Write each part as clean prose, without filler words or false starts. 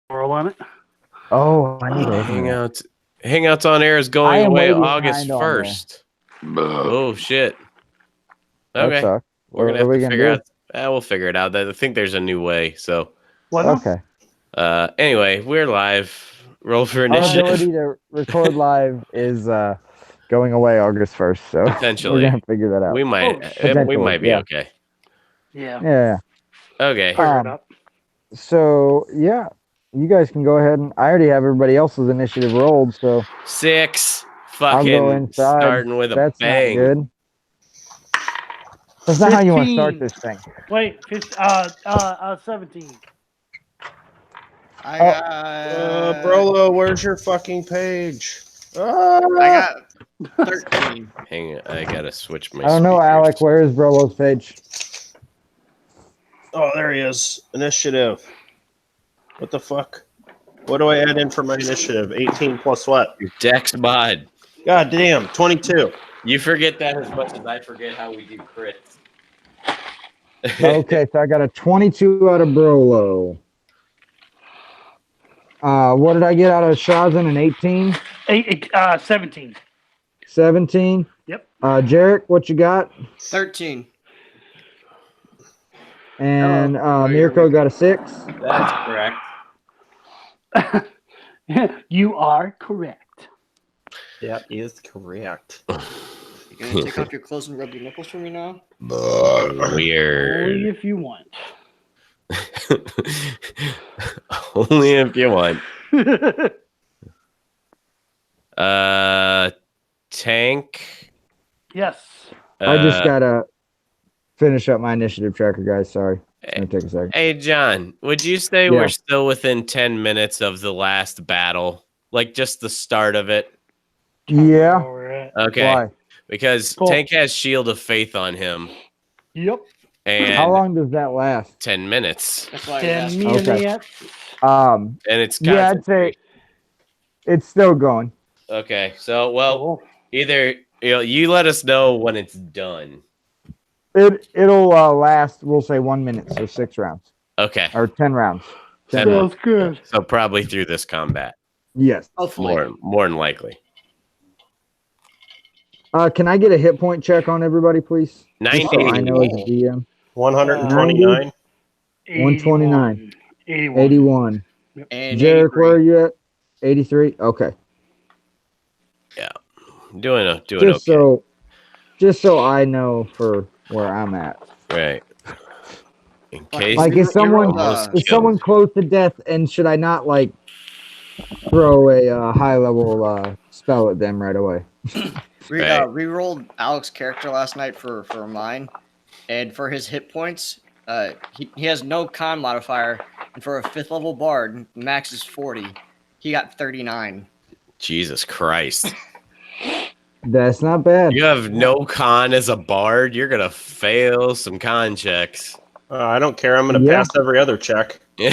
Roll on it. Oh, I need to Hangouts on Air is I going am away way August behind on there. 1st. Oh, shit. That Okay. sucks. We're going to What have are we to gonna figure do? out. We'll figure it out. I think there's a new way. So, What now? Okay. anyway, we're live. Roll for Our initiative. ability to record live is going away August 1st, so Potentially. we're gonna figure that out. We might. Potentially, We might be yeah. okay. Yeah. Yeah. Okay. Figure it out. So yeah, you guys can go ahead and I already have everybody else's initiative rolled, so 6. I'll go Fucking inside. starting with a That's bang. not good. That's not how you want to start 15. this thing. Wait, 17. I got. Brolo, where's your fucking page? I got 13. Hang on. I got to switch my I don't know, speakers. Alec. Where is Brolo's page? Oh, there he is. Initiative. What the fuck? What do I add in for my initiative? 18 plus what? Your Dex mod. God damn, 22. You forget that as much as I forget how we do crits. Okay, so I got a 22 out of Brolo. What did I get out of Shazam? An 18? 17. 17? Yep. Jarek, what you got? 13. And you're Mirko weak. got a 6. That's correct. You are correct. That is correct. You gonna take off your clothes and rub your nipples for me now? Only Weird. if you want. Only if you want. Tank. Yes. I just gotta finish up my initiative tracker, guys. Sorry. It's gonna take a second. Hey, John, would you say Yeah. we're still within 10 minutes of the last battle? Like just the start of it? Yeah. Where we're at. Okay. Why? Because Cool. Tank has Shield of Faith on him. Yep. And How long does that last? 10 minutes. That's why I 10 asked. minutes. Okay. And it's Yeah, I'd say it's still going. Okay. So, well, Cool. either you let us know when it's done. It'll last. We'll say 1 minute, so 6 rounds Okay. or 10 rounds. 10 Sounds good. So probably through this combat. Yes. Hopefully. More than likely. Can I get a hit point check on everybody, please? Just so I know as a 90. DM. 129. 129. 81. 81. And Jarek, 83. where are you at? 83. Okay. Doing Just okay. just so I know for where I'm at. Right. In case Like, is someone close to death, and should I not like throw a high level spell at them right away? We rolled Alex's character last night for mine, and for his hit points, he has no con modifier, and for a 5th level bard, max is 40. He got 39. Jesus Christ. That's not bad. You have no con as a bard. You're gonna fail some con checks. I don't care. I'm going to Yeah. pass every other check. No,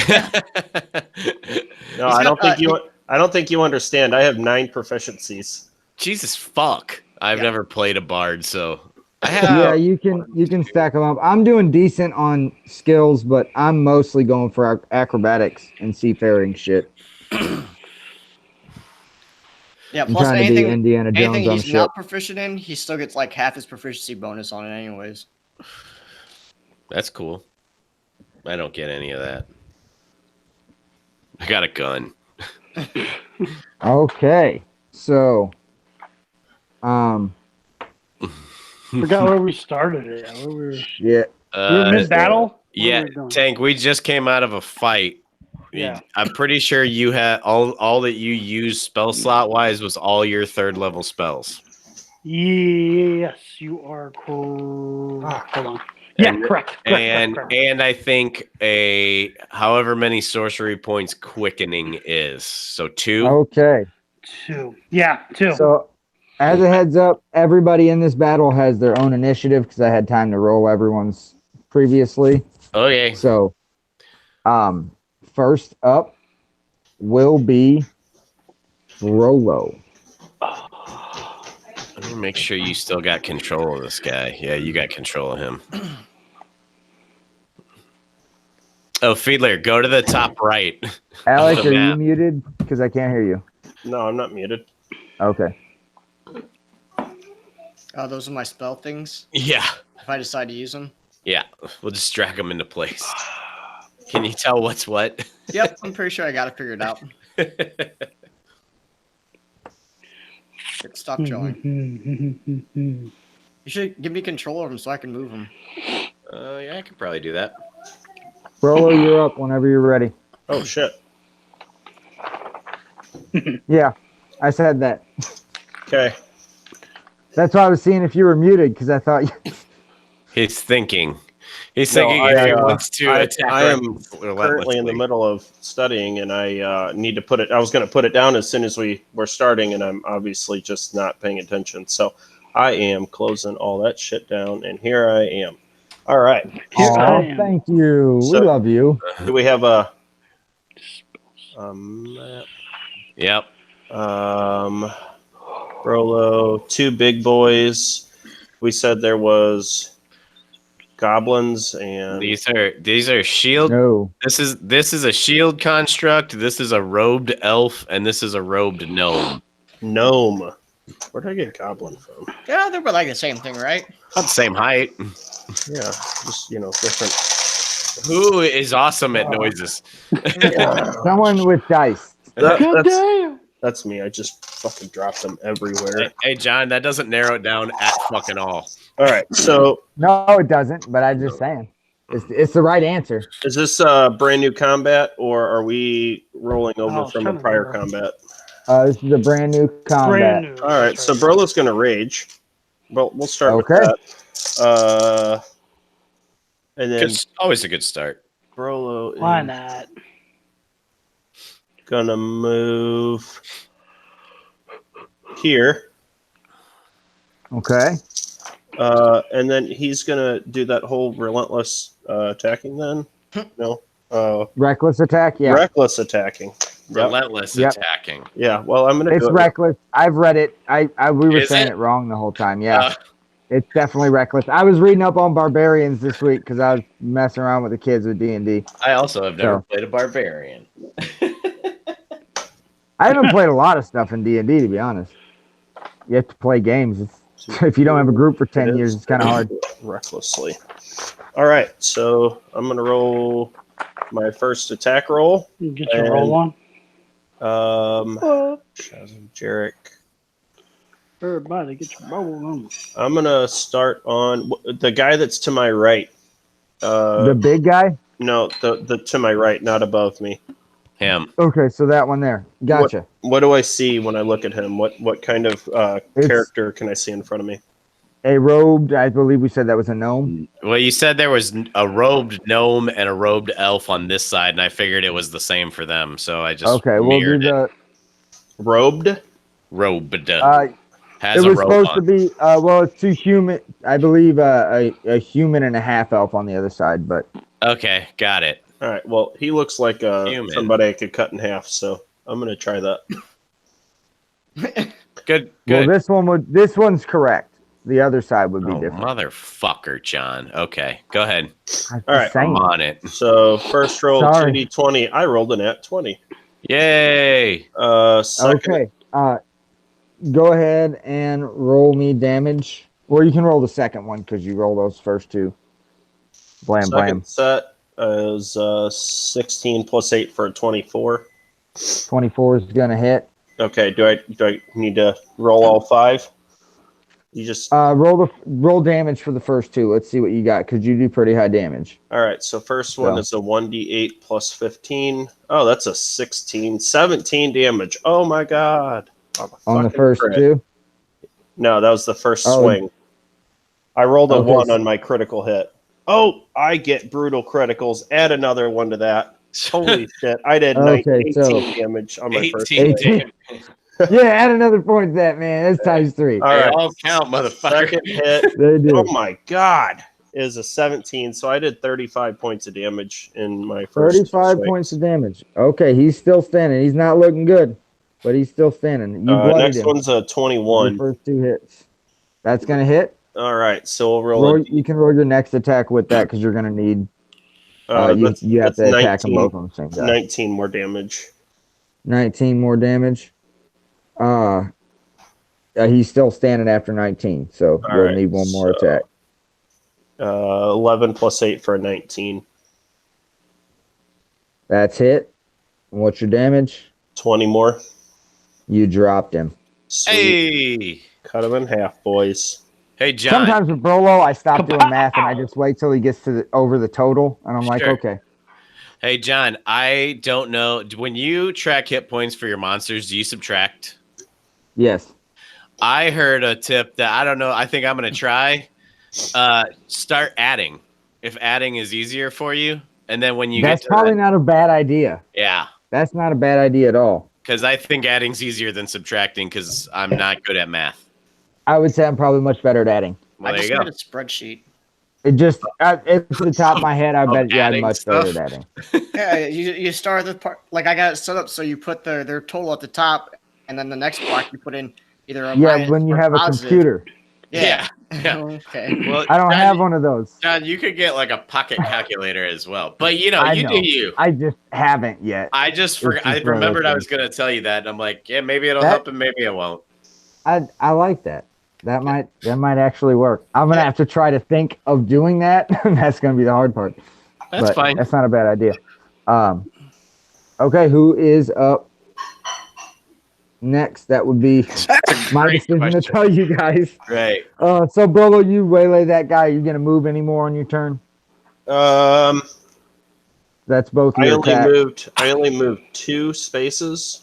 I don't think you. I don't think you understand. I have 9 proficiencies. Jesus fuck. I've never played a bard, so I have. Yeah, you can stack them up. I'm doing decent on skills, but I'm mostly going for acrobatics and seafaring shit. Yeah, I'm plus trying to be anything, Indiana Jones anything on he's ship. not proficient in, he still gets like half his proficiency bonus on it anyways. That's cool. I don't get any of that. I got a gun. Okay, so Forgot where we started it. Where we were shit. mid-battle? Yeah, Tank, we just came out of a fight. Yeah. I'm pretty sure you had all that you used spell slot wise was all your 3rd level spells. Yes, you are correct. Hold on. Yeah, correct. And I think a however many sorcery points quickening is. So 2. Okay. 2. Yeah, 2. So, as a heads up, everybody in this battle has their own initiative because I had time to roll everyone's previously. Okay. So, first up will be Rolo. Let me make sure you still got control of this guy. Yeah, you got control of him. Oh, Fiedler, go to the top right. Alec, the are you map. muted? Because I can't hear you. No, I'm not muted. Okay. Those are my spell things. Yeah. If I decide to use them. Yeah. We'll just drag them into place. Can you tell what's what? Yep, I'm pretty sure I got it figured out. Stop showing. You should give me control of them so I can move them. Yeah, I could probably do that. Rolo, you're up whenever you're ready. Oh shit. Yeah, I said that. Okay. That's why I was seeing if you were muted, because I thought you... He's thinking. He's No, thinking I, if he uh, wants to attack. I am currently in the middle of studying, and I need to put it. I was going to put it down as soon as we were starting, and I'm obviously just not paying attention. So I am closing all that shit down, and here I am. All right. Here I Oh, am. thank you. So- We love you. Do we have a map? Yep. Rolo, 2 big boys. We said there was goblins and These are shield. No. This is a shield construct. This is a robed elf, and this is a robed gnome. gnome. Where did I get goblin from? Yeah, they're like the same thing, right? About the same height. Yeah, just different. Who is awesome at noises? Someone with dice. That- God that's, damn. that's me. I just fucking dropped them everywhere. Hey, John, that doesn't narrow it down at fucking all. All right, so No, it doesn't, but I'm just saying. It's the right answer. is this brand new combat, or are we rolling over Oh, from son a of prior a- combat? This is a brand new combat. Brand new. All right, so Brolo's going to rage. Well, we'll start Okay. with that. And then Always a good start. Brolo Why is not? going to move here. Okay. And then he's going to do that whole relentless attacking then? No. Reckless attack? Yeah. Reckless attacking. Yep. Relentless Yep. attacking. Yeah, well, I'm going to It's do it. reckless. I've read it. We were Is saying it? it wrong the whole time. Yeah. Uh, It's definitely reckless. I was reading up on barbarians this week because I was messing around with the kids with D&D. I also have never So. played a barbarian. I haven't played a lot of stuff in D&D, to be honest. You have to play games. If you don't have a group for 10 years, it's kind of hard. Recklessly. All right, so I'm going to roll my first attack roll. You get your roll on. Jarek. Everybody, get your roll on. I'm going to start on the guy that's to my right. The big guy? No, the to my right, not above me. Him. Okay, so that one there. Gotcha. What do I see when I look at him? What kind of It's- character can I see in front of me? A robed, I believe we said that was a gnome. Well, you said there was a robed gnome and a robed elf on this side, and I figured it was the same for them, so I just Okay, we'll do mirrored it. the. Robed? Robed. It Has was a robe supposed to on. be. Well, it's 2 human. I believe a human and a half elf on the other side, but Okay, got it. All right, well, he looks like Human. somebody I could cut in half, so I'm going to try that. Good. well, Good. this one's correct. The other side would be Oh, different. motherfucker, John. Okay, go ahead. I'm All right, just saying. I'm on it. So first roll, Sorry. 2d20. I rolled an at 20. Yay! Second, Okay. Go ahead and roll me damage. Or you can roll the second one because you roll those first 2. Blam, blam. second set is 16 plus 8 for a 24. 24 is going to hit. Okay, do I need to roll all 5? You just Roll damage for the first 2. Let's see what you got because you do pretty high damage. all right. So first one So. is a 1d8 plus 15. Oh, that's a 16, 17 damage. Oh my god! On the Fucking first crit. 2. No, that was the first Oh. swing. I rolled a Okay, 1 so- on my critical hit. Oh, I get brutal criticals. Add another one to that. Holy shit! I did Okay, 18 so- damage on my first 18 swing. damage. Yeah, add another point to that, man. That's times 3. All They right, all count, motherfucker. second hit. They do. Oh my god, is a 17. So I did 35 points of damage in my first 35 swing. points of damage. Okay, he's still standing. He's not looking good, but he's still standing. You bloodied Next him. one's a The 21. first 2 hits. That's going to hit. All right, so we'll roll it. You can roll your next attack with that because you're going to need You have that's to attack them both on the same guy. 19 more damage. 19 more damage. He's still standing after 19, so All you'll right, need one more so- attack. 11 plus 8 for a 19. That's hit. What's your damage? 20 more. You dropped him. Sweet. Hey, Cut him in half, boys. hey, John. Sometimes with Brolo, I stop doing Kapow! math and I just wait till he gets to over the total, and I'm like, Sure. okay. Hey, John. I don't know. When you track hit points for your monsters, do you subtract? Yes. I heard a tip that I don't know. I think I'm gonna try. Start adding. If adding is easier for you, and then when you That's get to probably that, not a bad idea. yeah, That's not a bad idea at all. because I think adding's easier than subtracting because I'm not good at math. I would say I'm probably much better at adding. Well, I there just you made go. a spreadsheet. It just, it's the top of my head. I bet I'm adding much better stuff? at adding. Yeah, you start the part like I got it set up so you put their total at the top, and then the next block you put in either a Yeah, minus when you or have a positive. computer. Yeah. Yeah. Okay. Well, I don't John, have one of those. John, you could get like a pocket calculator as well, but you I you know. do you. I just haven't yet. I just forgot. I just one of those remembered I things. was gonna tell you that, and I'm like, yeah, maybe it'll That- help, and maybe it won't. I like that. That might actually work. I'm gonna have to try to think of doing that. That's gonna be the hard part. That's But fine. That's not a bad idea. Okay, who is up next? That would be That's a my great decision question. to tell you guys. Right. So Brolo, you waylay that guy. You gonna move any more on your turn? That's both I your only attack. moved 2 spaces.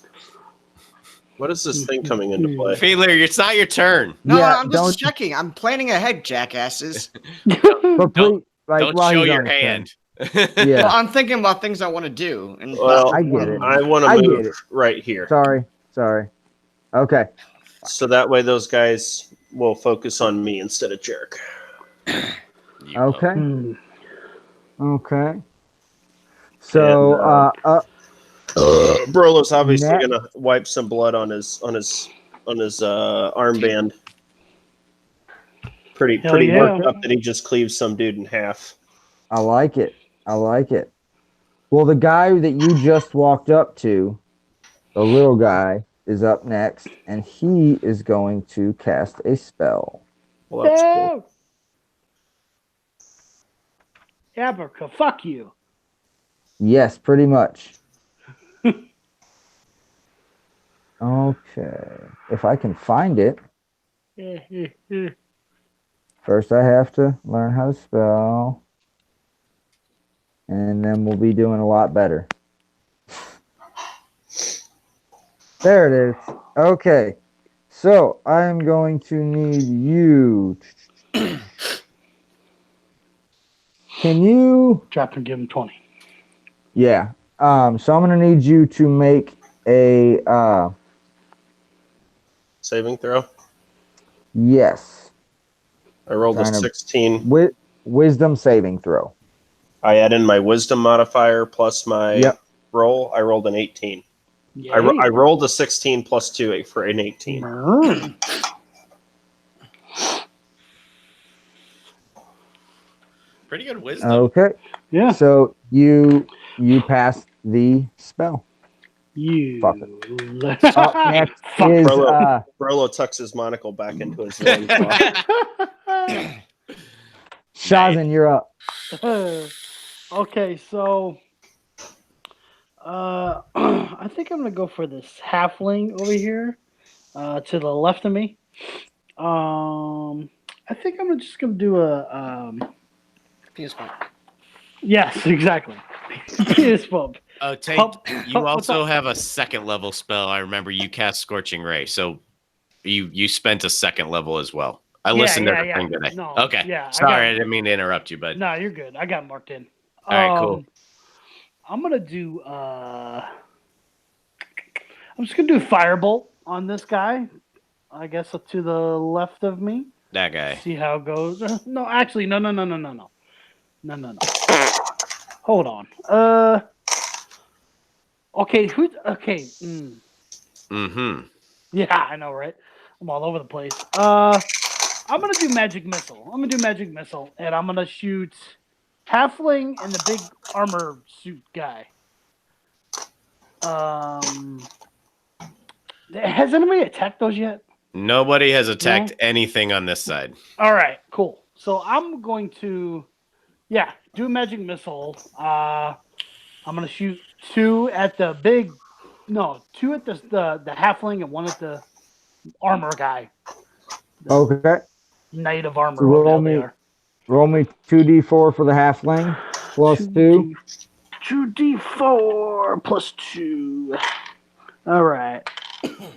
What is this thing coming into play? Feeler, it's not your turn. No, Yeah, I'm don't- just checking. I'm planning ahead, jackasses. But please, like, Don't while show he's your on his turn. hand. Yeah. Well, I'm thinking about things I want to do. And Well, I get it. I want I to get move it. right here. Sorry. Okay. So that way those guys will focus on me instead of Jarek. You will. Okay. Hmm. Okay. So, Brolo's obviously Net- gonna wipe some blood on his armband. Pretty Hell yeah. worked up that he just cleaves some dude in half. I like it. Well, the guy that you just walked up to, the little guy, is up next, and he is going to cast a spell. Well, that's cool. Yeah, Aberka, fuck you. Yes, pretty much. Okay. If I can find it, first I have to learn how to spell. And then we'll be doing a lot better. There it is. Okay. So I'm going to need you. Can you? Drop and give him 20. Yeah. So I'm gonna need you to make a Saving throw. yes. I rolled a Kind of- 16. Wisdom saving throw. I add in my wisdom modifier plus my Yep. roll. I rolled an 18. Yeah. I rolled a 16 plus 2 for an 18. Pretty good wisdom. Okay. Yeah. So you passed the spell. You. Fuck Up next Fuck. is Frollo. Brolo tucks his monocle back into his loincloth. Shazin, you're up. Okay, so I think I'm gonna go for this halfling over here, to the left of me. I think I'm just gonna do a Penis bump. yes, exactly. Penis bump. Oh, Tate, Pump- you pump- also have a second level spell. I remember you cast Scorching Ray, so you spent a second level as well. I listened to everything today. No, Okay. yeah, Sorry, I didn't mean to interrupt you, but No, you're good. I got marked in. All right, cool. I'm gonna do I'm just gonna do Firebolt on this guy. I guess to the left of me. that guy. See how it goes. No, actually, no. Hold on. Okay, okay. Mm-hmm. Yeah, I know, right? I'm all over the place. I'm gonna do Magic Missile. And I'm gonna shoot halfling and the big armor suit guy. Has anybody attacked those yet? Nobody has attacked anything on this side. All right, cool. So I'm going to, do a magic missile. I'm going to shoot two at the halfling and one at the armor guy. Okay. Knight of armor. So roll me 2d4 for the halfling plus 2. 2d4 plus 2. All right.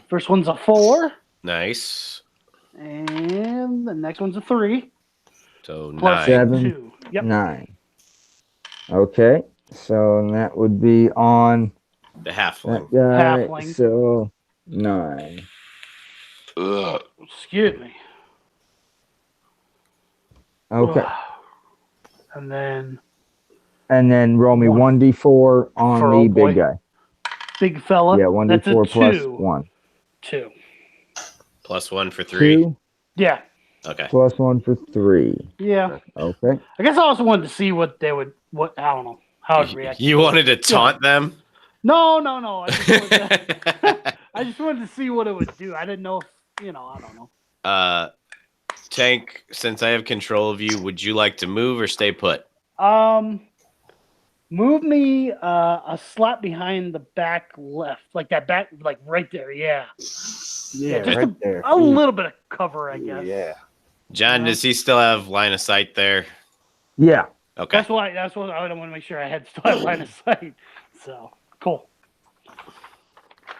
First one's a 4. Nice. And the next one's a 3. So Plus 9. 7, 2. Yep. 9. Okay. So that would be on The halfling. that guy. Halfling. So 9. Excuse me. Okay. And then roll me 1d4 on For the old boy. big guy. big fella. Yeah, That's a 1d4 plus 2. 1. 2. Plus 1 for 3. 2 Yeah. Okay. plus 1 for 3. Yeah. Okay. I guess I also wanted to see what I don't know, how it reacts. You wanted to taunt them? No. I just wanted to see what it would do. I didn't know if, I don't know. Tank, since I have control of you, would you like to move or stay put? Move me a slot behind the back left, like that back, like right there. Yeah, just right there. a little bit of cover, I guess. Yeah. John, does he still have line of sight there? Yeah. Okay. That's what I want to make sure I had still had line of sight. So cool.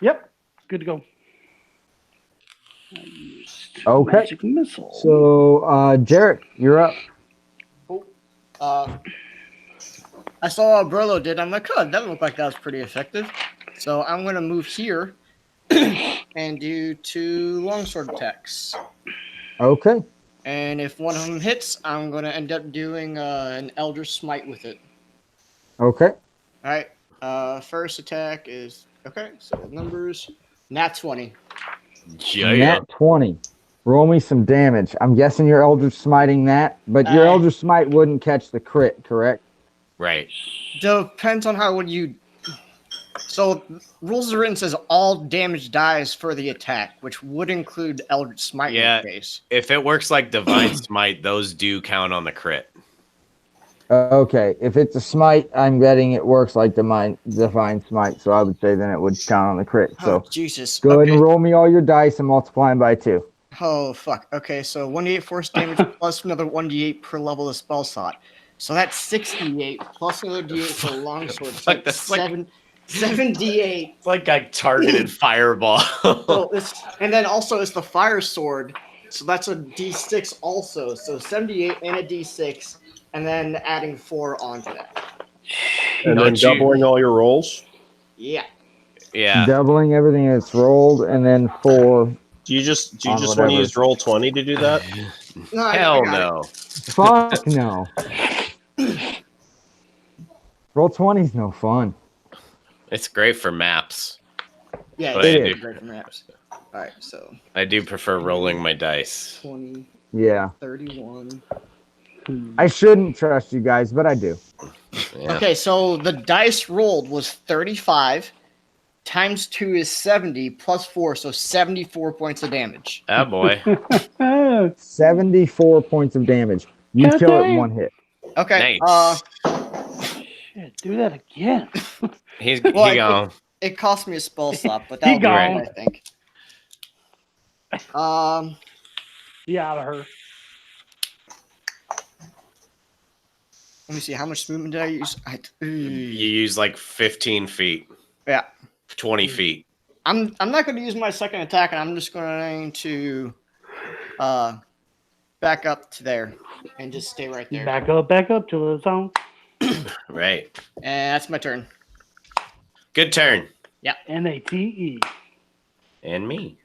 Yep, good to go. Okay. Magic missile. So, Jarek, you're up. I saw what Burlo did. I'm like, oh, that looked like that was pretty effective. So I'm going to move here and do 2 longsword attacks. Okay. And if one of them hits, I'm going to end up doing an Elder Smite with it. Okay. All right. First attack is, okay, so numbers, nat 20. Yeah. Nat 20. Roll me some damage. I'm guessing you're Eldritch Smiting that, but your Eldritch Smite wouldn't catch the crit, correct? Right. Depends on how would you... So, rules are written says all damage dies for the attack, which would include Eldritch Smite in this case. If it works like Divine Smite, those do count on the crit. Okay. If it's a smite, I'm betting it works like Divine Smite, so I would say then it would count on the crit. Oh, So Jesus. go ahead and roll me all your dice and multiply them by 2. Oh, fuck. Okay, so 1d8 force damage plus another 1d8 per level of spell slot. So that's 6d8 plus another d8 for a longsword. So Like that's that's like 7d8. it's like I targeted fireball. So and then also it's the fire sword. So that's a d6 also. So 78 and a d6, and then adding 4 onto that. And then doubling all your rolls. Yeah. Yeah. Doubling everything that's rolled, and then 4. Do you just On want to whatever. use roll 20 to do that? No, Hell I got it. no. Fuck no. Roll 20's no fun. It's great for maps. Yeah, But It it's is. great for maps. All right, so I do prefer rolling my dice. 20, Yeah. 31. I shouldn't trust you guys, but I do. Yeah. Okay, so the dice rolled was 35 times 2 is 70 plus 4, so 74 points of damage. Ah, boy. 74 points of damage. You God kill it in damn. 1 hit. Okay. Nice. Shit, do that again. He Well, gone. It cost me a spell slot, but He that'll be gone. right, I think. Yeah, out of her. Let me see. How much movement did I use? You use like 15 feet, Yeah. 20 feet. I'm not going to use my second attack, and I'm just going to back up to there and just stay right there. Back up to the zone. Right. And that's my turn. Good turn. NATE. And me.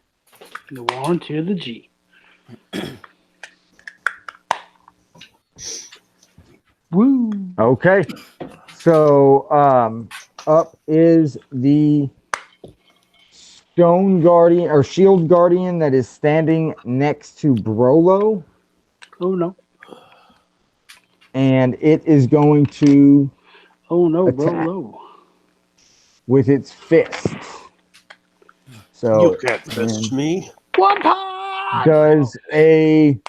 The 1 to the G. Woo. Okay. So, up is the Stone Guardian or Shield Guardian that is standing next to Brolo. Oh no. and it is going to Oh no, Attack. Rolo. with its fist. So You can't fist me. One punch! does a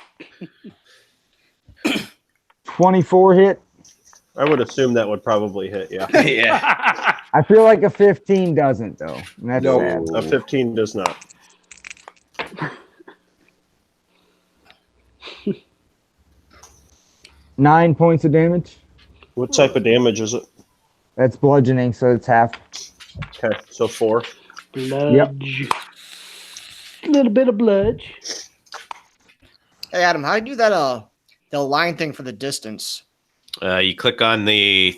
24 hit? I would assume that would probably hit. Yeah. Yeah. I feel like a 15 doesn't though. And that's No, sad. a 15 does not. Nine points of damage. What type of damage is it? That's bludgeoning, so it's half. Okay, so 4. Bludge. A little bit of bludge. Hey Adam, how do you do that the line thing for the distance? You click on the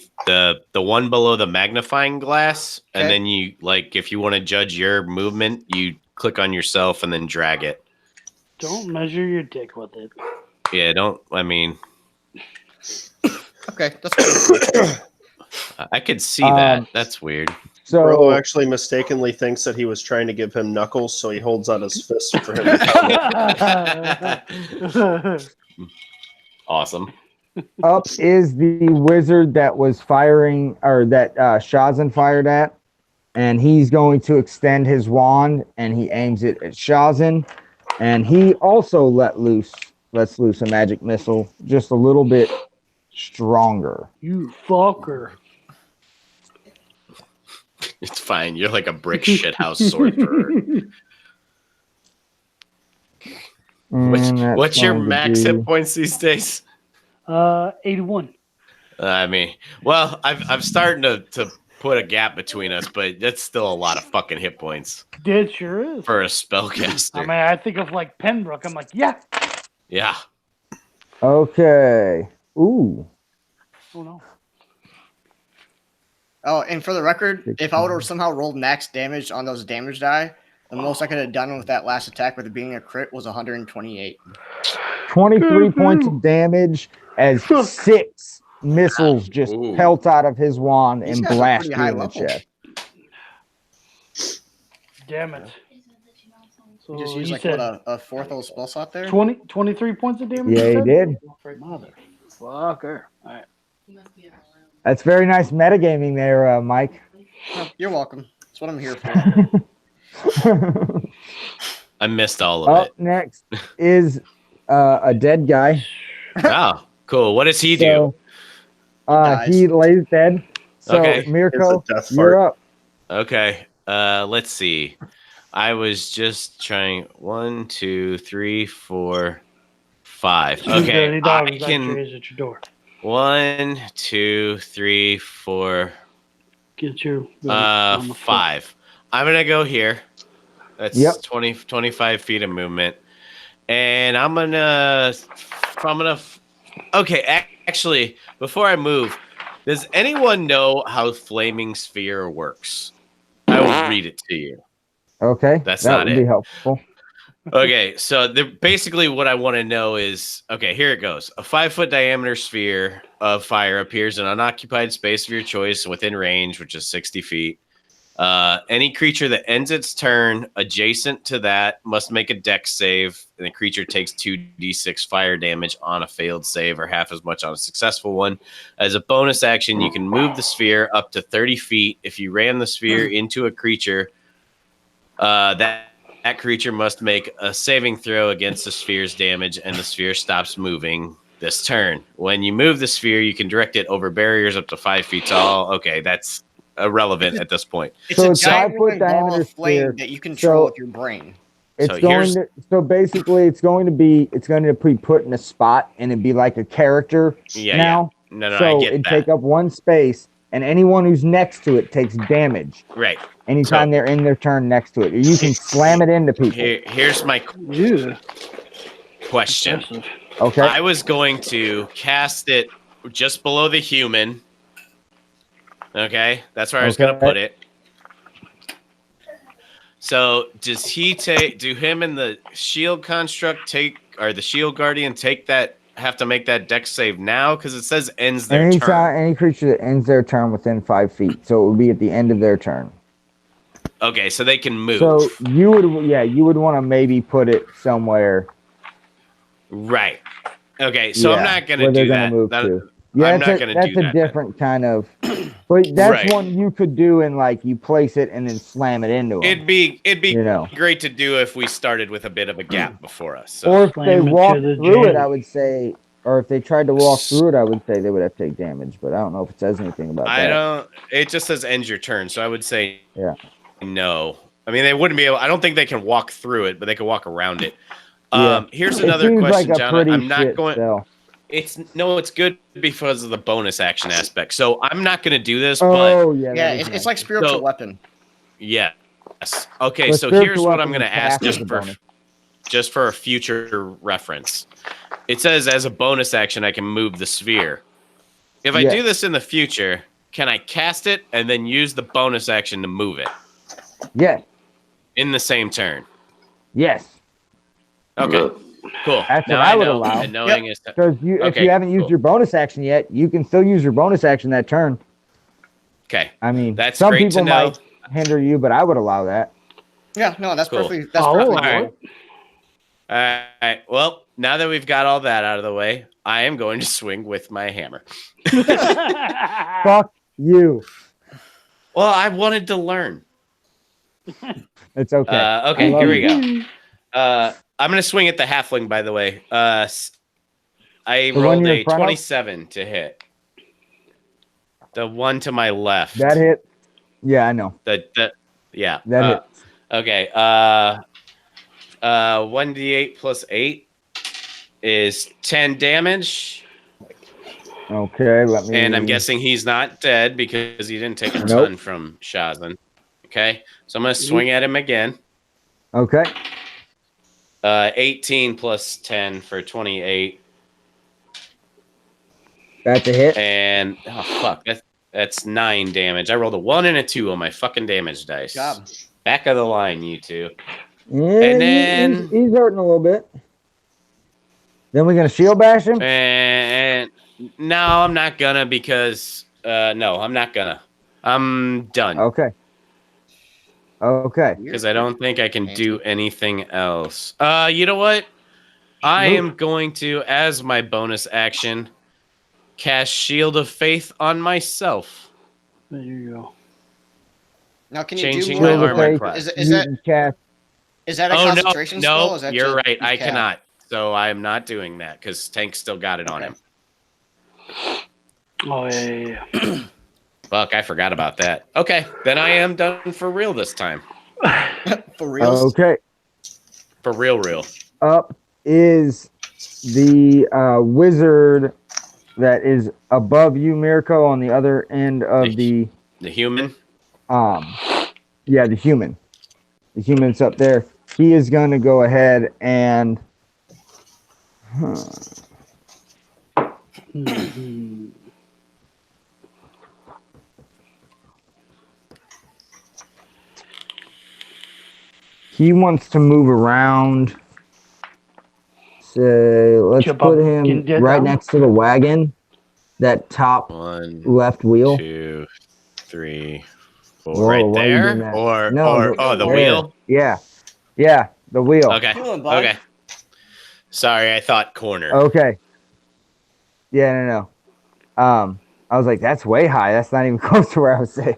one below the magnifying glass, and Okay. then you if you want to judge your movement, you click on yourself and then drag it. Don't measure your dick with it. Yeah, don't. I mean, Okay, that's good. I could see that. Um, That's weird. Rolo So actually mistakenly thinks that he was trying to give him knuckles, so he holds out his fist for him to count. Awesome. up is the wizard that was firing, or that Shazin fired at, and he's going to extend his wand and he aims it at Shazin, and he also lets loose a magic missile, just a little bit stronger. You fucker. It's fine. You're like a brick shithouse sorcerer. And that's What's your going to max do- hit points these days? 81. I mean, well, I'm starting to put a gap between us, but that's still a lot of fucking hit points It sure is. for a I spellcaster. mean, I think of like Pembroke. I'm like, yeah. Yeah. Okay. Ooh. Oh no. Oh, and for the record, if I would have somehow rolled max damage on those damage die, the most I could have done with that last attack with it being a crit was 128. 23 points of damage as 6 missiles just Ooh. pelt out of his wand These and guys are blast pretty you high in the level. chest. Damn it. So You just use he like said what a fourth of a spell slot there. 23 points of damage? Yeah, you he said? did. Motherfucker. All right. That's very nice metagaming there, Mike. Oh, you're welcome. That's what I'm here for. I missed all of Up next is a dead guy. it. Oh, cool. What does he do? So, he lays dead. So, Okay. Mirko, It's a death you're fart. up. Okay. Let's see. I was just trying 1, 2, 3, 4, 5. Okay. $30 I actually can is at your door. 1, 2, 3, 4, Get your on the floor. 5. I'm gonna go here. That's Yep. 25 feet of movement. And okay, actually, before I move, does anyone know how Flaming Sphere works? I will read it to you. Okay. That's that not would it. be helpful. Okay, so basically what I want to know is, okay, here it goes. A 5-foot diameter sphere of fire appears in an unoccupied space of your choice within range, which is 60 feet. Any creature that ends its turn adjacent to that must make a dex save, and the creature takes 2d6 fire damage on a failed save or half as much on a successful one. As a bonus action, you can move the sphere up to 30 feet. If you ran the sphere into a creature, that creature must make a saving throw against the sphere's damage, and the sphere stops moving this turn. When you move the sphere, you can direct it over barriers up to 5 feet tall. Okay, that's irrelevant at this point. It's So a it's giant 5-foot moving ball diameter of flame sphere. that you control So- with your brain. It's So going to, so basically it's going to be put in a spot and it'd be like a character Yeah, now. yeah. No, So I get it'd that. take up one space, and anyone who's next to it takes damage Right. anytime they're in their turn next to it. Or you can slam it into people. Here's my Yeah. question. Impressive. Okay. I was going to cast it just below the human. Okay, that's where I was going to Okay. put it. So, does he do him and the shield construct the shield guardian have to make that dex save now? Because it says ends their turn. Any creature that ends their turn within 5 feet, so it would be at the end of their turn. Okay, so they can move. So you would want to maybe put it somewhere. Right. Okay, so I'm Yeah, not going to where they're do gonna that. move to. Yeah, I'm that's not gonna that's do a that. different kind of. But that's Right. one you could do and like you place it and then slam it into them. It'd be You know. great to do if we started with a bit of a gap before us. So. Or if Slam they into walked the through it, jam. I would say, or if they tried to walk through it, I would say they would have to take damage. But I don't know if it says anything about I that. don't. It just says end your turn, so I would say Yeah. no. I mean, they wouldn't be able. I don't think they can walk through it, but they can walk around it. Yeah. Here's It another seems question, like a John. pretty I'm not shit going. spell. It's good because of the bonus action aspect. So I'm not going to do this, Oh yeah. Yeah, that is it's nice. like spiritual So- weapon. yes. Okay, The so here's spiritual what I'm weapon going to is ask cast as a bonus. just for a future reference. It says as a bonus action, I can move the sphere. If I Yes. do this in the future, can I cast it and then use the bonus action to move it Yes. in the same turn? Yes. Okay, cool. That's Now what I would know, allow. and knowing is Because if Okay, you haven't used cool. your bonus action yet, you can still use your bonus action that turn. okay. I mean, That's some great to people know. might hinder you, but I would allow that. Yeah, no, that's Cool. perfectly. That's Oh, perfectly all right. cool. All right. Well, now that we've got all that out of the way, I am going to swing with my hammer. Fuck you. Well, I wanted to learn. It's okay. Okay, I love here we you. go. I'm going to swing at the halfling, by the way. I The one rolled you're a in front of? 27 to hit. The one to my left. That hit. Yeah, I know. Yeah. That hit. Okay. 1d8 plus 8 is 10 damage. Okay, let me. And I'm guessing he's not dead because he didn't take a Nope. ton from Shazan. Okay. So I'm going to swing at him again. Okay. 18 plus 10 for 28. That's a hit. And oh fuck, that's 9 damage. I rolled a 1 and a 2 on my fucking damage dice. Good job. Back of the line, you two. Yeah, And then- he's hurting a little bit. Then we're gonna shield bash him. And no, I'm not gonna because no, I'm not gonna. I'm done Okay. Okay. because I don't think I can do anything else. You know what? I am going to, as my bonus action, cast Shield of Faith on myself. There you go. Now, can you Changing do my more? Shield of armor Faith. class. Is You that can cast. is that a Oh concentration spell? no, Or is that you're just right. I cap? cannot. So I am not doing that because Tank still got it on him. Oh yeah. Fuck, I forgot about that. Okay, then I am done for real this time. For real? Okay. For real. Up is the wizard that is above you, Mirko, on the other end of the The human. yeah, the human. The human's up there. He is going to go ahead and Mhm. he wants to move around. So let's Jump put up him and get right down. next to the wagon, that top 1, left wheel. 2, 3, 4. Whoa, Right why are you doing there, that? or No, the there. wheel. Yeah, the wheel. Okay. Doing, bud? Okay. Sorry, I thought corner. Okay. Yeah, no. I was like, that's way high. That's not even close to where I was saying.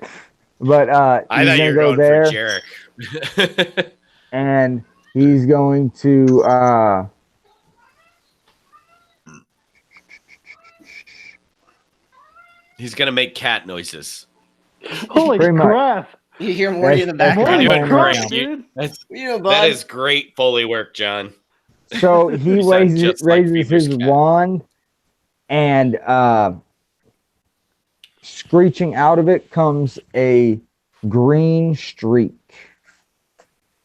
But I he's thought gonna you were go going there, for Jarek. and he's going to He's gonna make cat noises. Holy Pretty much. crap! You hear Morty in the That's- You're background. Holy doing Morty crap, great. You- dude! That's, What you doing, that bud? is great Foley work, John. so he You sound raises just like his Beaver's cat. wand, and screeching out of it comes a green streak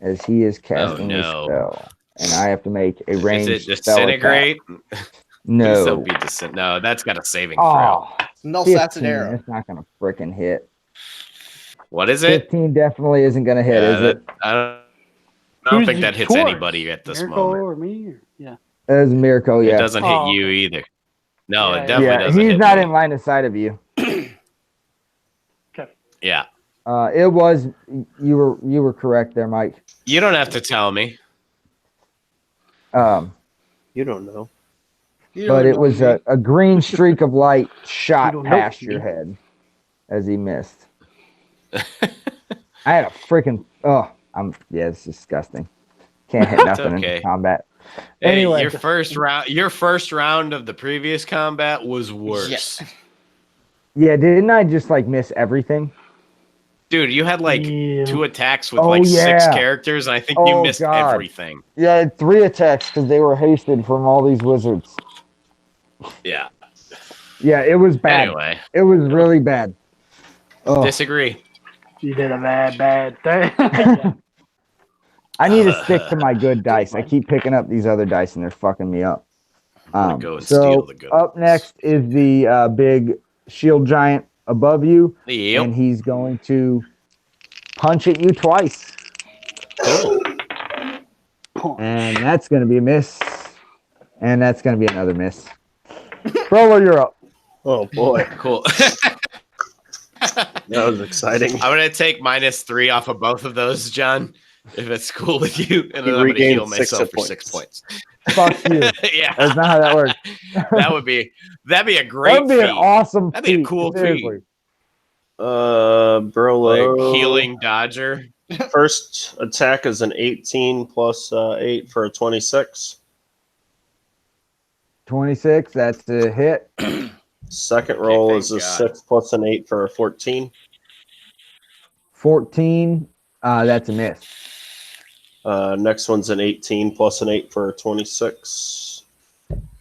as he is casting a no. spell, and I have to make a Is ranged it spell attack. disintegrate? Please No. don't be no, that's got a saving throw. Oh, Mel 15. Satanero. That's not gonna frickin' hit. What is it? 15 definitely isn't gonna hit, Yeah, is it? I don't Who's think it that hits towards? anybody at this Mirko moment. or me? Or, yeah. That is a miracle, It yeah. doesn't hit Oh, you okay. either. No, Yeah, it definitely Yeah, doesn't he's hit not me. in line of sight of you. Yeah. It was you were correct there, Mike. You don't have to tell me. You don't know. but it was a green streak of light shot You don't help past your me. head as he missed. I had a freaking it's disgusting. Can't hit nothing okay. in combat. Hey, Anyway. your first round of the previous combat was worse. Yeah, didn't I just like miss everything? Dude, you had like Yeah. 2 attacks with Oh, like 6 yeah. characters, and I think you Oh, missed God. everything. Yeah, I had 3 attacks because they were hasted from all these wizards. Yeah. Yeah, it was bad. Anyway, It was really bad. Oh, disagree. You did a bad thing. Yeah. I need to stick to my good dice. I keep picking up these other dice and they're fucking me up. I'm gonna go and So steal the goods. up next is the big shield giant above you, Yep. and he's going to punch at you twice, and that's going to be a miss, and that's going to be another miss. Roller, you're up. Oh boy, Cool. that was exciting. I'm gonna take -3 off of both of those, John, if it's cool with you, and then You I'm gonna regained heal 6 myself hit for 6 points. Fuck you. Yeah, That's not how that works. that'd be a great That'd be feat. an awesome That'd be a feat, cool feat. seriously. Brolo. Like healing dodger. First attack is an 18 plus 8 for a 26. 26, that's a hit. Second roll thank is a God. 6 plus an 8 for a 14. 14, that's a miss. Next one's an 18 plus an 8 for a 26.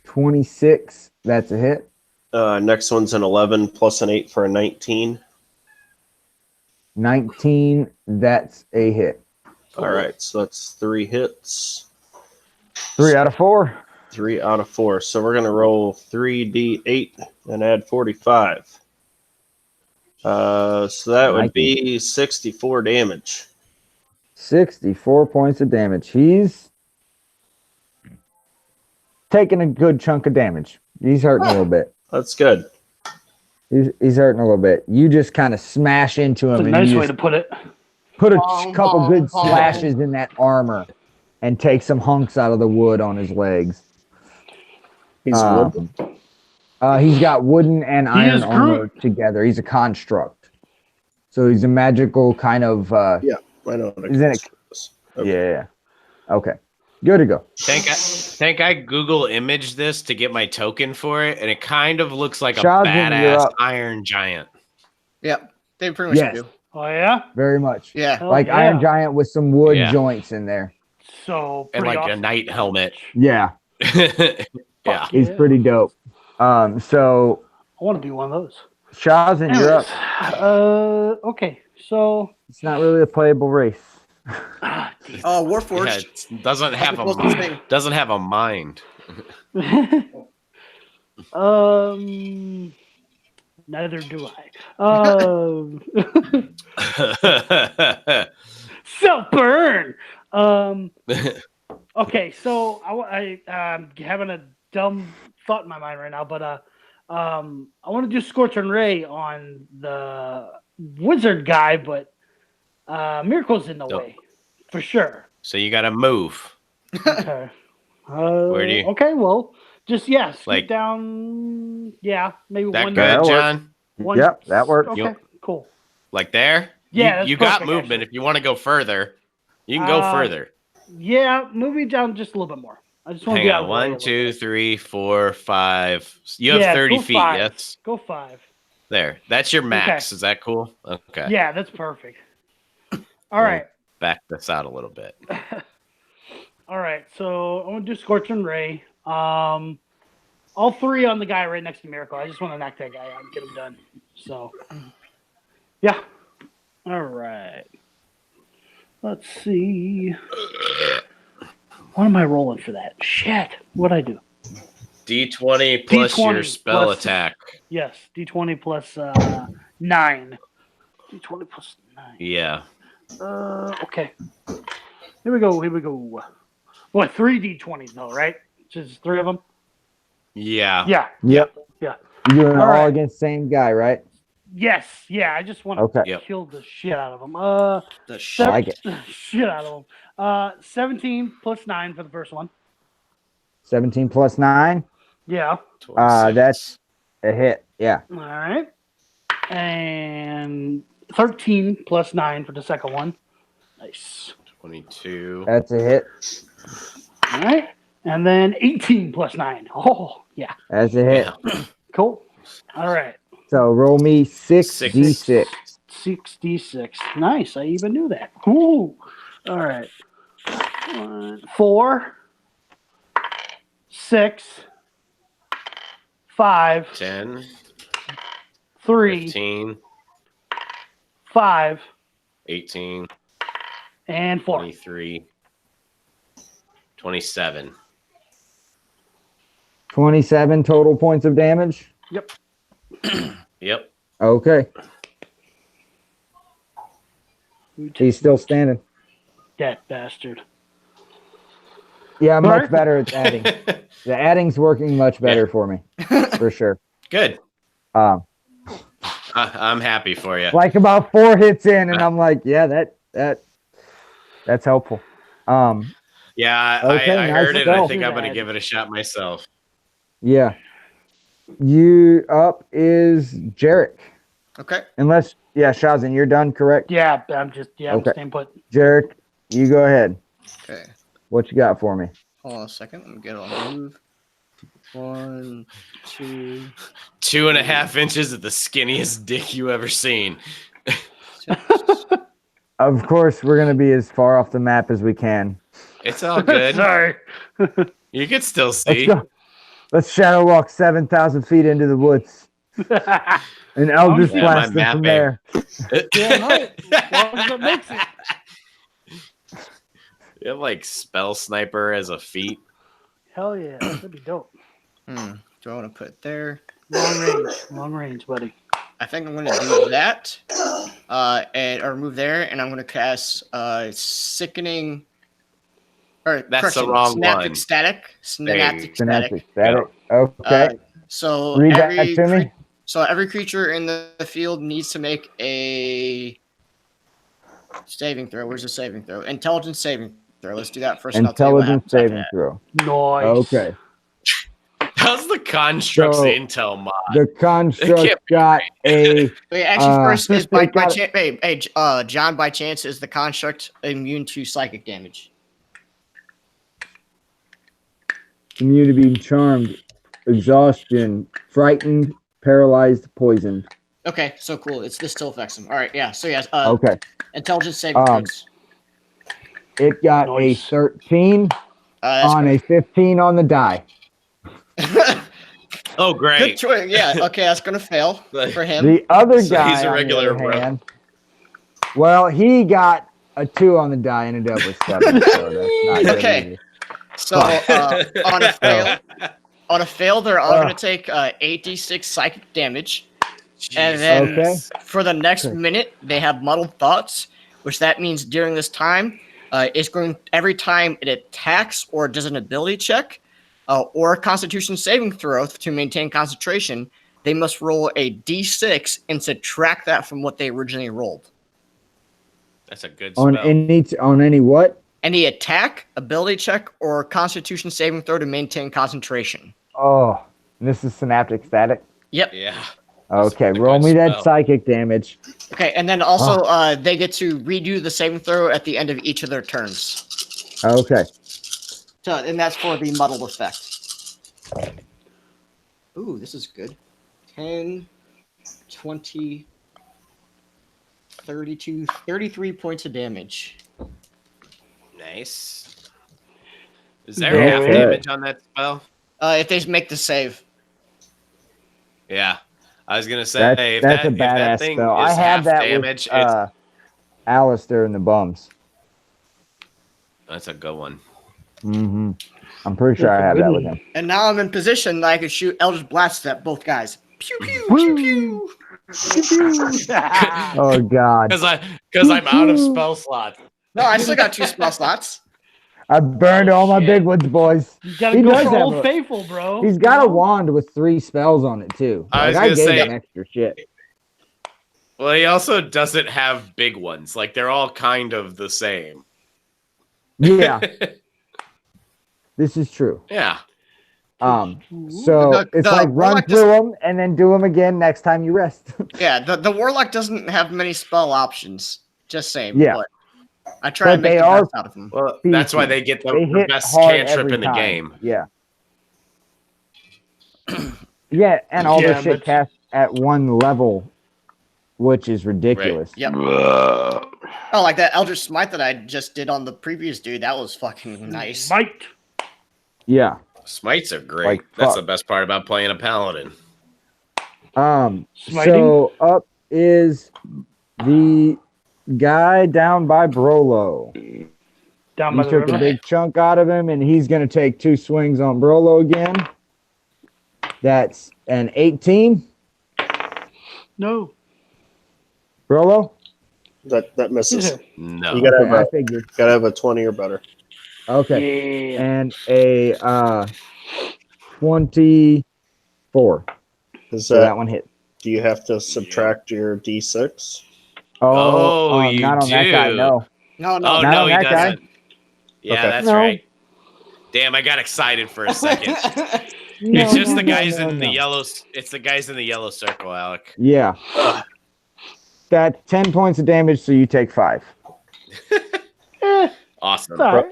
26, that's a hit. Next one's an 11 plus an 8 for a 19. 19, that's a hit. All right, so that's 3 hits. 3 out of 4. 3 out of 4. So we're going to roll 3d8 and add 45. So that would be 64 damage. 64 points of damage. He's taking a good chunk of damage. He's hurting a little bit. That's good. He's hurting a little bit. You just kind of smash into That's him a and nice you way just to put it. put a Bong, couple bong, good bong. slashes in that armor and take some hunks out of the wood on his legs. He's Um, wood. He's got wooden and iron is armor Groot. together. He's a construct. So he's a magical kind of I know what Isn't it- is. Okay. yeah. Okay. Good to go. Think I Google imaged this to get my token for it, and it kind of looks like a Shazam, you're badass up. iron giant. Yep, they pretty much Yes. do. Oh yeah. Very much. Yeah. Hell Like yeah. Iron Giant with some wood Yeah. joints in there. So And pretty like a awesome. knight helmet. Yeah. Yeah. Fuck He's yeah. pretty dope. So I want to be one of those. Shazam, you're up. Okay. So It's not really a playable race. damn. Oh, Yeah, Warforged. it doesn't have the closest thing. a mind. Neither do I. Self burn. Okay, so I'm having a dumb thought in my mind right now, but I want to do Scorching Ray on the wizard guy, but Miracle's in the Nope. way for sure. So you got to move. Okay. Where do you- Okay, well, just scoot Like- down. Yeah, maybe That one. good, That'll work. John? one Yep, that works. Okay, cool. Like there? Yeah, that's you got perfect, movement. actually. If you want to go further, you can go further. Yeah, move me down just a little bit more. I just want to Hang be on. out of the way a 1, little 2, bit. 3, 4, 5. You have Yeah, 30 go feet, 5. yes? Go 5. There. That's your max. Okay. Is that cool? Okay. Yeah, that's perfect. All right. Back this out a little bit. All right. So I'm gonna do Scorching Ray. All 3 on the guy right next to Miracle. I just want to knock that guy out and get him done. So, yeah. All right. Let's see. What am I rolling for that? Shit. What'd I do? D20 plus D20 your spell plus- attack. Yes. D20 plus 9. D20 plus 9. Yeah. Okay. Here we go. What, 3 D20s though, right? Just 3 of them? Yeah. Yeah. Yep. Yeah. You're doing it All all right. against the same guy, right? Yes. Yeah. I just want to Okay. Yep. kill the shit out of them. The I shit. like it. Shit out of them. 17 plus 9 for the first one. 17 plus 9. Yeah. 26. That's a hit. Yeah. All right. And 13 plus 9 for the second one. Nice. 22. That's a hit. All right. And then 18 plus 9. Oh, yeah. That's a hit. Yeah. Cool. All right. So roll me 6d6. 66. Nice. I even knew that. Ooh. All right. 4, 6, 5, 10, 3, 15, 5, 18, and 4. 23, 27. 27 total points of damage. Yep. Okay. He's still standing. That bastard. Yeah, much Alright. better at adding. The adding's working much better for me, for sure. Good. Um, I'm happy for you. like about 4 hits in, and I'm like, yeah, that's helpful. Yeah, Okay, I nice heard it. And I spell. think I'm going to give it a shot myself. Yeah. You up is Jarek. Okay. Unless, yeah, Shazin, you're done, correct? Yeah, I'm Okay. staying put. Jarek, you go ahead. Okay. What you got for me? Hold on a second. Let me get on move. 1, 2, 2.5 inches of the skinniest dick you ever seen. 6. Of course, we're going to be as far off the map as we can. It's all good. Sorry. You can still Let's see. go. Let's shadow walk 7,000 feet into the woods. And I'll just Yeah, blast my them from mapping. there. Damn right. As long as it makes it. You have like spell sniper as a feat. Hell yeah. That'd be dope. Do I want to put it there? Long range, buddy. I think I'm going to do that, or move there, and I'm going to cast sickening. Or That's the correction, wrong synaptic one. Static. Synaptic Synaptic static. static. Okay. So Read that every to me. so every creature in the field needs to make a saving throw. Where's the saving throw? Intelligence saving throw. Let's do that first. and I'll tell you what Intelligence happens after saving that. throw. Nice. Okay. How's the constructs So- intel mod? The construct can't be got a. Wait, actually, first is by it got- chance. Hey, John, by chance, is the construct immune to psychic damage? Immune to being charmed, exhaustion, frightened, paralyzed, poisoned. Okay, so cool. This still affects him. All right, yeah. So yes, Okay. intelligence saving Um, throws. It got Nice. a 13 That's on a 15 on the die. Oh, good great. choice. Yeah. Okay, that's gonna fail for him. The other So guy, he's a on the regular other rogue. hand, well, he got a 2 on the die and ended up with 7. So that's not good Okay. either. So on a fail, they're all gonna take 8d6 psychic damage, and then Okay. for the next Okay. minute they have muddled thoughts, which that means during this time, it's going every time it attacks or does an ability check, or a Constitution saving throw to maintain concentration, they must roll a d6 and subtract that from what they originally rolled. That's a good On spell. any what? Any attack, ability check, or Constitution saving throw to maintain concentration. Oh, this is synaptic static. Yep. Yeah. Okay, a roll good me that spell. psychic damage. Okay, and then also they get to redo the saving throw at the end of each of their turns. Okay. So, and that's for the muddled effect. Ooh, this is good. 10, 20, 32, 33 points of damage. Nice. Is there Very half good. damage on that spell? If they make the save. Yeah. I was gonna say That's a if that badass thing spell. is I half have that damage, with Alistair and the Bums. that's a good one. Mm-hmm. I'm pretty sure I have that with him. And now I'm in position that I can shoot Eldritch Blasts at both guys. Pew pew pew pew. Oh God! Because I'm out of spell slots. No, I still got 2 spell slots. I burned all my shit. big ones, boys. You gotta He go does for have Old a- Faithful, bro. He's got a You know? wand with 3 spells on it too. I was I gonna gave say- him extra shit. Well, he also doesn't have big ones. Like they're all kind of the same. Yeah, this is true. Yeah. So it's The like run Warlock through them and then do them again next time you rest. Yeah, the Warlock doesn't have many spell options. Just saying. Yeah. But I try and But make they the are best out of them. Well, that's why they get They the hit best hard cantrip every in the time. game. Yeah. Yeah, and all Yeah, this shit but- cast at one level, which is ridiculous. Yep. Oh, like that Eldritch Smite that I just did on the previous dude. That was fucking nice. Smite. Yeah. Smites are great. Like, That's fuck. the best part about playing a paladin. Smiting? So up is the guy down by Brolo. Down You by the took a river. big chunk out of him, and he's going to take 2 swings on Brolo again. That's an 18. No. Brolo? That misses. No. You gotta I figured. have a 20 or better. Okay. Yeah. And a 24. Is So that one hit. do you have to subtract your D6? Oh, you not on that guy, do. no. No, Oh Not no, on he that guy. doesn't. Yeah, Okay. that's No. right. Damn, I got excited for a second. No, It's just no, the no, guys no, in no. the yellow. It's the guys in the yellow circle, Alec. Yeah. That's 10 points of damage, so you take 5. Awesome. It's all right.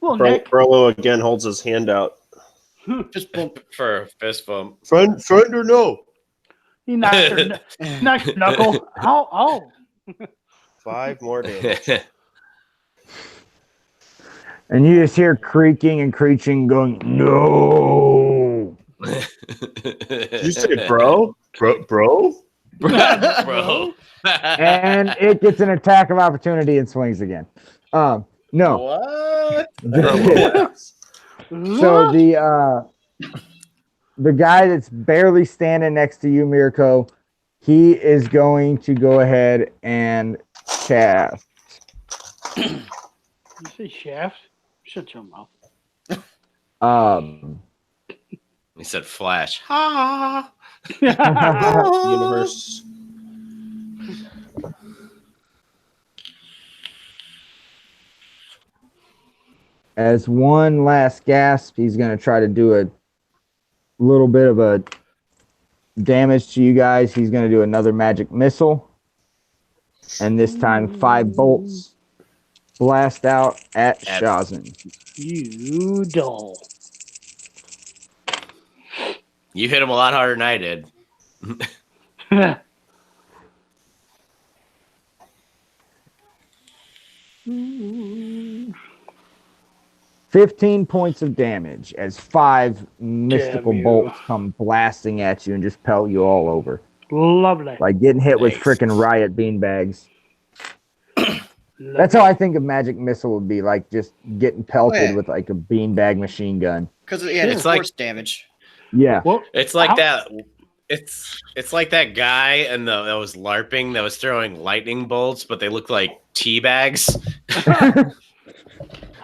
Little Nick. Frollo again holds his hand out. Just bump. For a fist bump. Friend or no? He knocked her knocked knuckle. Oh. 5 more damage. And you just hear creaking and creaking going, no. Did you say bro? Bro? Bro. And it gets an attack of opportunity and swings again. No. What? So the guy that's barely standing next to you, Mirko, he is going to go ahead and cast. You say shaft? Shut your mouth. He said flash. Ha. Universe. As one last gasp, he's going to try to do a little bit of a damage to you guys. He's going to do another magic missile. And this time, 5 bolts blast out at Shazin. You dull. You hit him a lot harder than I did. 15 points of damage as 5 mystical Damn you. bolts come blasting at you and just pelt you all over. Lovely. Like getting hit with Nice. freaking riot beanbags. That's how I think a magic missile would be, like just getting pelted yeah. with like a beanbag machine gun. Because yeah, it's It's like- force damage. Yeah. Well, It's like how- that. It's like that guy and that was LARPing that was throwing lightning bolts, but they look like tea bags.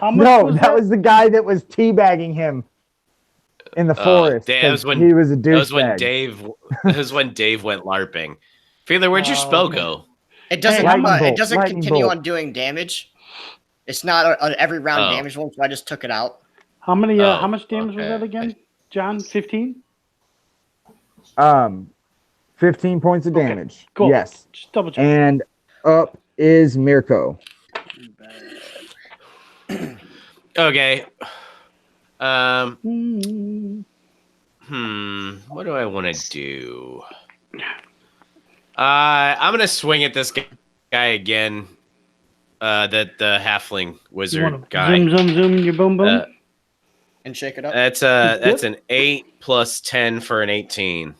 How much No, was that was the guy that was teabagging him in the forest. that was 'cause when- he was a That was when douchebag. Dave. That was when Dave went LARPing. Feeler, where'd your spell okay. go? It doesn't. Lightning it bolt, doesn't lightning continue bolt. on doing damage. It's not an every round Oh. damage one, so I just took it out. How many? Oh, How much damage was okay. that again, John? 15. 15 points of Okay, damage. cool. Yes. Just double check. And up is Mirko. Okay. What do I want to do? I'm gonna swing at this guy again. The halfling You wizard want to guy. zoom in your boom boom? And shake it up. That's an 8 plus 10 for an 18.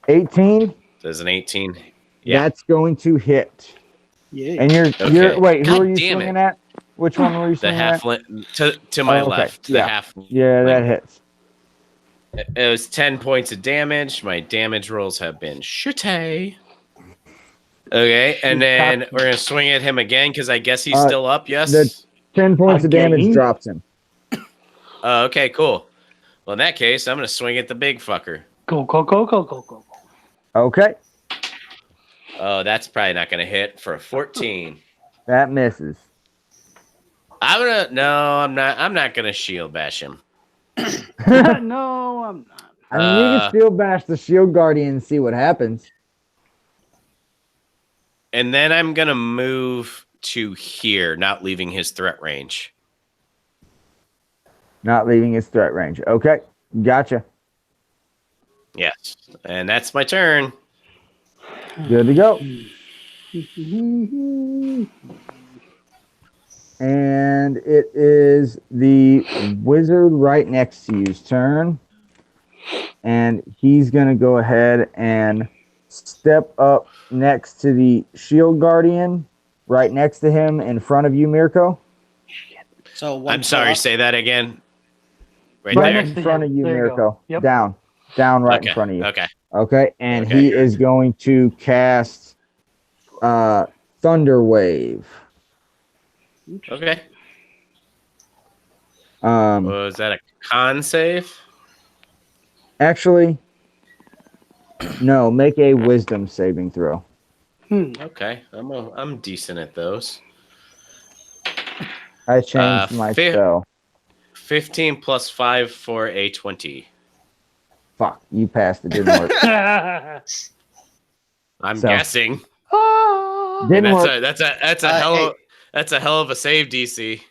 18. There's an 18. Yeah. That's going to hit. yeah. And you're Okay. wait, who God are you damn swinging it. at? Which one were you The swinging at? halfling to my Oh, okay. left. The Yeah. half. Yeah, that hits. It was 10 points of damage. My damage rolls have been shitty. Okay, and then we're gonna swing at him again because I guess he's still up. Yes. the- 10 points of damage Again? drops him. Okay, cool. Well, in that case, I'm gonna swing at the big fucker. Go. Okay. Oh, that's probably not gonna hit for a 14. That misses. I'm not gonna shield bash him. No, I'm not. I mean, we can still bash the Shield Guardian and see what happens. And then I'm going to move to here, not leaving his threat range. Not leaving his threat range. Okay, gotcha. Yes. And that's my turn. Good to go. And it is the wizard right next to you's turn. And he's going to go ahead and step up next to the Shield Guardian, right next to him in front of you, Mirko. So I'm sorry, say that again. Right Right there. next in front of you, There you Mirko. go. Yep. Down right Okay. in front of you. Okay. Okay, and Okay. he is going to cast Thunder Wave. Okay. Was that a con save? actually, no, make a Wisdom saving throw. Okay. I'm decent at those. I changed my spell. 15 plus 5 for a 20. Fuck, you passed. It didn't work. I'm So- guessing. Ah. Didn't And work. that's a hell of a save, DC.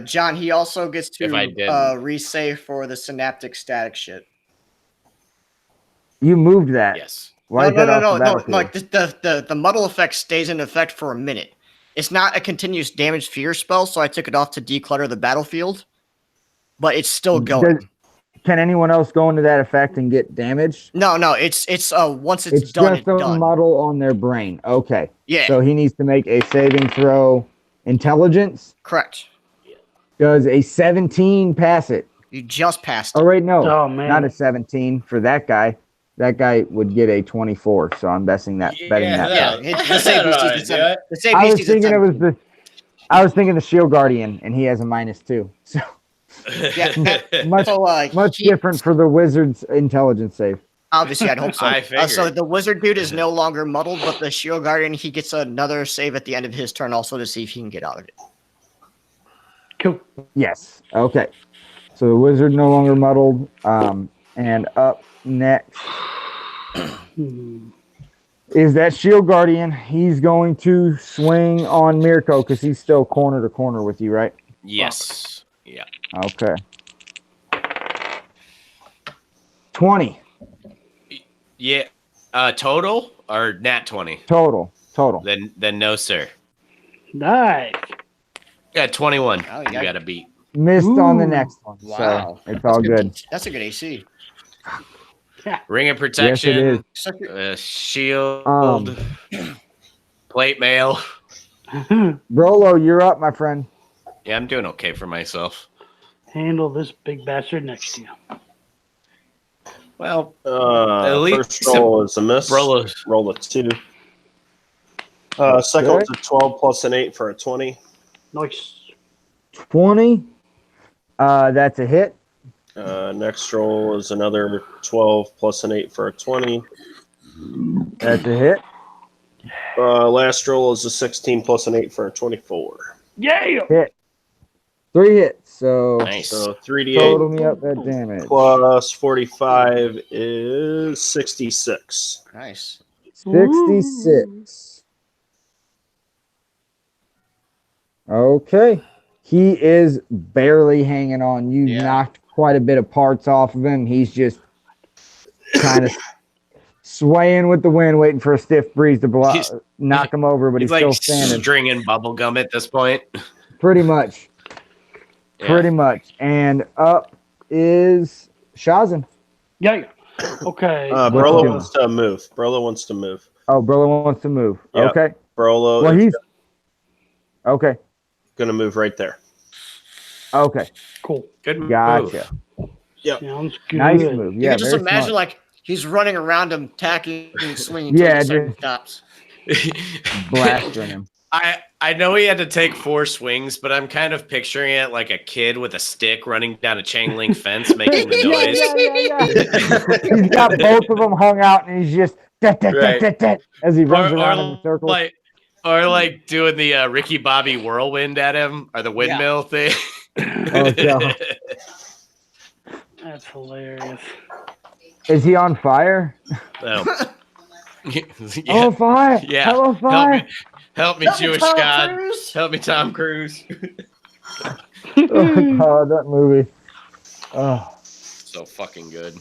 John, he also gets If I to didn't. resave for the synaptic static shit. You moved that. Yes. Why is that off the No. battlefield? Like the muddle effect stays in effect for a minute. It's not a continuous damage fear spell, so I took it off to declutter the battlefield. But it's still going. Can anyone else go into that effect and get damaged? No. It's once it's It's done, just it's a done. muddle on their brain. Okay. Yeah, So he needs to make a saving throw. Intelligence. correct. Does a 17 pass it? You just passed. Oh, wait, no. Oh, man. Not a 17 for that guy. That guy would get a 24. So I'm betting that. betting that. Yeah, the save DC's at the save I was DC's at thinking it was 17. I was thinking the Shield Guardian, and he has a -2. So Yeah, much so much he- different for the wizard's intelligence save. Obviously, I'd hope so. I So figured. the wizard dude is no longer muddled, but the shield guardian, he gets another save at the end of his turn also to see if he can get out of it. Cool. Yes. Okay. So the wizard no longer muddled. And up next is that Shield Guardian. He's going to swing on Mirko because he's still corner to corner with you, right? Yes. Yeah. Okay. 20 Yeah. Total or nat 20? total. Then no, sir. Nice. Yeah, 21. Oh, you yeah. got to beat. Missed on the Ooh. next one. Wow. So it's all good. That's a good AC. Ring of Yes, protection. it is. Such a- Shield. Plate mail. Brolo, you're up, my friend. Yeah, I'm doing okay for myself. Handle this big bastard next to you. Well, At least First roll is a miss. Brolo. Roll a 2. Second one's a 12 plus an 8 for a 20. Nice. 20. That's a hit. Next roll is another 12 plus an 8 for a 20. That's a hit. Last roll is a 16 plus an 8 for a 24. Yeah. 3 hits. So Nice. So 3d8 total me up that damage. plus 45 is 66. nice. 66. Okay. He is barely hanging on. You Yeah. knocked quite a bit of parts off of him. He's just kind of swaying with the wind, waiting for a stiff breeze to He's- knock him over, but he's, He's like still standing. stringing bubble gum at this point. Pretty much. Yeah. Pretty much. And up is Shazin. Yeah. Okay. What you Brolo doing? wants to move. Brolo wants to move. Oh, Brolo wants to move. Yeah. Okay. Brolo Well, is he's okay. going to move right there. Okay. Cool. Good move. Gotcha. Yep. Sounds good. Nice move. You Yeah. can just very imagine smart. like he's running around him, tacking and swinging Yeah, until he just- stops. Blasting him. I know he had to take 4 swings, but I'm kind of picturing it like a kid with a stick running down a chain link fence making the noise. He's got both of them hung out, and he's just Right. as he runs Or- around or in circles. like doing the Ricky Bobby whirlwind at him or the windmill thing. Oh, God. That's hilarious. Is he on fire? No. I'm Yeah. on fire. Yeah. I'm on fire. Help me, Help me, Jewish Tom God. Cruise! Help me, Tom Cruise. Oh God, that movie. Oh. So fucking good.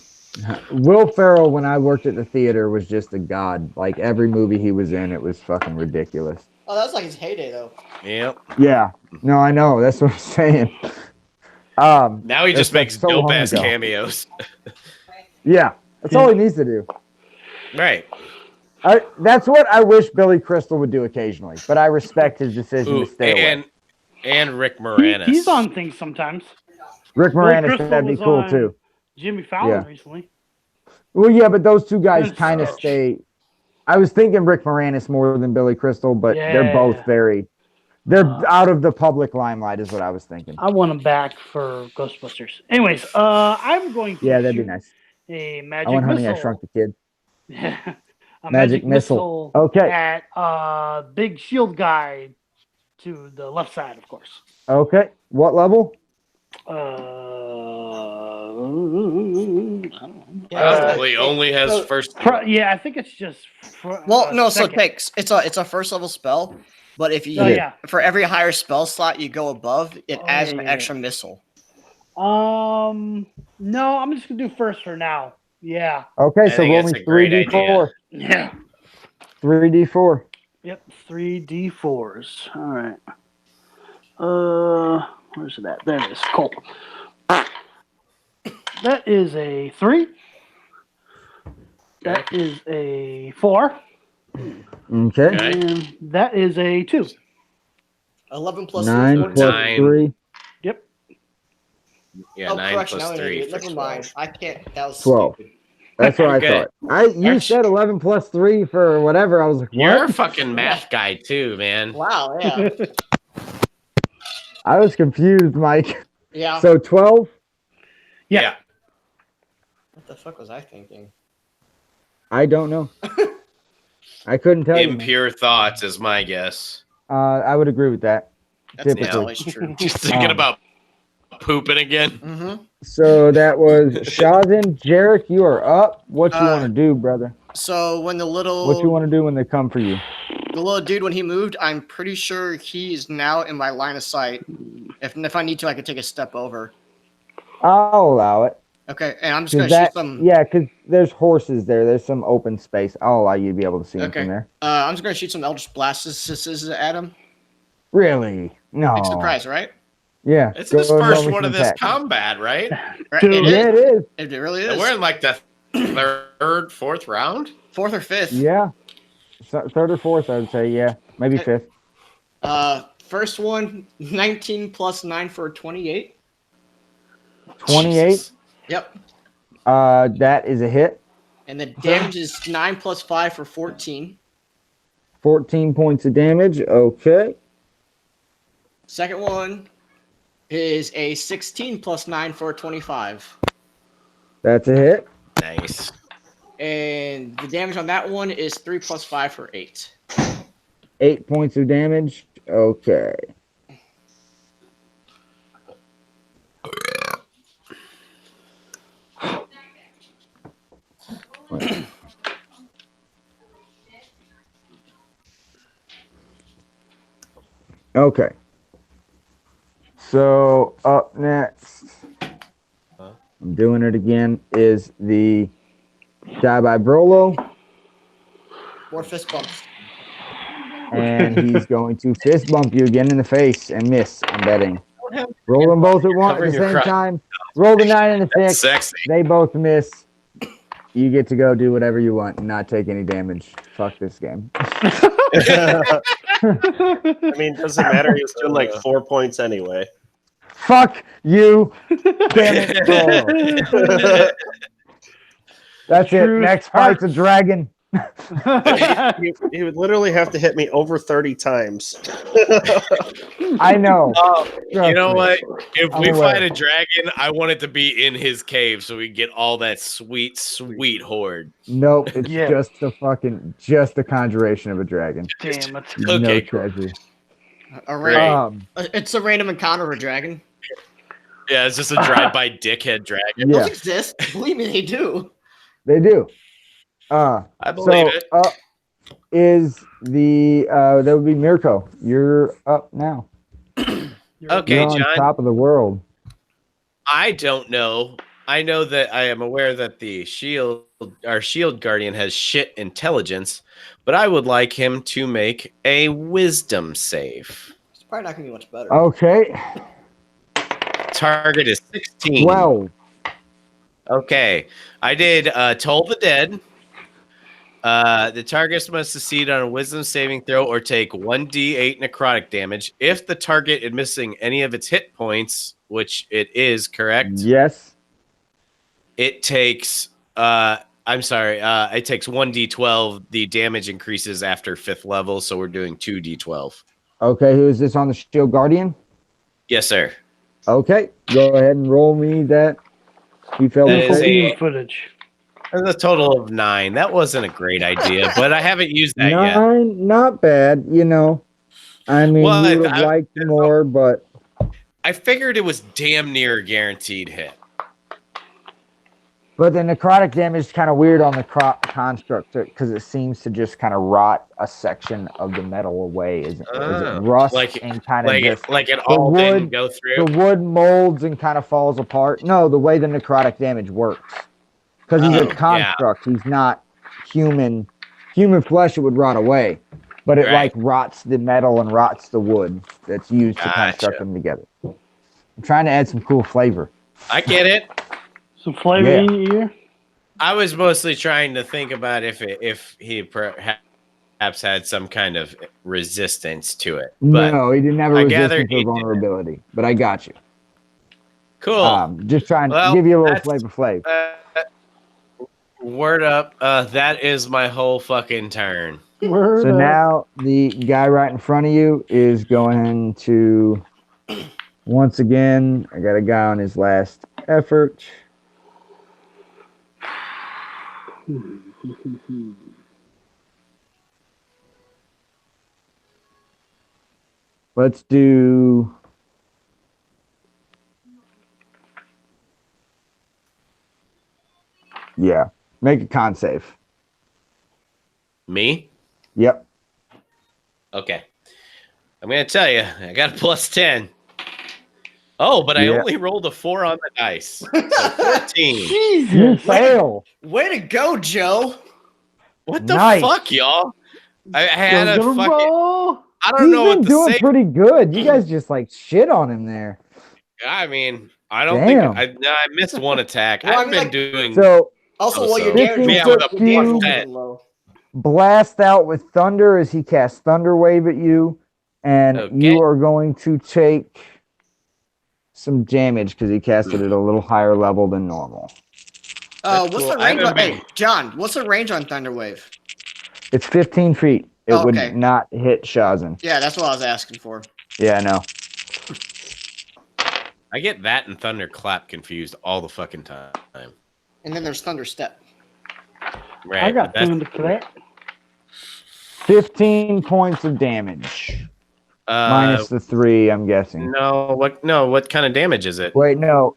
Will Ferrell, when I worked at the theater, was just a god. Like every movie he was in, it was fucking ridiculous. Oh, that was like his heyday, though. Yep. Yeah. No, I know. That's what I'm saying. Now he just that's like makes so long dope ass ago. cameos. Yeah, that's all he needs to do. Right. That's what I wish Billy Crystal would do occasionally. But I respect his decision Ooh, to stay away. and Rick Moranis. He's on things sometimes. Rick Billy Moranis, Crystal that'd be was cool on too. Jimmy Fallon Yeah. recently. Well, yeah, but those two guys Good kind of search. stay. I was thinking Rick Moranis more than Billy Crystal, but they're both Yeah. very. They're out of the public limelight, is what I was thinking. I want him back for Ghostbusters. Anyways, I'm going to Yeah, that'd be shoot nice. a magic I want Honey, missile. I Shrunk the Kid. A Magic missile. Okay. At big shield guy to the left side, of course. Okay. What level? I don't know. Probably only has so- first. Yeah, I think it's just. Well, no, so second. it takes it's a first level spell, but if you Oh, yeah. for every higher spell slot you go above, it Oh, adds yeah, an yeah, extra missile. No, I'm just gonna do first for now. Yeah, Okay, I so think roll it's me a great 3d4. yeah. 3d4. Yep, 3d4s. All right. Where's it at? There it is. Cool. That is a 3. That is a 4. Okay. Okay. And that is a 2. 11 plus 9 3 plus is 9. 3. Yep. Yeah, Oh, 9 correction, plus I'm an 3 idiot. for Never 12. mind. I can't. That was 12. stupid. That's what Okay. I thought. You said 11 plus 3 for whatever. I was like, You're a what? fucking math guy too, man. Wow. Yeah. I was confused, Mike. Yeah. So 12? Yeah. What the fuck was I thinking? I don't know. I couldn't tell you. Impure thoughts is my guess. I would agree with that. That's not Typically. always true. Just thinking Um, about pooping again. Mm-hmm. So that was Shazin. Jarek, you are up. What you want to do, brother? So when the little What you want to do when they come for you? the little dude when he moved, I'm pretty sure he is now in my line of sight. If I need to, I could take a step over. I'll allow it. Okay, and I'm just 'Cause gonna shoot some. Yeah, because there's horses there. There's some open space. I'll allow you to be able to see them Okay. from there. I'm just gonna shoot some Eldritch Blasts at him. Really? No. Big surprise, right? Yeah. It's go his ahead and first roll me one some of this attack. combat, right? Right, Dude. it Yeah, is. it is. It really And is. we're in like the third, fourth round. Fourth or fifth. Yeah. Third or fourth, I would say. Yeah. Maybe Okay. fifth. First one, 19 plus 9 for 28. 28. Jesus. Yep. That is a hit. And the damage is 9 plus 5 for 14. 14 points of damage. Okay. Second one is a 16 plus 9 for 25. That's a hit. Nice. And the damage on that one is 3 plus 5 for 8. 8 points of damage. Okay. Okay. So up next, I'm doing it again, is the Die by Brolo, More fist bumps. and he's going to fist bump you again in the face and miss, I'm betting. Roll them both at once at Covering the your same crotch. time. Roll the 9 and the 6. Sexy. They both miss. You get to go do whatever you want and not take any damage. Fuck this game. I mean, doesn't matter. He was doing like 4 points anyway. Fuck you. Damn it. Brolo. That's Truth it. Next fight's a dragon. He would literally have to hit me over 30 times. I know. You Trust know me. what? If I'm we aware. fight a dragon, I want it to be in his cave so we can get all that sweet, sweet horde. Nope. It's Yeah. just the conjuration of a dragon. Damn it. No Okay, cool. treasure. A random, Um, it's a random encounter of a dragon. Yeah, it's just a drive-by dickhead dragon. Yeah. Those exist. Believe me, they do. They do. I believe So it. up is the that would be Mirko. You're up now. Okay, You're on John. top of the world. I don't know. I know that I am aware that our shield guardian has shit intelligence, but I would like him to make a wisdom save. It's probably not gonna be much better. Okay. Target is 16. 12. Okay. I did Toll the Dead. The target must succeed on a wisdom saving throw or take 1d8 necrotic damage. If the target is missing any of its hit points, which it is, correct? Yes. It takes it takes 1d12. The damage increases after 5th level, so we're doing 2d12. Okay, who is this on the Shield Guardian? Yes, sir. Okay, go ahead and roll me that. You fell That is asleep. a- footage. There's a total of 9. That wasn't a great idea, but I haven't used that yet. 9, not bad, you know. I mean, Well, we would have liked more, but I figured it was damn near a guaranteed hit. the necrotic damage is kind of weird on the construct because it seems to just kind of rot a section of the metal away. Is it rust and kind of just like it all wood- didn't go through? the wood molds and kind of falls apart? No, the way the necrotic damage works. Because he's Oh, a yeah. construct. He's not human. Human flesh, it would rot away. But it Right. like rots the metal and rots the wood that's used to construct Gotcha. them together. I'm trying to add some cool flavor. I get it. Some flavor Yeah. in your ear. I was mostly trying to think about if he perhaps had some kind of resistance to it. But No, he didn't have a I gather resistance he or did. vulnerability. But I got you. cool. Just trying to Well, give you a little that's- flavor. Word up. That is my whole fucking turn. Word So up. now the guy right in front of you is going to, once again, I got a guy on his last effort. Let's do. Yeah, make a con save. Me? Yep. Okay. I'm going to tell you, I got a plus 10. Oh, but I Yeah. only rolled a 4 on the dice. So 14. You Jesus. fail. Way to go, Joe. What the Nice. fuck, y'all? I had a Gonna fucking. roll. I don't He's know been what to doing say. pretty good. You guys just like shit on him there. I mean, I don't Damn. think I missed one attack. Well, I I've mean, been like- doing. So Also, Oh, while your so- damage Yeah, with a your damage plus was 10. low. blast out with thunder as he casts Thunder Wave at you, and Okay. you are going to take some damage because he cast it at a little higher level than normal. That's What's cool. the I range haven't on? been- Hey, John, what's the range on Thunderwave? It's 15 feet. It Oh, would okay. not hit Shazin. Yeah, that's what I was asking for. Yeah, I know. I get that and Thunderclap confused all the fucking time. And then there's Thunder Step. Right. I got but that's- two in the clip. 15 points of damage. Minus the 3, I'm guessing. No, what kind of damage is it? Wait, no.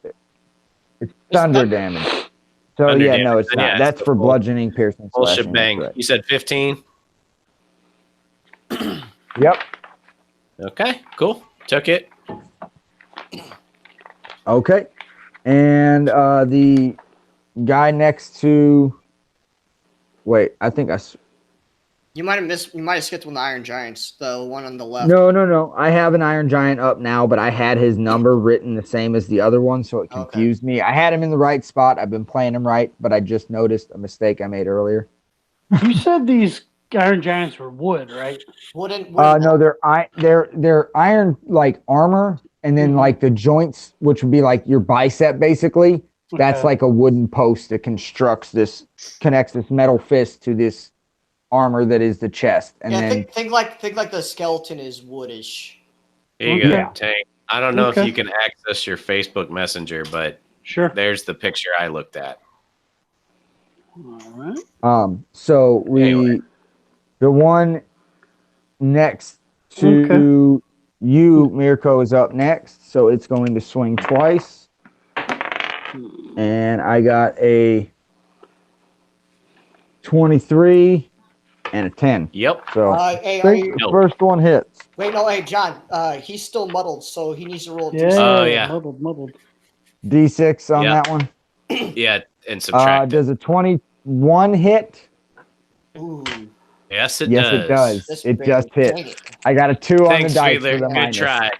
It's thunder thunder. damage. So, Thunder yeah, no, damage. it's not. Yeah, That's it's for the bludgeoning, piercing, Bullshit slashing. bang. Correct. You said 15? Yep. Okay, cool. Took it. Okay. And the guy next to. Wait, I think I. You might have missed. You might have skipped one of the Iron Giants, the one on the left. No. I have an Iron Giant up now, but I had his number written the same as the other one, so it Okay. confused me. I had him in the right spot. I've been playing him right, but I just noticed a mistake I made earlier. You said these Iron Giants were wood, right? Wouldn't. No, they're iron like armor, and then Mhm. like the joints, which would be like your bicep, basically. That's Okay. like a wooden post that connects this metal fist to this armor that is the chest, and Yeah, then think like the skeleton is woodish. Here you Okay. go, Tank. I don't know Okay. if you can access your Facebook Messenger, but Sure. there's the picture I looked at. All right. so we Anyway. the one next to you, Mirko, is up next, so it's going to swing twice. and I got a 23 and a 10. Yep. So Hey, think the first one hits. wait, no, hey, John. He's still muddled, so he needs to roll. Yeah. Oh, yeah. Muddled. D6 on Yeah. that one. Yeah, and subtract it. Does a 21 hit? Ooh, Yes, it Yes, does. it does. this It baby, just dang hit. it. I got a 2 on Thanks, the dice Wheeler. for the Good minus. try.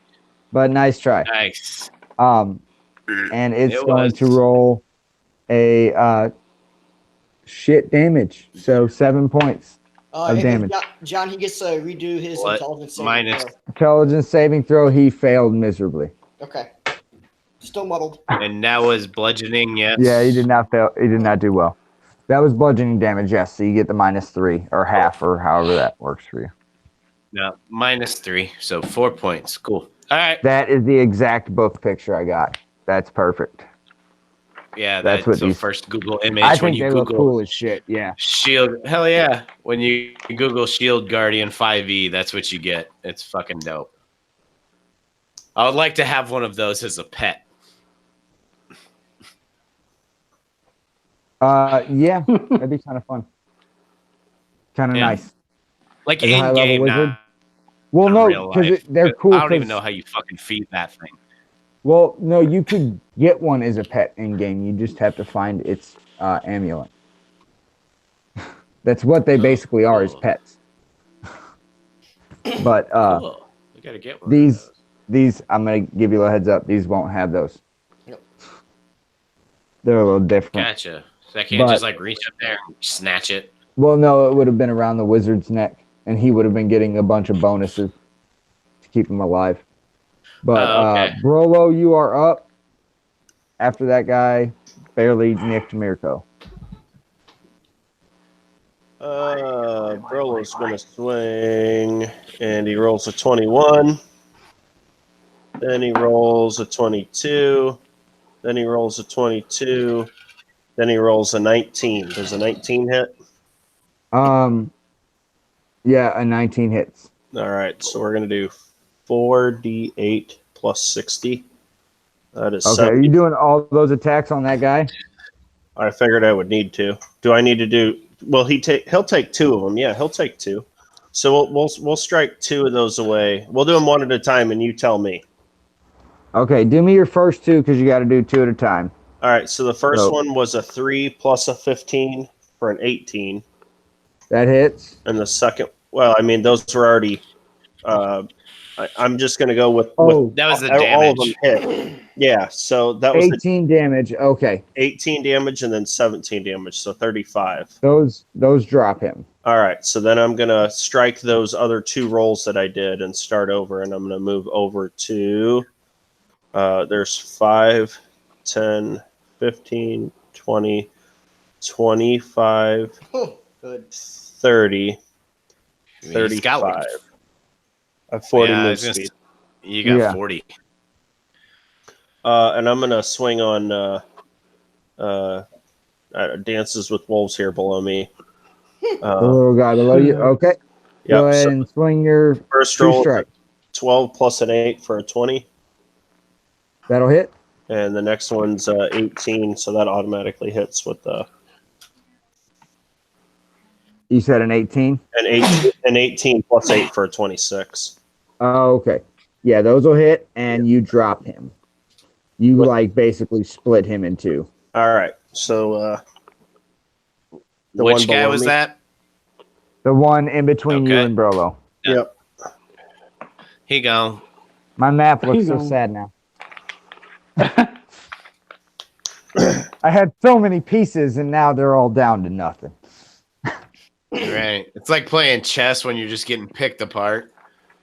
But nice try. Nice. And it's It going was. to roll a shit damage. So 7 points of And then damage. John, he gets to redo his What? intelligence saving Minus- throw. Intelligence saving throw. He failed miserably. Okay. Still muddled. And that was bludgeoning, yes. Yeah, he did not fail. He did not do well. That was bludgeoning damage. Yes, so you get the -3 or half or however that works for you. No, -3. So 4 points. Cool. All right. That is the exact book picture I got. That's perfect. Yeah, That's that's what the these- first Google image I when think you they Google look cool as shit. Yeah. Shield. Hell yeah. When you Google Shield Guardian 5e, that's what you get. It's fucking dope. I would like to have one of those as a pet. Yeah, that'd be kind of fun. Kind of Yeah. nice. Like As a in high-level game, wizard? not Well, in no, real life. because they're cool. I don't even 'cause- know how you fucking feed that thing. Well, no, you could get one as a pet in game. You just have to find its amulet. That's what they basically are, is cool. pets. But Cool. We gotta get one. these- Of those. these, I'm gonna give you a heads up. These won't have those. Yep. They're a little different. Gotcha. So I can't But- just like reach up there and snatch it. Well, no, it would have been around the wizard's neck, and he would have been getting a bunch of bonuses to keep him alive. But Oh, okay. Brolo, you are up. After that guy barely nicked Mirko. Brolo's gonna swing, and he rolls a 21. Then he rolls a 22. Then he rolls a 22. Then he rolls a 19. Does a 19 hit? Yeah, a 19 hits. All right, so we're gonna do 4d8 plus 60. That is Okay, are 70. you doing all those attacks on that guy? I figured I would need to. Do I need to do? Well, he'll take 2 of them. Yeah, he'll take 2. So we'll strike 2 of those away. We'll do them one at a time, and you tell me. Okay, do me your first 2 because you got to do 2 at a time. All right. So the first So- one was a 3 plus a 15 for an 18, That hits. and the second, well, I mean, those were already. I'm just gonna go with That was the all of damage. them hit. Yeah. So that was the 18 damage. Okay, 18 damage and then 17 damage, so 35. those drop him. All right, so then I'm going to strike those other 2 rolls that I did and start over, and I'm going to move over to, there's 5, 10, 15, 20, 25, Oh, good. 30, I mean, he's got, 35. like, I have 40 Yeah, I move was gonna speed. You got Yeah. 40. And I'm going to swing on Dances with Wolves here below me. The little guy below you. Okay, go Yep, ahead so and swing your first 2 roll, strike. 12 plus an 8 for a 20. That'll hit. And the next one's 18, so that automatically hits with You said an 18. an 18 plus 8 for a 26. Oh, okay. Yeah, those will hit, and you drop him. You What? like basically split him in 2. All right, so the Which one guy below was me? Uh, that? The one in between you Okay. and Brolo. Yep. Here you go. My map looks so He's on. sad now. I had so many pieces, and now they're all down to nothing. Right. It's like playing chess when you're just getting picked apart.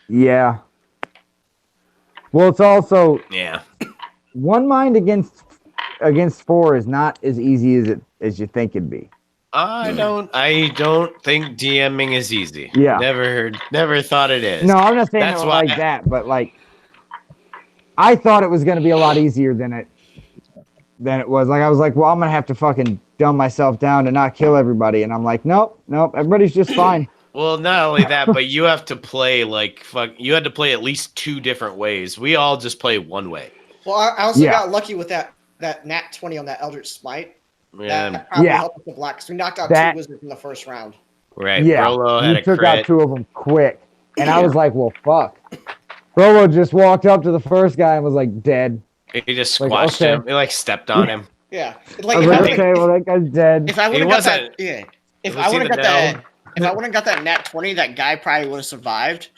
Yeah. Well, it's also Yeah. one mind against 4 is not as easy as you think it'd be. I don't think DMing is easy. Yeah. Never thought it is. No, I'm not saying That's it why- like that, but like I thought it was going to be a lot easier than it was. Like I was like, well, I'm gonna have to fucking dumb myself down to not kill everybody, and I'm like, nope, everybody's just fine. Well, not only that, but you have to play you had to play at least 2 different ways. We all just play one way. Well, I also Yeah. got lucky with that that nat 20 on that Eldritch Smite, Yeah, that probably Yeah. helped with the black. 'cause we knocked out That- 2 wizards in the first round. right. Yeah, Brolo had you a took crit. out 2 of them quick, and I was like, "Well, fuck." Rolo just walked up to the first guy and was like, "Dead." He just Like, squashed okay. him. He like stepped on him. Yeah. I Like was if I like, would've- "Okay, well, that guy's dead." if I He would have got that, wasn't- yeah. If Was I he would have the got that, if I wouldn't got that nat 20, that guy probably would have survived,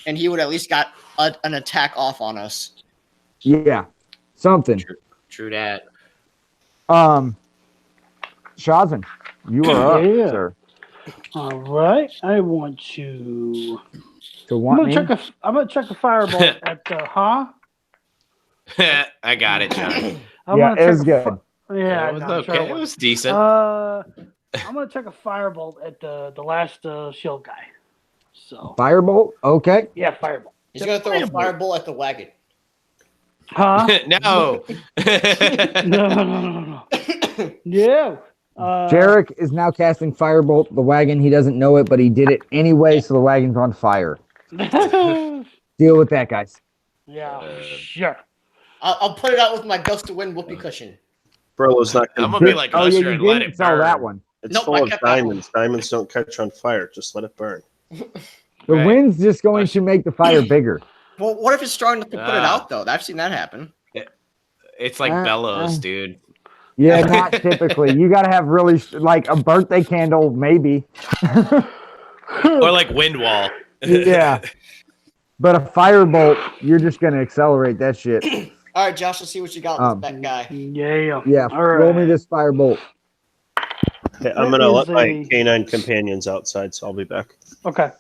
and he would at least got an attack off on us. Yeah, something. True that. Shazin, you are up, Yeah. sir. All right. I want to. To I'm want gonna me? check a. I'm gonna check a firebolt at the. Huh? I got it, John. I'm Yeah, gonna it was check a good. Yeah, it was no, I'm okay. sure It was decent. I'm gonna check a firebolt at the last shield guy. So Firebolt? Okay. yeah, firebolt. He's gonna throw a fireball at the wagon. Huh? No. No. Yeah. Jarek is now casting Firebolt the wagon. He doesn't know it, but he did it anyway, so the wagon's on fire. Deal with that, guys. Yeah, sure. I'll put it out with my gust of wind whoopee cushion. Brolo's not I'm going gonna be like Oh, yeah, Usher you and let didn't it sell burn. that one. It's Nope, full I of kept that one. diamonds. Diamonds don't catch on fire. Just let it burn. The Right. wind's just going to make the fire bigger. Well, what if it's strong enough to put it Ah. out though? I've seen that happen. It's like bellows, dude. Yeah, not typically. You got to have really, like a birthday candle, maybe. Or like wind wall. Yeah. But a firebolt, you're just going to accelerate that shit. All right, Josh, let's see what you got with that guy. Yeah. Yeah, All roll me right. this firebolt. Okay, I'm That going to is let my a- canine companions outside, so I'll be back. Okay.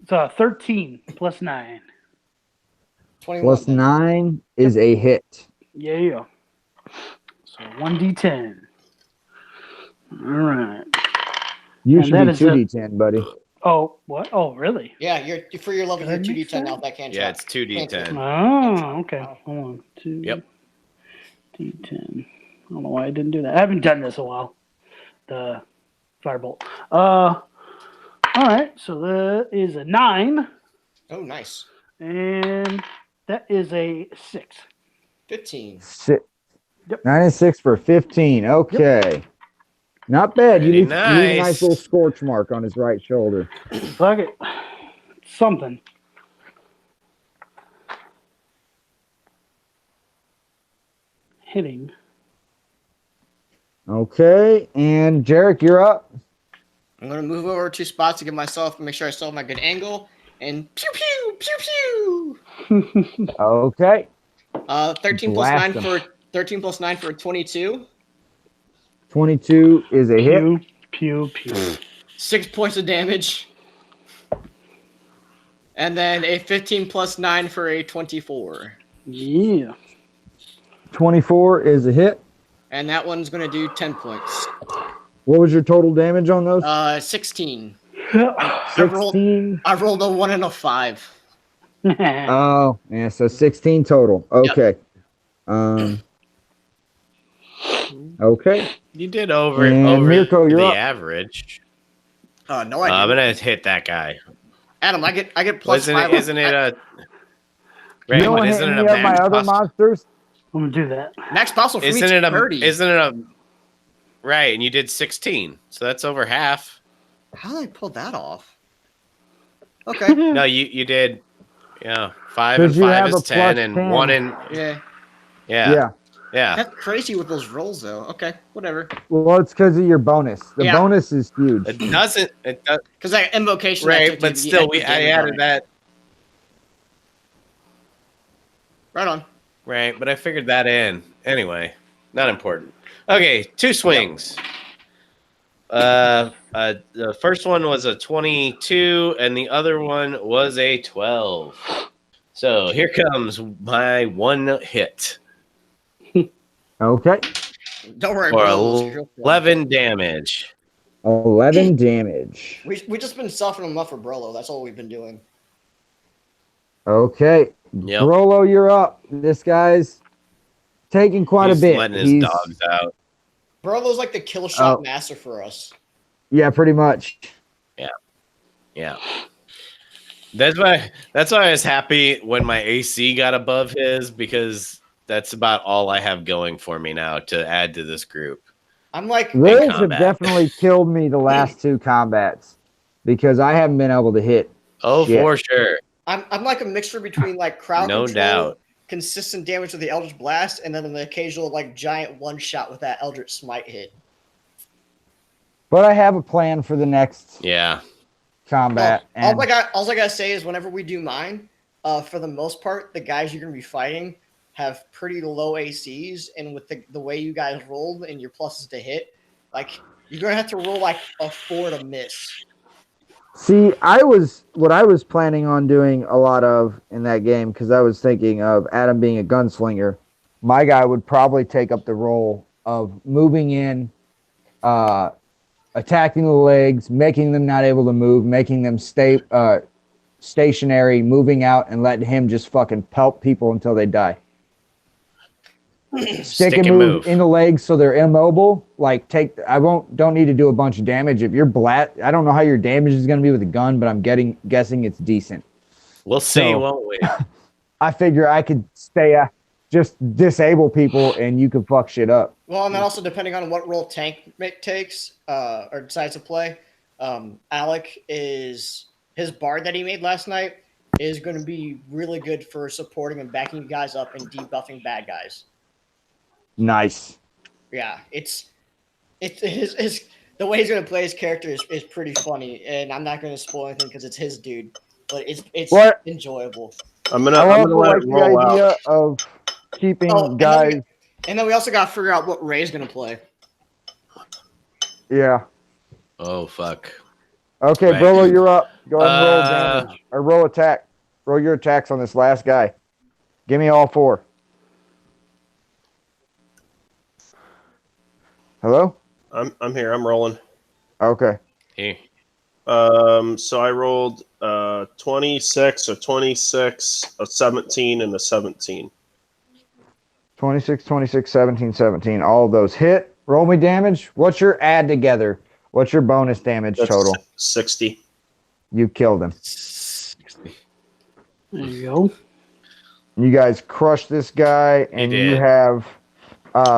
It's 13 plus 9. 21. Plus 9 is a hit. Yeah. So 1d10. All right. You And should that be is a- 2d10, buddy. Oh, what? Oh, really? Yeah, you're for your level, Did I you're mix 2d10 that? now. That can't. Yeah, it's 2d10. Oh, okay. Hold on. 2 Yep. D10. I don't know why I didn't do that. I haven't done this in a while. The firebolt. All right. So that is a 9, Oh, nice. and that is a 6. 15. 9 and 6 for 15. Okay. Not bad. You Pretty leave a nice nice. little scorch mark on his right shoulder. Fuck it. Something. Hitting. Okay. And Jarek, you're up. I'm gonna move over 2 spots to give myself make sure I still have my good angle. And pew pew pew pew. Okay. 13 plus Blast 9 him. for 13 plus 9 for 22. 22 is a hit. Pew, pew, pew. 6 points of damage. And then a 15 plus 9 for a 24. Yeah. 24 is a hit. And that one's gonna do 10 points. What was your total damage on those? 16. I rolled 16. a 1 and a 5. Oh, yeah. So 16 total. Okay. Okay. You did over And Mirko, you're the up. average. No, I'm I didn't. gonna hit that guy. Adam, I get plus Isn't 5. it? Isn't it a? Right, You don't but hit isn't it any a of my max other cost? monsters? I'm gonna do that. Max possible for me Isn't is it a? 30. Isn't it a? Right, and you did 16, so that's over half. How did I pull that off? Okay. No, you did. Yeah, 5 and 'Cause you 5 have is a 10, plus and 10. 1 and Yeah. yeah. That's crazy with those rolls, though. Okay, whatever. Well, it's because of your bonus. The Yeah. bonus is huge. It doesn't. It does, Because that invocation. I right, took, but you still, had good I damage on added it. that. Right on. Right, but I figured that in anyway. Not important. Okay, 2 swings. The first one was a 22, and the other one was a 12. So here comes my 1 hit Okay. Don't worry. for bro, it's real fun. 11 damage. 11 damage. We just been softening them up for Brolo. That's all we've been doing. Okay. Yep. Rolo, you're up. This guy's taking quite He's a bit. letting his He's- dogs out. Brolo's like the kill shot Oh. master for us. Yeah, pretty much. Yeah. That's why I was happy when my AC got above his, because that's about all I have going for me now to add to this group. I'm like, Rays have combat. definitely killed me the last 2 combats because I haven't been able to hit. Oh, Shit. for sure. I'm like a mixture between like crowd No control, doubt. consistent damage with the Eldritch Blast, and then an occasional like giant one shot with that Eldritch Smite hit. But I have a plan for the next Yeah. combat. Well, and all I gotta say is whenever we do mine, for the most part, the guys you're gonna be fighting have pretty low ACs, and with the way you guys rolled and your pluses to hit, like you're gonna have to roll like a 4 to miss. See, what I was planning on doing a lot of in that game, because I was thinking of Adam being a gunslinger. My guy would probably take up the role of moving in, attacking the legs, making them not able to move, making them stay stationary, moving out, and letting him just fucking pelt people until they die. Stick and move in the legs so they're immobile. Like don't need to do a bunch of damage. If you're I don't know how your damage is going to be with a gun, but I'm guessing it's decent. We'll see, So- won't we? I figure I could stay, just disable people and you can fuck shit up. Well, and then also depending on what role tank takes or decides to play, Alec is his bard that he made last night is going to be really good for supporting and backing you guys up and debuffing bad guys. Nice. Yeah, it's his the way he's going to play his character is pretty funny, and I'm not going to spoil anything because it's his dude, but it's What? enjoyable. I'm I gonna also let like it the roll out. idea of keeping Oh, guys. And then we also got to figure out what Ray's going to play. Yeah. Oh, fuck. Okay, Right. Brolo, you're up. Go ahead and roll Uh, damage. Or roll attack. Roll your attacks on this last guy. Give me all 4. Hello? I'm here. I'm rolling. Okay. Here. So I rolled 26, a 26, a 17, and a 17. 26, 26, 17, 17. All of those hit. Roll me damage. What's your add together? What's your bonus damage That's total? 60. You killed him. There you go. You guys crush this guy, and you did. have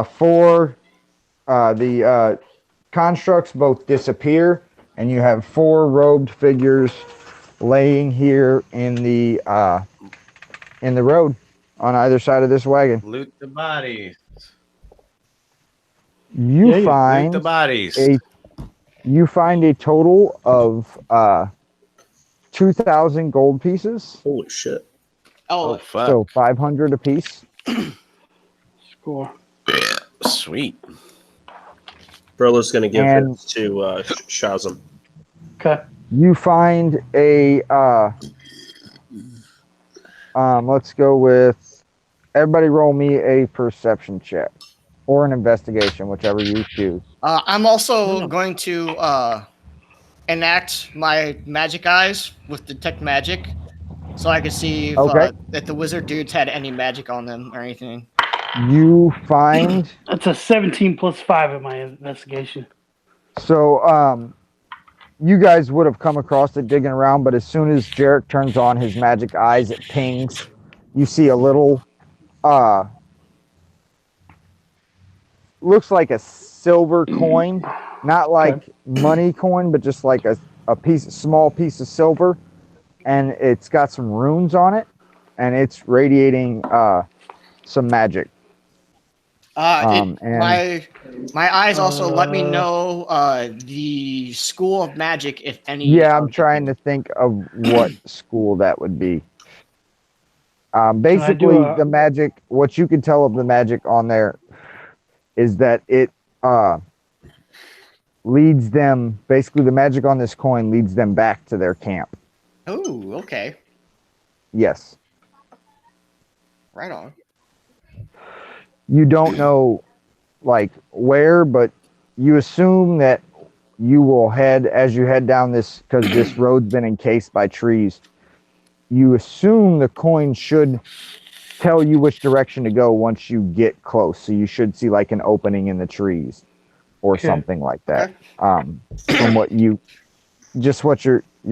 4. The constructs both disappear, and you have 4 robed figures laying here in the road on either side of this wagon. Loot the bodies. You Yeah, Loot find the bodies. you find a total of 2,000 gold pieces, Holy shit. Oh, Oh, fuck. so 500 apiece. Score. Sweet. Brolo's going to give And- this to Shazam. Okay. You find a let's go with everybody roll me a perception check or an investigation, whichever you choose. I'm also going to enact my magic eyes with detect magic, so I can see if the wizard dudes had any magic on them or anything. You find That's a 17 plus 5 in my investigation. so you guys would have come across it digging around, but as soon as Jarek turns on his magic eyes, it pings. You see a little looks like a silver coin, not like money coin, but just like a small piece of silver, and it's got some runes on it, and it's radiating some magic. And and- my eyes also let me know the school of magic, if any. Yeah, I'm trying to think of what school that would be. Basically, the magic, what you can tell of the magic on there is that it leads them, basically the magic on this coin leads them back to their camp. Oh, okay, Yes. right on. You don't know like where, but you assume that you will head, as you head down this, because this road's been encased by trees, you assume the coin should tell you which direction to go once you get close. So you should see like an opening in the trees or Okay. something like that. From what you're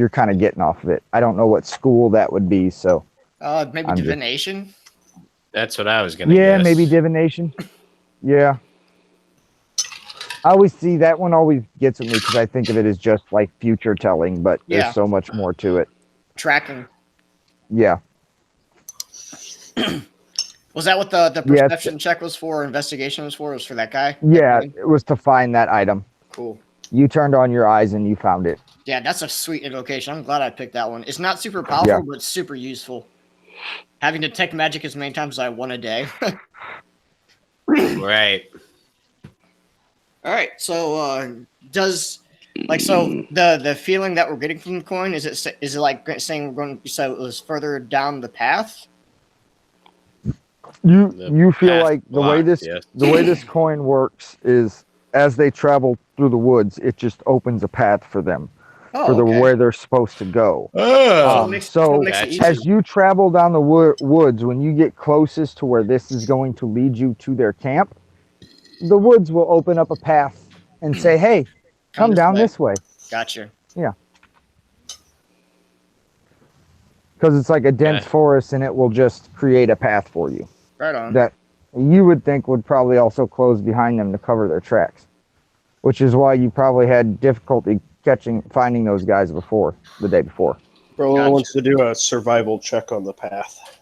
kind of getting off of it. I don't know what school that would be, so Maybe I'm just- divination. That's what I was gonna. Yeah, guess. maybe divination. Yeah. I always see that one always gets with me because I think of it as just like future telling, but Yeah. there's so much more to it. Tracking. Yeah. Was that what the Yeah, perception check was for? Investigation was for? It was for that guy? Yeah, That guy? it was to find that item. Cool. You turned on your eyes and you found it. Yeah, that's a sweet invocation. I'm glad I picked that one. It's not super powerful, Yeah. but super useful. Having detect magic as many times as I want a day. Right. All right. So does the feeling that we're getting from the coin is it like saying we're going? So it was further down the path. The You feel path like blocked, yes. the way this coin works is as they travel through the woods, it just opens a path for them Oh, for okay. where they're supposed to go. Oh, So it makes it gotcha. as easier. you travel down the woods, when you get closest to where this is going to lead you to their camp, the woods will open up a path and say, "Hey, come down this way," Gotcha. because it's like a dense Okay. forest, and it will just create a path for you Right on. that you would think would probably also close behind them to cover their tracks, which is why you probably had difficulty finding those guys the day before. Bro Gotcha. wants to do a survival check on the path.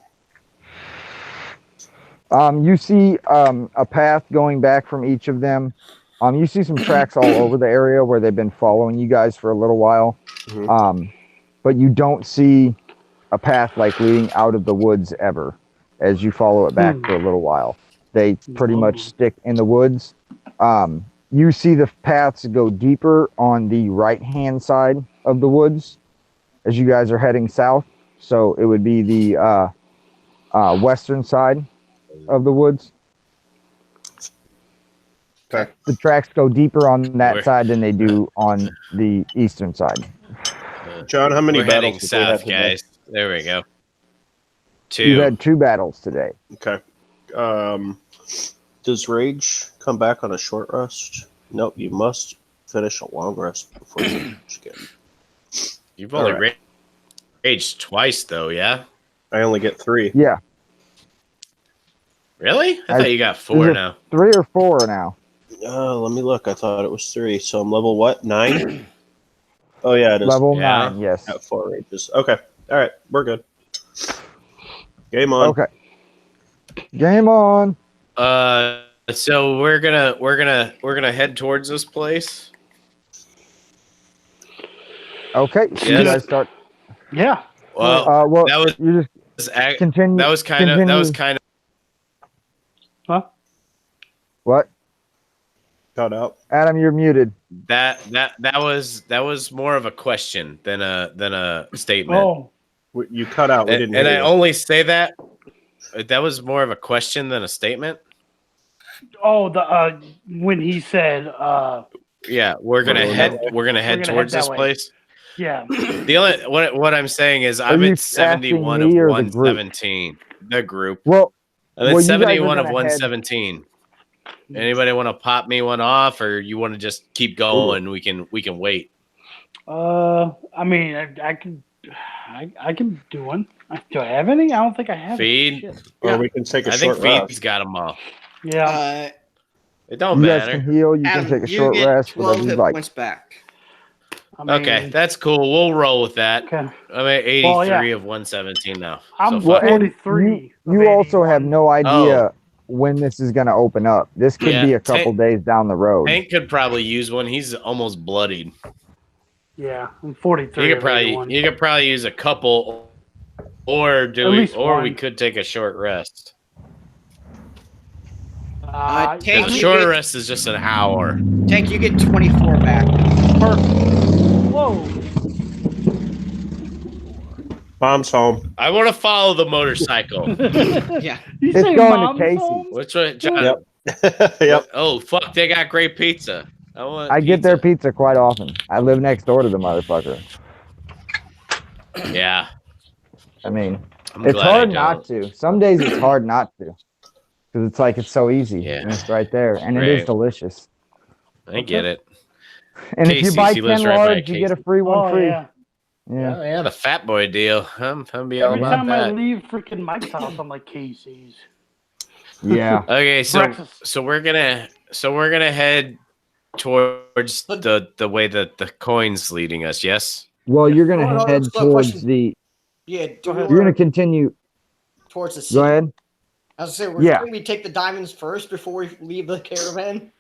You see a path going back from each of them. You see some tracks all over the area where they've been following you guys for a little while. Mhm. But you don't see a path like leading out of the woods ever as you follow it back for a little while. They pretty much stick in the woods. You see the paths go deeper on the right-hand side of the woods as you guys are heading south. So it would be the western side of the woods. Okay. The tracks go deeper on that Where- side than they do on the eastern side. John, how many We're heading battles did we have south, today? guys. There we go. You've 2. had 2 battles today. Okay. Does Rage come back on a short rest? Nope, you must finish a long rest before you rage again. You've only Alright. raged twice, though. Yeah. I only get 3. Yeah, Really? I I- thought you got is 4 it- now. 3 or 4 now. Let me look. I thought it was 3. So I'm level what? 9? Oh, yeah, it is. Level Yeah. 9, yes. At 4 rages. Okay. All right. We're good. Game on. Okay. Game on. So we're gonna head towards this place. Okay, so you Yes. guys start. Yeah. Well, Well, that was you just continue. that was kind of Huh? What? Cut out. Adam, you're muted. that was more of a question than a statement. Oh, You cut out. We and didn't and I hear you. only say that was more of a question than a statement. the when he said, Yeah, we're gonna We're head gonna head towards that this way. place. yeah. The only what I'm saying is I'm you at 71 of asking me or the group? 117. The group. Well, I'm Well, at you guys are 71 of gonna 117. Anybody want to pop me one off, or you want to just keep going? We can wait. I mean, I can do one. Do I have any? I don't think I have. Feed? Shit. Or we can take a I think short rest. Feed's got them all. Yeah. It don't you guys matter. can heal. You Adam, can take a you short get rest, 12 whatever you hit like. points back. I mean, Okay, that's cool. We'll roll with that. Okay. I'm at 83 Well, yeah. of 117 now. I'm so fuck it. 43. You of also have 81. no idea when this is going to open up. This could Yeah, be a couple days down the road. Hank could probably use one. He's almost bloodied. Yeah, I'm 43. You could of probably 81. use a couple, or At least we one. could take a short rest. Tank, The you short get- rest is just an hour. Tank, you get 24 back. Perfect. Whoa. Mom's home. I want to follow the motorcycle. Yeah. You It's say going to mom's Casey's. home? Which one, John? Yep. Yep. Oh fuck! They got great pizza. I get their pizza quite often. I live next door to the motherfucker. Yeah, I mean, I'm it's glad I hard don't. not to. Some days it's hard not to. Because it's like it's so easy. Yeah. And it's right there. And it Right. is delicious. I get it. And if Casey's, you buy he lives 10 right by large, you get a Casey's. free one Oh, free. yeah. Yeah. Oh, yeah, the fat boy deal. I'm be all Every about time I that. leave freaking Mike's house, I'm like, Casey's. Yeah. Okay, so Breakfast. so we're gonna head towards the way that the coin's leading us. Yes. Well, you're gonna Oh, no, head it's no towards question. the. Yeah, Go ahead. You're gonna continue. towards the city. Go ahead. I was gonna say, Yeah. we take the diamonds first before we leave the caravan.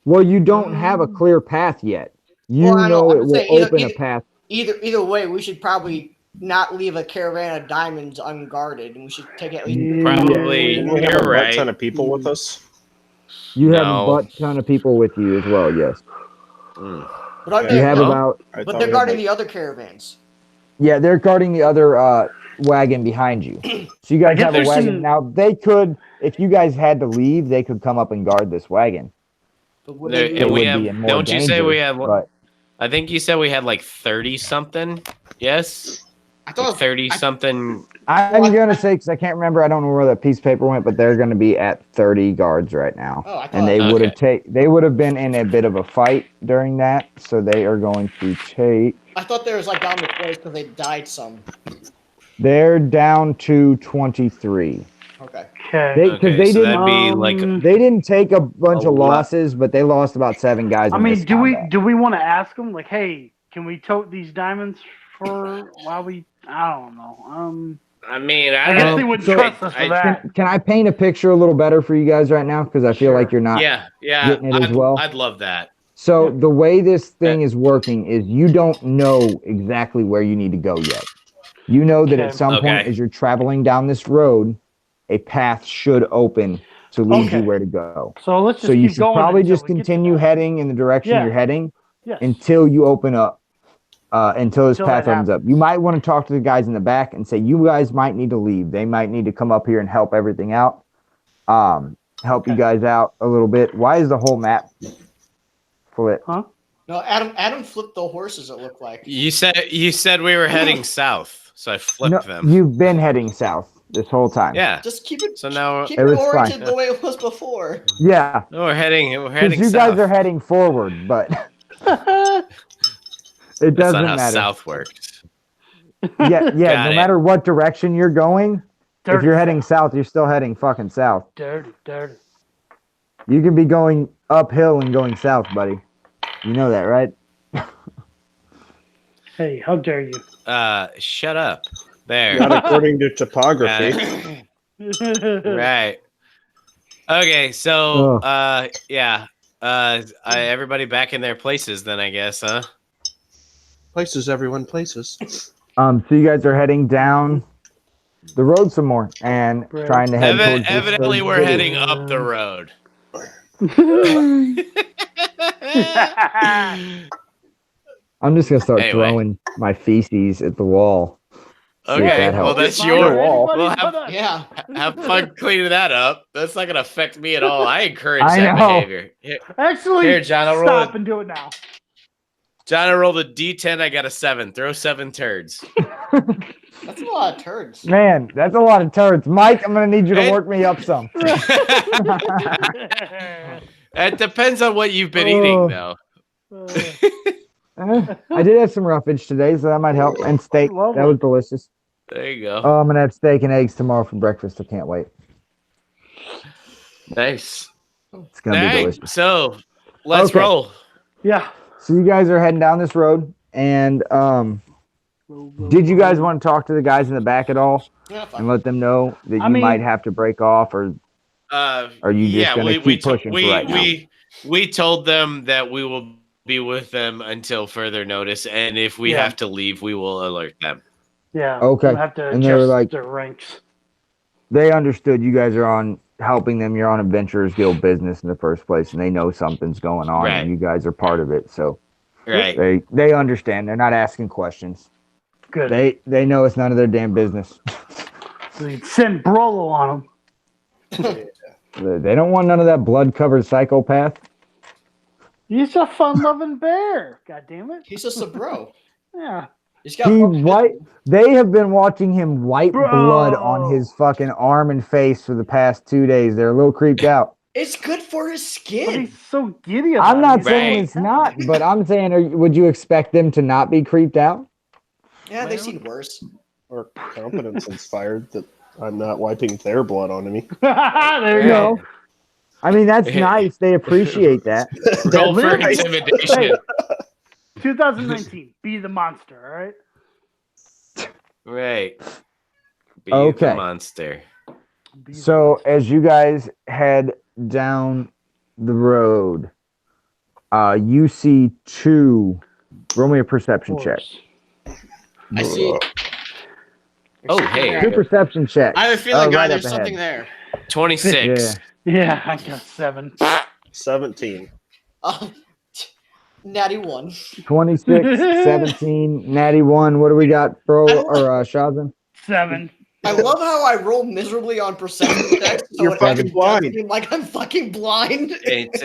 Well, you don't have a clear path yet. You Well, I know, know I'm it just will saying, open a path. Either way, we should probably not leave a caravan of diamonds unguarded, and we should take at least. Yeah. Probably. We have You're a butt right. ton of people with us. You have a No. butt ton of people with you as well. Yes. Mm. But, aren't You they, have Well, about. I but thought they're we had, guarding like, the other caravans. Yeah, they're guarding the other wagon behind you. So you guys guess have a there's wagon some- now. They could, if you guys had to leave, they could come up and guard this wagon. But would There- they, They and we would have. be in more Don't you say danger, we have? But I think you said we had like 30 something. Yes. I thought it was- 30 something. I'm Well, gonna say because I can't remember. I don't know where that piece of paper went, but they're gonna be at 30 guards right now. Oh, I thought And they Okay. would have been in a bit of a fight during that, so they are going to take. I thought there was like down the place because they died some. They're down to 23. Okay. Okay. Because Okay, they so didn't. that'd be like They didn't take a bunch A of lot. losses, but they lost about 7 guys. I in mean, this do we combat. want to ask them like, hey, can we tote these diamonds for while we? I don't know. I mean, I I don't guess know. they wouldn't so trust us for I- that. Can I paint a picture a little better for you guys right now? Because I feel Sure. like you're not. Yeah, getting it as well? I'd love that. So the way this thing is working is you don't know exactly where you need to go yet. You know that at Okay. some point Okay. as you're traveling down this road, a path should open to lead Okay. you where to go. So let's just So you keep should going. probably until just we get to continue that. heading in the direction Yeah. you're heading Yes. until you open up, until this Until path that opens up. You might want to talk to the guys in the back and say, you guys might need to leave. They might need to come up here and help everything out. Help you Okay. guys out a little bit. Why is the whole map flipped? No, Adam flipped the horses. It looked like. You said we were heading south, so I flipped No, them. you've been heading south this whole time. Yeah. Just keep it. So now Keep It it was oriented fine. the way it was before. Yeah. no, we're heading Because you south. guys are heading forward, but it That's doesn't not how matter. south works. Yeah, Got no it. matter what direction you're going, if you're heading south, you're still heading fucking south. dirty. You can be going uphill and going south, buddy. You know that, right? Hey, how dare you? Shut up. There. Not according to topography. Right. Okay, so Ugh. yeah. Everybody back in their places then, I guess, huh? Places, everyone, places. So you guys are heading down the road some more and Right. trying to head towards this Evidently third we're city. heading up the road. I'm just gonna start Anyway. throwing my feces at the wall. See if Okay, that well helps. that's Fine, your wall. everybody Well, but have- us. Yeah. have fun cleaning that up. That's not gonna affect me at all. I encourage I that know. behavior. Actually, Here, John, I'll roll stop it. and do it now. John, I rolled a D10. I got a 7. Throw 7 turds. That's a lot of turds. Man, that's a lot of turds. Mike, I'm gonna need you to Hey. work me up some. It depends on what you've been eating, though. I did have some roughage today, so that might help. And steak. Lovely. That was delicious. There you go. Oh, I'm gonna have steak and eggs tomorrow for breakfast. I can't wait. Nice. It's gonna be All right, delicious. so let's Okay. roll. Yeah. So you guys are heading down this road, and did you guys want to talk to the guys in the back at all Yeah, and fine. let them know that I you mean- might have to break off, or are you just gonna keep pushing for right now? we told them that we will be with them until further notice, and if we Yeah. have to leave, we will alert them. Yeah. Okay. We'll have to And they were adjust like- their ranks. They understood you guys are on helping them. You're on Adventurers Guild business in the first place, and they know something's going on, Right. and you guys are part of it. So Right. they understand. They're not asking questions. Good. They know it's none of their damn business. We send Brolo on them. They don't want none of that blood-covered psychopath. He's a fun-loving bear. God damn it. He's just a bro. Yeah. He's got He one white. They have been watching him wipe Bro. blood on his fucking arm and face for the past 2 days. They're a little creeped out. It's good for his But skin. he's so giddy about I'm it. not He's saying Right. it's not, but I'm saying, would you expect them to not be creeped out? Yeah, they've seen worse. Or competence inspired that I'm not wiping their blood onto me. There you No. go. I mean, that's nice. They appreciate that. Roll for Really? intimidation. 2019. Be the monster. All right. Right. Be Okay. the monster. Be the So monster. as you guys head down the road, you see two. Roll me a perception check. Force. I see. Oh, There's something hey. there. Two perception checks. I have a feeling, guy, right there's up something ahead. there. 26. Yeah, I got 7. 17. Oh, natty 1. 26, 17, natty 1. What do we got, bro? Or Shazam? 7. I love how I roll miserably on perception checks. So You're it fucking actually blind. does seem like I'm fucking blind. It's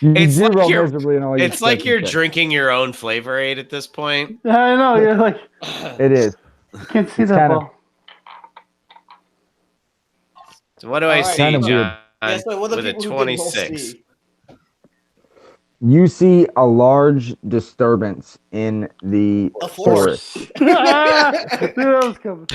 You It's do like roll you're- miserably in all your it's like perception you're checks. drinking your own flavor aid at this point. I know. You're like, It is. can't see It's that kind of- well. So what do I Alright. see, Kind of weird. John? Yeah, so what the with a people who didn't roll 26. see? You see a large disturbance in the A forest. forest. Dude, that was coming.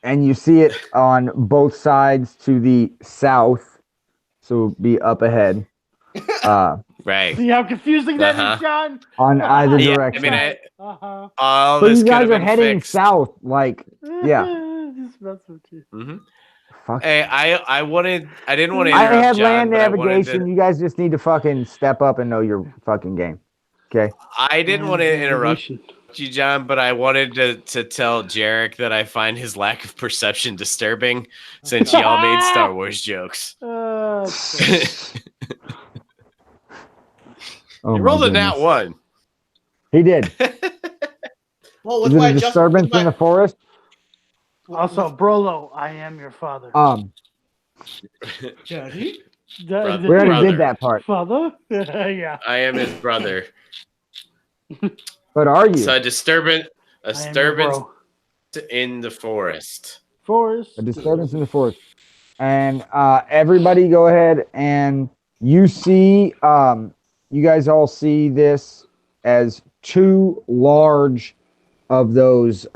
And you see it on both sides to the south, so be up ahead. Right. See how confusing that Uh-huh. is, John? On either Yeah, I direction. mean, Uh-huh. all so this you could guys have are been heading fixed. south, like yeah. Just mess with you. Mhm. Fuck. Hey, I didn't want to I interrupt have John, land but I wanted navigation. to- You guys just need to fucking step up and know your fucking game. Okay. I didn't want to interrupt Navigation. you, John, but I wanted to tell Jarek that I find his lack of perception disturbing since y'all made Star Wars jokes. Okay. Oh, You my rolled a goodness. nat 1. He did. Well, Is with it my a disturbance in the forest? Also, Brolo, I am your father. Daddy? brother. We already Brother. did that part. Father? Yeah. I am his brother. But are you So a disturbance I am your bro. in the forest. Forest. a disturbance in the forest? And everybody, go ahead and you see. You guys all see this as two large of those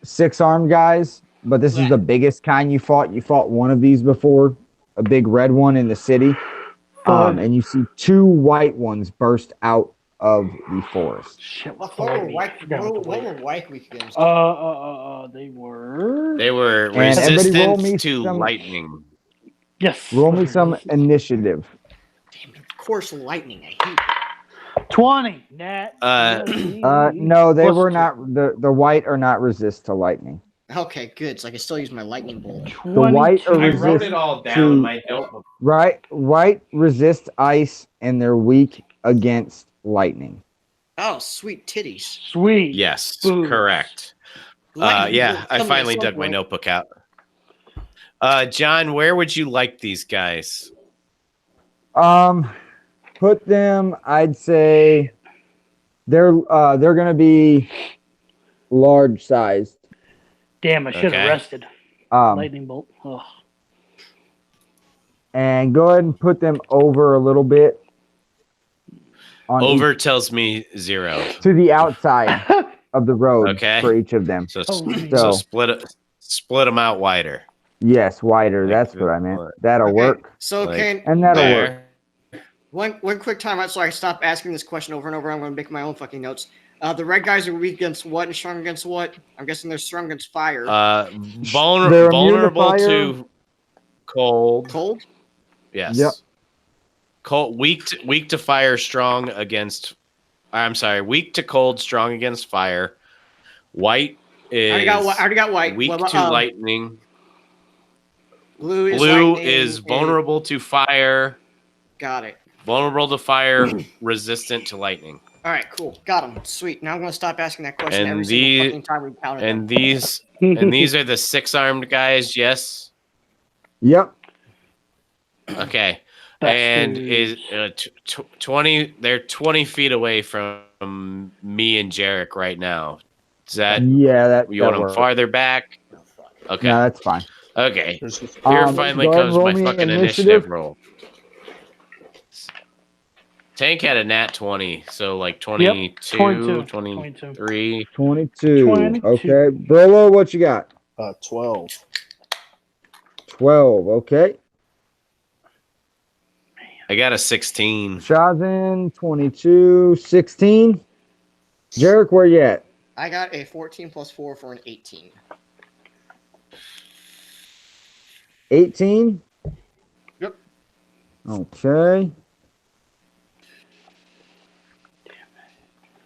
6-armed guys, but this is the biggest kind you fought. You fought one of these before, a big red one in the city. Fun. And you see two white ones burst out of the forest. Shit, What what were white week games? They were. They were And everybody roll resistant me to some- lightning. Yes. Roll me some initiative. Damn, of course, lightning. I hate it. 20. Nat. No, they Plus were two. not. The white are not resist to lightning. Okay, good. So I can still use my lightning bolt. The white are 22. I wrote resist it all down to- in my notebook. Right, white resist ice, and they're weak against lightning. Oh, sweet titties. Sweet. Yes, Boobs. correct. Lightning Yeah, bolt I coming finally at some dug my point. notebook out. John, where would you like these guys? Put them. I'd say they're gonna be large sized. Damn, I should have Okay. rested. Um, Lightning bolt. Ugh. and go ahead and put them over a little bit. On Over tells me 0. to the outside of the road Okay. for each of them. So, Holy so So- split them out wider. Yes, wider. Like That's the- what I meant. That'll Okay, work, So Like- can and that'll work. There. one quick time out so I stop asking this question over and over. I'm going to make my own fucking notes. The red guys are weak against what and strong against what? I'm guessing they're strong against fire. They're Vulnerable immune to to cold. Cold? Yes. Yep. Cold, weak to fire, strong against. I'm sorry, weak to cold, strong against fire. White is I already got white. weak What about, to lightning. Blue is Blue lightning is and- vulnerable to fire. Got it. Vulnerable to fire, resistant to lightning. All right, cool. Got them. Sweet. Now I'm going to stop asking that question And every the- single fucking time we counted them. And these and these are the 6-armed guys. Yes. Yep. Okay. That's And the- is 20? They're 20 feet away from me and Jarek right now. Is that Yeah, that. you want that them works. farther back? Okay. No, that's fine. Okay. There's just- Here Um, finally go ahead comes and roll my me fucking initiative. initiative roll. Tank had a nat 20, so like 22, 22. 23. 22. 22. Okay. Brolo, what you got? 12. 12. Okay. I got a 16. Shazin, 22. 16. Jarek, where you at? I got a 14 plus 4 for an 18. 18. Yep. Okay.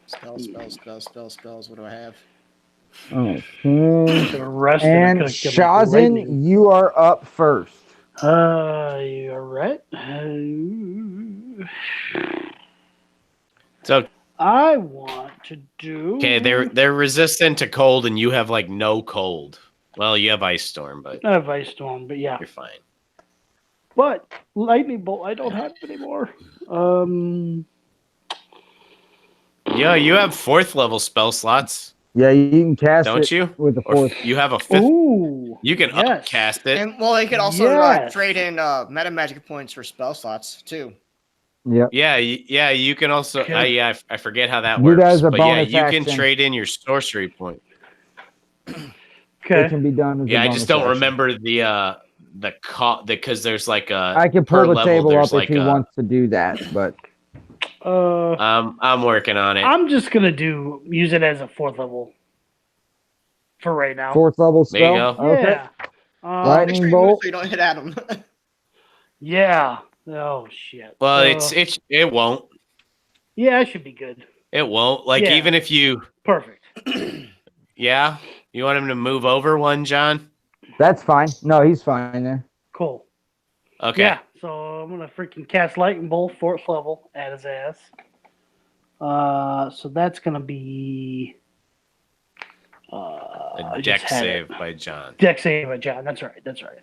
Spells. What do I have? Okay. Should have rested. I And could've given him Shazin, lightning. you are up first. You're right. So I want to do. okay, they're resistant to cold, and you have like no cold. Well, you have ice storm, but I have Ice Storm, but yeah. you're fine. But Lightning Bolt, I don't have anymore. Yeah, you have 4th level spell slots, Yeah, you can cast don't it you? with the Or fourth. you have a 5th. Ooh. You can yes. upcast it. And well, they could also Yes. trade in meta magic points for spell slots too. Yep. Yeah, you can also. Okay. I forget how that You works. guys are but yeah, bonus you can action. trade in your sorcery point. It Okay. can be done as a Yeah, I bonus just don't action. remember because there's like a. I can per pull the level, table there's up like if he a- wants to do that, but I'm working on it. I'm just gonna use it as a 4th level for right now. fourth level There you spell. go. Okay. Yeah. Lightning Make sure you move bolt. so you don't hit Adam. Yeah. Oh shit. Well, it won't. Yeah, it should be good. It won't. Like Yeah. even if you. Perfect. Yeah, you want him to move over one, John? That's fine. No, he's fine there. Cool. Okay. Yeah. So I'm gonna freaking cast Lightning Bolt 4th level at his ass. So that's gonna be A I deck just had save it. by John. Deck save by John. That's right. That's right.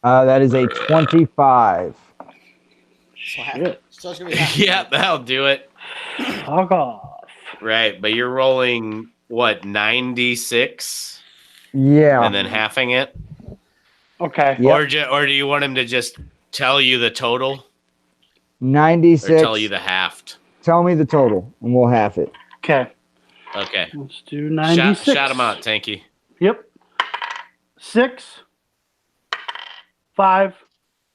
That is a 25. Shit. So it's gonna be half. Yeah, that'll do it. Fuck off. Right, but you're rolling what 96 Yeah. and then halving it, Okay. Yep. or do you want him to just tell you the total or 96. tell you the halved? Tell me the total, and we'll half it. Okay. Okay, Let's do 96. shout him out, Tanky. Yep. 6, 5,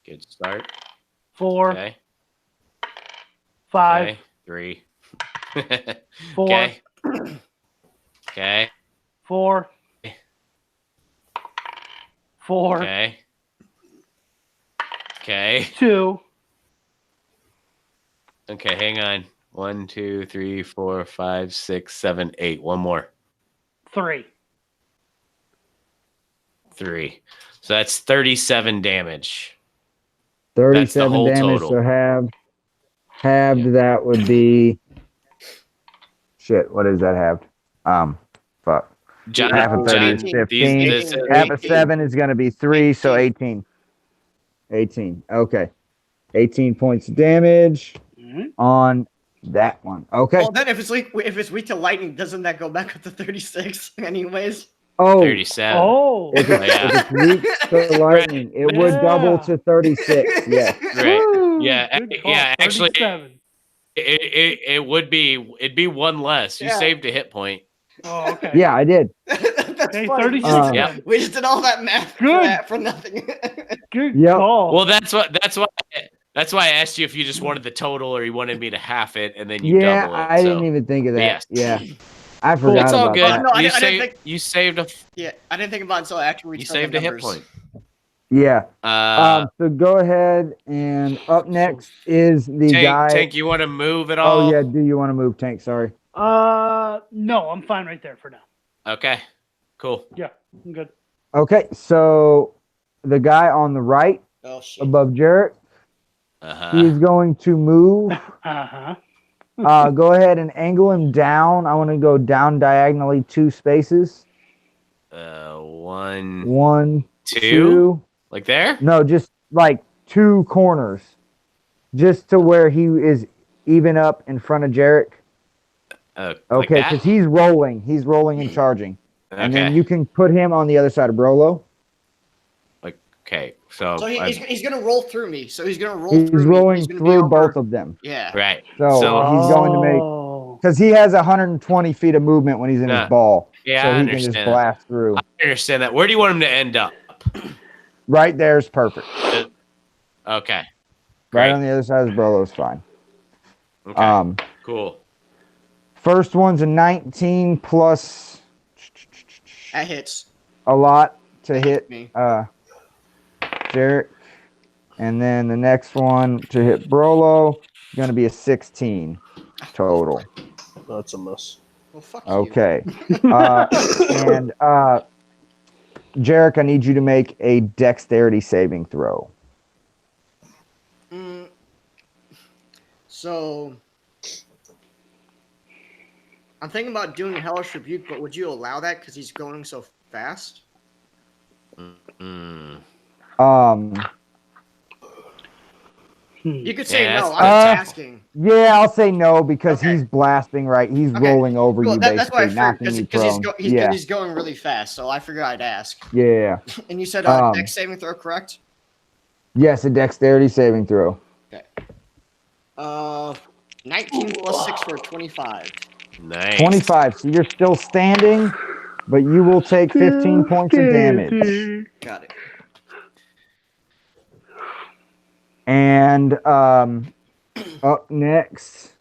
Good start. 4, Okay. 5, Okay. 3. 4, Okay. Okay. 4, 4, Okay. Okay. 2. Okay. Hang on. 1, 2, 3, 4, 5, 6, 7, 8. One more. 3. 3. So that's 37 damage. 37 whole damage. total. So halved that would be. Shit, what is that halved? Fuck. John, Half of 30 is John, 15. this- Half of 7 is going to be 3, so 18. 18. Okay. 18 points of damage Mhm. on that one. Okay. Well, then if it's weak to lightning, doesn't that go back up to 36 anyways? Oh, 37. Oh. if it's, Yeah. if it's weak to lightning, it would double Yeah. to 36. Yes. Right. Woo! Yeah, Good call. yeah, actually- 37. It'd be one less. You Yeah. saved a hit point. Oh, okay. Yeah, I did. That's Hey, funny. 36. Yeah. We just did all that math Good. for nothing. Good Yep. call. Well, that's why I asked you if you just wanted the total or you wanted me to half it and then you Yeah, double it. I so. didn't even think of that. Yes. Yeah. I forgot It's all about good. that. No, I you, didn't saved, think- you saved a Yeah, I didn't think about it until after we you turned saved the a hit numbers. point. Yeah. Uh, So go ahead, and up next is the guy. Tank, you want to move at all? Oh yeah, do you want to move, Tank? Sorry. No, I'm fine right there for now. Okay. Cool. Yeah, I'm good. Okay, so the guy on the right Oh shit. above Jarrett, Uh he is going to move. Uh-huh. Go ahead and angle him down. I want to go down diagonally 2 spaces. huh. 1, 1, 2, 2. like there. No, just like 2 corners, just to where he is even up in front of Jarrett. Like Okay, that? because he's rolling and charging, and then Okay. you can put him on the other side of Brolo. Okay. So, So he's gonna roll through me. So he's gonna roll He's through me. rolling He's gonna be through over- both of them. Yeah. right. So, he's going to make Oh. because he has 120 feet of movement when he's in Nah. his ball. Yeah, so I he can just understand. blast through. I understand that. Where do you want him to end up? Right there is perfect. Okay. Right Great. on the other side of Brolo is fine. Okay. Cool. First one's a 19 plus That hits a lot to hit me. Jarek. And then the next one to hit Brolo is going to be a 16 total. That's a miss. Well, fuck you. Okay. And Jarek, I need you to make a dexterity saving throw. So I'm thinking about doing a Hellish Rebuke, but would you allow that because he's going so fast? Mm. You could say Yeah, no. that's- I'm just asking. Yeah, I'll say no because Okay. he's blasting right. He's Okay. rolling over Cool, you, that's why I basically, knocking you figured prone. because Yeah, he's going really fast. So I figured I'd ask. yeah. And you said Um, dex saving throw, correct? Yes, a dexterity saving throw. Okay. 19 plus 6 for 25. Nice. 25. So you're still standing, but you will take 15 points of damage. Got it. And up next,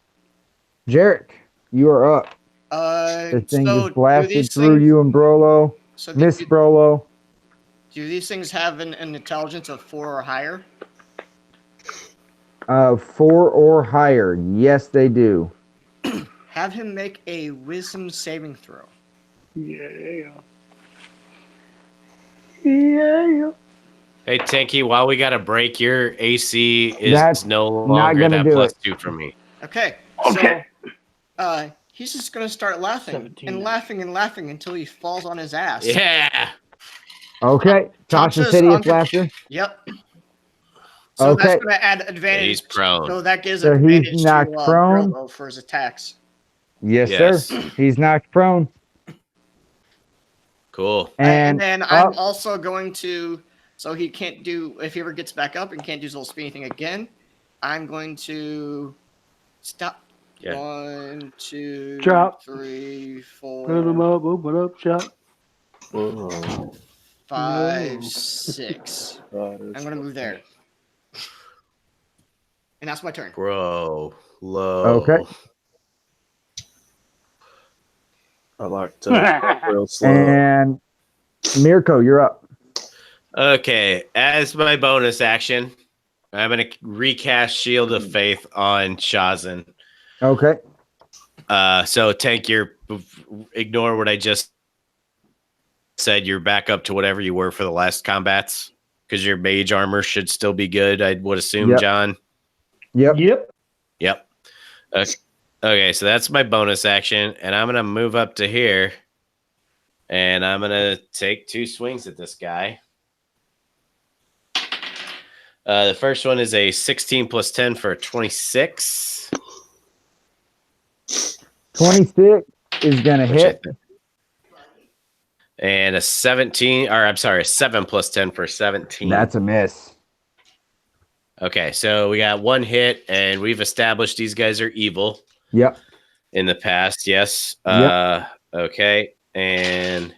Jarek, you are up. The thing So just blasted these through things- you and Brolo. So Miss Brolo. do these things have an intelligence of 4 or higher? 4 or higher. Yes, they do. Have him make a wisdom saving throw. Yeah. Yeah. Hey, Tanky, while we got a break, your AC is That's no not longer gonna that do plus it. 2 for me. Okay. Okay. So, he's just gonna start laughing 17 and then. laughing and laughing until he falls on his ass. Yeah. Okay. Tasha's Tasha's hideous on- laughter. Yep. So Okay. that's gonna add advantage. He's prone. So that gives So he's advantage knocked to prone? Brolo for his attacks. Yes, Yes. sir. He's knocked prone. Cool. And then I'm up. also going to, so he can't do, if he ever gets back up and can't do his little spinny thing again, I'm going to stop. Yeah. 1, 2, Drop. 3, Put him 4, up, open up shop. 5, No. 6. I'm I'm gonna move there. And that's my turn. Bro. Low. Okay. I like to real slow. And Mirko, you're up. Okay. As my bonus action, I'm going to recast Shield of Faith on Shazin. Okay. So Tank, ignore what I just said. You're back up to whatever you were for the last combats because your mage armor should still be good. I would assume, Yep. John. Yep. Yep. Okay, so that's my bonus action, and I'm gonna move up to here, and I'm gonna take 2 swings at this guy. The first one is a 16 plus 10 for 26. 26 is going to Which I hit. think- And a 7 plus 10 for 17. That's a miss. Okay, so we got 1 hit, and we've established these guys are evil Yep. in the past. Yes. Yep. Okay, and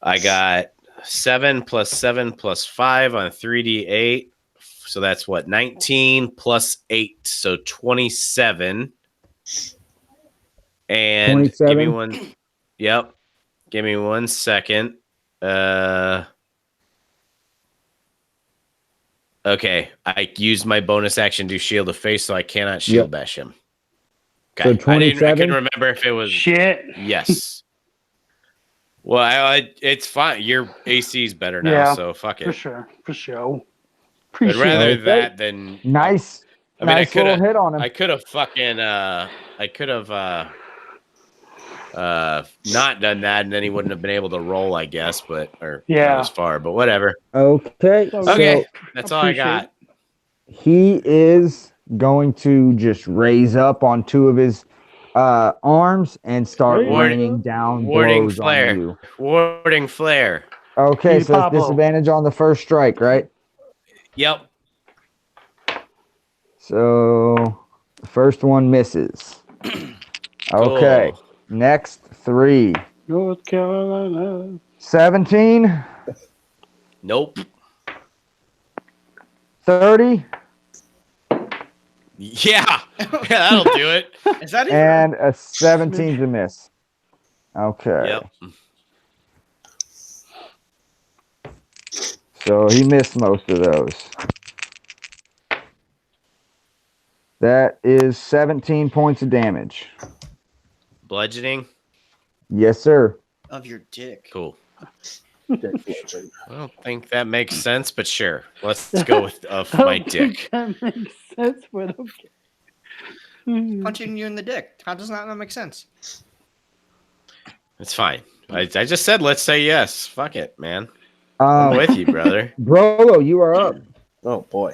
I got 7 plus 5 on 3d8. So that's what, 19 plus 8. So 27. And 27? give me one. Yep. Give me 1 second. Okay, I used my bonus action to shield of face, so I cannot shield Yep. bash him. So Okay, I couldn't 27? remember if it was Shit. yes. Well, it's fine. Your AC is better now, Yeah, so fuck For it. sure. For sure. I'd Appreciate rather it. Okay. that than Nice. I mean, nice little hit on him. I could have fucking I could have not done that, and then he wouldn't have been able to roll, I guess. But or Yeah. not as far, but whatever. Okay. Okay, So that's all I got. he is going to just raise up on 2 of his arms and start Warding- raining down warding blows flare. on you. Warding flare. Okay, Need so it's Pablo. disadvantage on the first strike, right? Yep. So the first one misses. Okay, Cool. next 3. North Carolina. 17, Nope. 30, Yeah. Yeah, that'll do it. Is that even? and a 17's a miss. Okay. Yep. So he missed most of those. That is 17 points of damage. Bludgeoning. Yes, sir. Of your dick. Cool. Dick bludgeon. I don't think that makes sense, but sure. Let's go with of I my don't think dick. that makes sense, but okay. Punching you in the dick. How does that not make sense? It's fine. I just said let's say yes. Fuck it, man. I'm with you, brother. Brolo, you are up. Oh boy.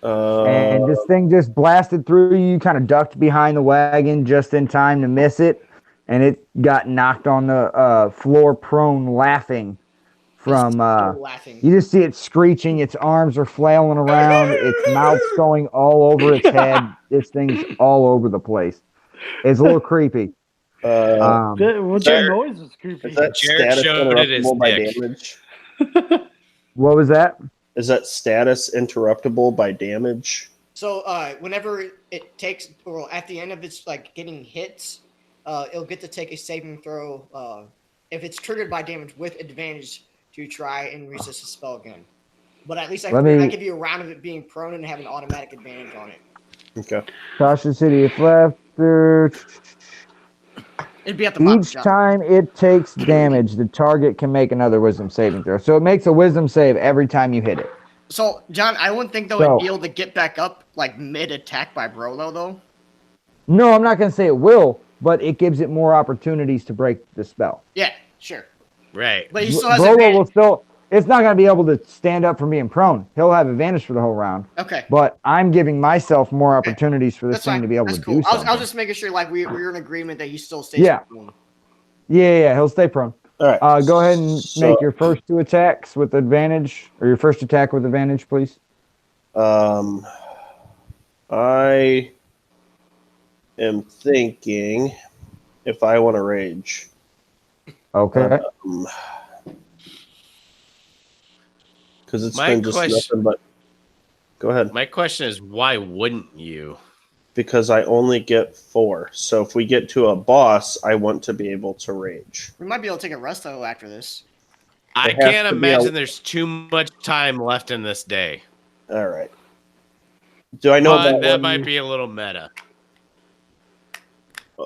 And this thing just blasted through you. You kind of ducked behind the wagon just in time to miss it. And it got knocked on the floor prone laughing from... Still laughing. You just see it screeching. Its arms are flailing around. Its mouth's going all over its head. This thing's all over the place. It's a little creepy. Uh, What that noise is creepy. is that Jared status showed it his interruptible by dick. damage? What was that? Is that status interruptible by damage? So whenever it takes, or at the end of its like getting hits, it'll get to take a saving throw. If it's triggered by damage with advantage to try and resist the spell again. But at least I give you a round of it being prone and have an automatic advantage on it. Okay. Caution City if left. It'd be at the bottom. Each time it takes damage, the target can make another wisdom saving throw. So it makes a wisdom save every time you hit it. So, John, I wouldn't think though So- it'd be able to get back up like mid-attack by Brolo though. No, I'm not going to say it will, but it gives it more opportunities to break the spell. Yeah, sure. Right. But he still has Brolo advantage. will still. It's not going to be able to stand up from being prone. He'll have advantage for the whole round. Okay. But I'm giving myself more opportunities for this That's thing fine. to be able That's to cool. do I something. was just making sure like we're in agreement that he still stays Yeah. prone. Yeah, he'll stay prone. All right. Go ahead and So- make your first 2 attacks with advantage, or your first attack with advantage, please. I am thinking if I want to rage. Okay. Because it's My been just question- nothing but. Go ahead. My question is, why wouldn't you? Because I only get 4. So if we get to a boss, I want to be able to rage. We might be able to take a rest though after this. I There has can't to be a- imagine there's too much time left in this day. All right. Do I know But that one- might be a little meta.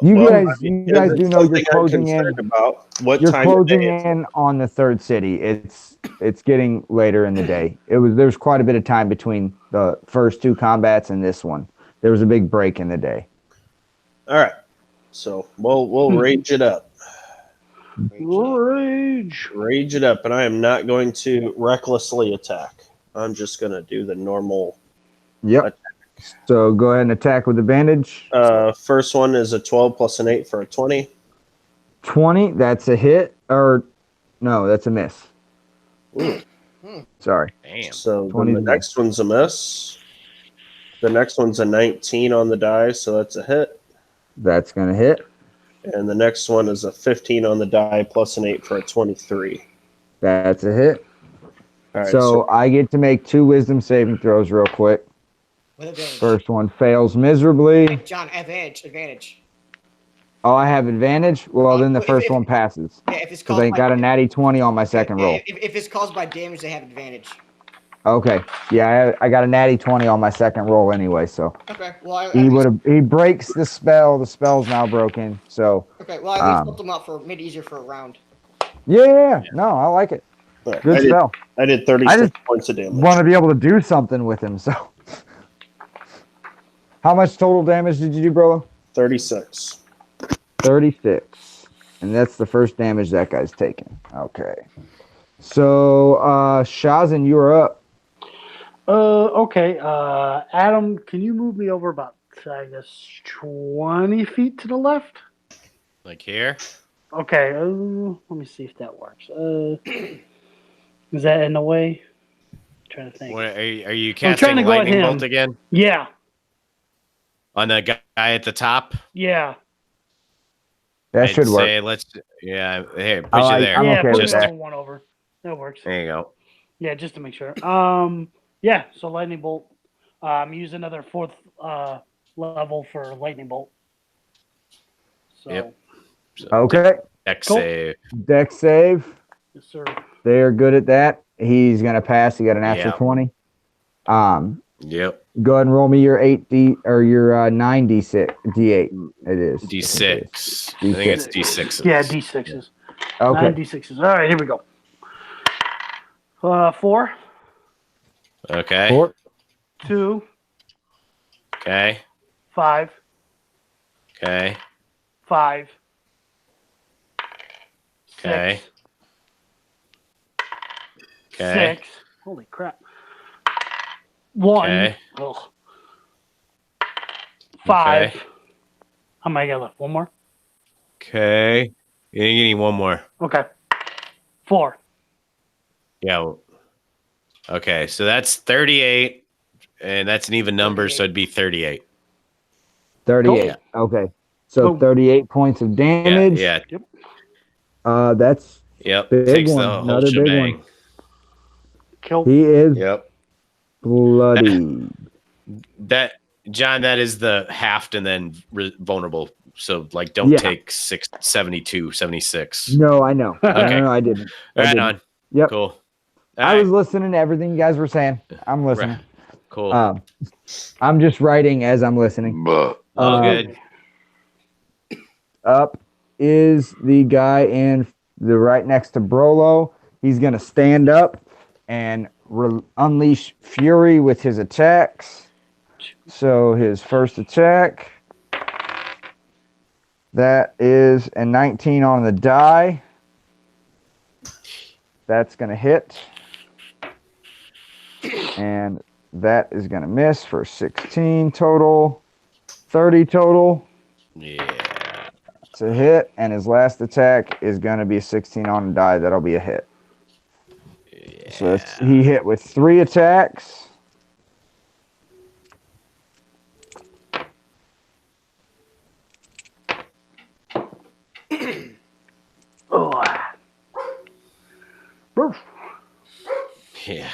You Well, guys, I mean, you guys it's do know you're something I'm closing in. concerned about. What You're time of closing day is it? in on the third city. It's getting later in the day. There's quite a bit of time between the first 2 combats and this one. There was a big break in the day. All right. So we'll rage it up. Rage. Rage it up, and I am not going to recklessly attack. I'm just going to do the normal. Yep. So go ahead and attack with advantage. First one is a 12 plus an 8 for a 20. 20, that's a hit. Or no, that's a miss. Ooh. Sorry. Damn. So then 20 the is a next one's a miss. The next one's a 19 on the die, so that's a hit. That's going to hit. And the next one is a 15 on the die plus an 8 for a 23. That's a hit. All right. So I get to make 2 wisdom saving throws real quick. With advantage. First one fails miserably. John, advantage. Oh, I have advantage? Well, then the If- first if- one passes. Yeah, if it's Because caused I by got a natty 20 on my second roll. If it's caused by damage, they have advantage. Okay. Yeah, I got a natty 20 on my second roll anyway, so Okay. Well, he breaks the spell. The spell's now broken. So Okay. Well, at least Um, helped them out for made it easier for a round. yeah. No, I like it. All right, Good spell. I did 36 I just points of damage. Want to be able to do something with him, so how much total damage did you do, Brolo? 36. 36. And that's the first damage that guy's taken. Okay. So Shazin, you are up. Okay. Adam, can you move me over about, I guess, 20 feet to the left? Like here? Okay, let me see if that works. Is that in the way? I'm trying to think. What, are you trying casting to go at lightning him. bolt again Yeah, on the guy at the top? yeah, That I'd should work. say let's. Yeah, here, push I it like- there. I'm yeah. okay Put with me that. over one over. That works. There you go. Yeah, just to make sure. Yeah. So lightning bolt. Use another fourth level for lightning bolt. So, Yep. Okay. Dex Cool. save. Deck save. yes, sir. They are good at that. He's gonna pass. He got a natural Yeah. 20. Yep. Go ahead and roll me your 8D or your 9D6 D8. It is D6. D6. I think it's D6. Yeah, D6s. Okay. 9 D6s. All right, here we go. 4, Okay. 4. 2, Okay. 5, Okay. 5. 6, Okay. Okay. 6. Holy crap. 1. Okay. Ugh. 5. Okay. How many I got left? One more? Okay. You need one more. Okay. 4. Yeah. Okay. So that's 38, and that's an even number, so it'd be 38. 38. Okay. So Boom. 38 points of Yeah. damage. Yeah. That's Yep. Big Takes one. the whole Another big shebang. one. Kill. he is Yep. bloody. That John, that is the halved and then vulnerable. So like, don't Yeah. take 72, 76. No, I know. Okay. No, I didn't. I Right didn't. on. Yep. Cool. All I right. was listening to everything you guys were saying. I'm listening. Right. Cool. I'm just writing as I'm listening. All good. Up is the guy in the right next to Brolo. He's gonna stand up and unleash fury with his attacks. So his first attack, that is a 19 on the die. That's gonna hit, and that is gonna miss for 16 total, 30 total. Yeah. It's a hit, and his last attack is going to be a 16 on a die. That'll be a hit. So he hit with 3 attacks. Oh. Roof. Yeah.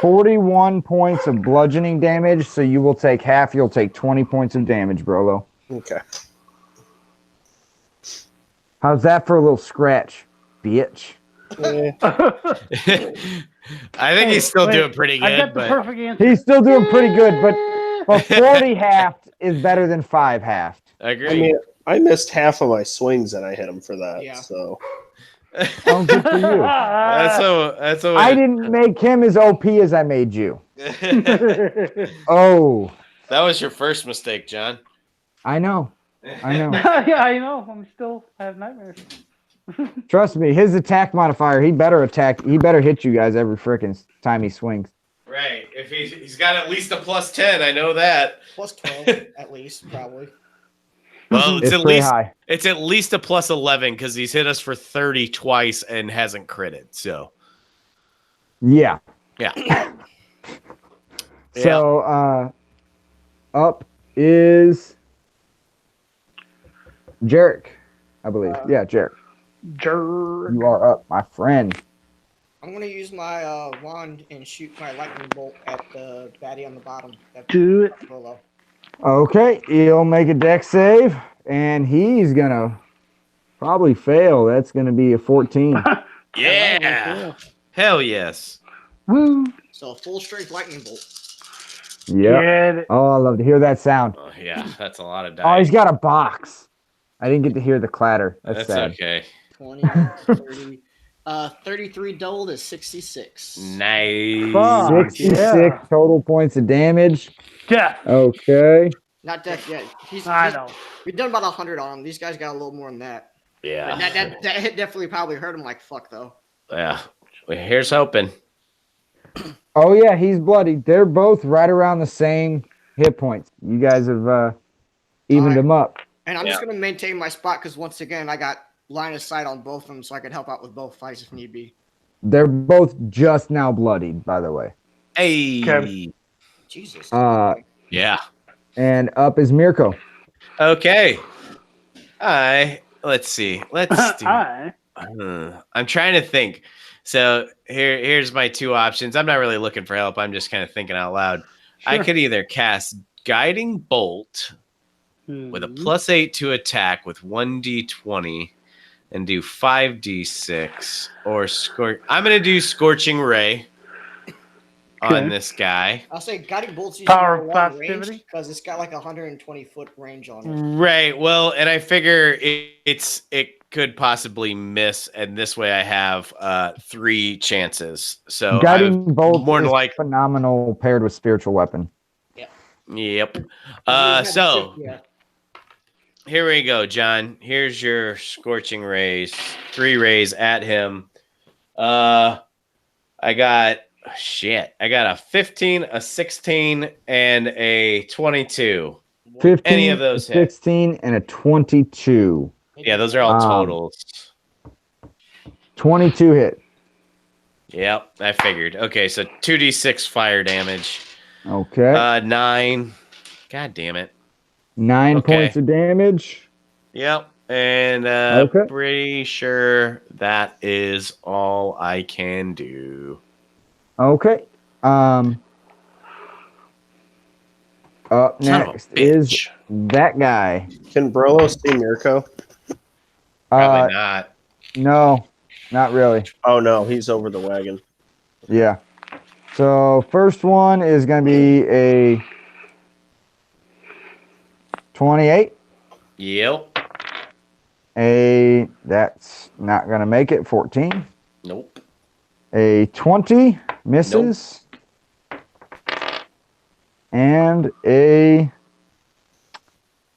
41 points of bludgeoning damage, so you will take half. You'll take 20 points of damage, Brolo. Okay. How's that for a little scratch, bitch? I think he's still Wait, doing pretty I got good, the but perfect answer. He's still doing pretty good, but 40 halved is better than 5 halved. I agree. I mean, I missed half of my swings and I hit him for that. Yeah. So Oh, good for you. that's so. I didn't make him as OP as I made you. Oh, That was your first mistake, John. I know. I know. Yeah, I know. I have nightmares. Trust me, his attack modifier, he better hit you guys every freaking time he swings. Right. If he's got at least a plus 10, I know that. Plus 12, at least, probably. Well, It's pretty high. it's at least a plus 11 because he's hit us for 30 twice and hasn't critted. So Yeah. yeah. So up is Jarek, I believe. Yeah, Jarek. Jerk. You are up, my friend. I'm going to use my wand and shoot my lightning bolt at the baddie on the bottom. That Do it. Brolo. Okay, he'll make a deck save, and he's gonna probably fail. That's gonna be a 14. Yeah. Hell yes. Woo. So a full strength lightning bolt. Yeah. Get it. Oh, I love to hear that sound. Oh, yeah, that's a lot of Oh, dice. he's got a box. I didn't get to hear the clatter. That's That's sad. okay. 20, 30, 33 doubled is 66. Nice. Fuck. 66 Yeah. total points of damage. Death. Okay. Not death yet. I know. We've done about 100 on him. These guys got a little more than that. But Yeah. that hit definitely probably hurt him like fuck though. Yeah. Well, here's hoping. Oh yeah, he's bloody. They're both right around the same hit points. You guys have evened Alright. them up. And I'm Yeah. just gonna maintain my spot because once again I got line of sight on both of them, so I could help out with both fights if need be. They're both just now bloodied, by the way. Hey. Okay. Jesus. Yeah. And up is Mirko. Okay. Let's see. Let's do. Hi. I'm trying to think. So here's my two options. I'm not really looking for help. I'm just kind of thinking out loud. I Sure. could either cast Guiding Bolt with a Mhm. +8 to attack with 1d20 and do 5d6, or I'm going to do Scorching Ray on Okay. this guy. I'll say Guiding Bolt's using Power more of long range positivity? because it's got like a 120-foot range on it. Right. Well, and I figure it could possibly miss, and this way I have 3 chances. So Guiding Bolt more than is like- phenomenal paired with Spiritual Weapon. Yep. Yeah. Here we go, John. Here's your Scorching Rays. 3 rays at him. I got a 15, a 16, and a 22. 15, Any of those a hit. 16, and a 22. Yeah, those are all totals. 22 hit. Yep, I figured. Okay, so 2d6 fire damage. Okay. 9. God damn it. 9 okay. points of damage. Yep. And Okay. pretty sure that is all I can do. Okay. Up Son of a next is bitch. that guy. Can Brolo see Mirko? Probably not. No, not really. Oh no, he's over the wagon. Yeah. So first one is going to be a 28. Yep. That's not going to make it. 14. Nope. A 20 misses. And a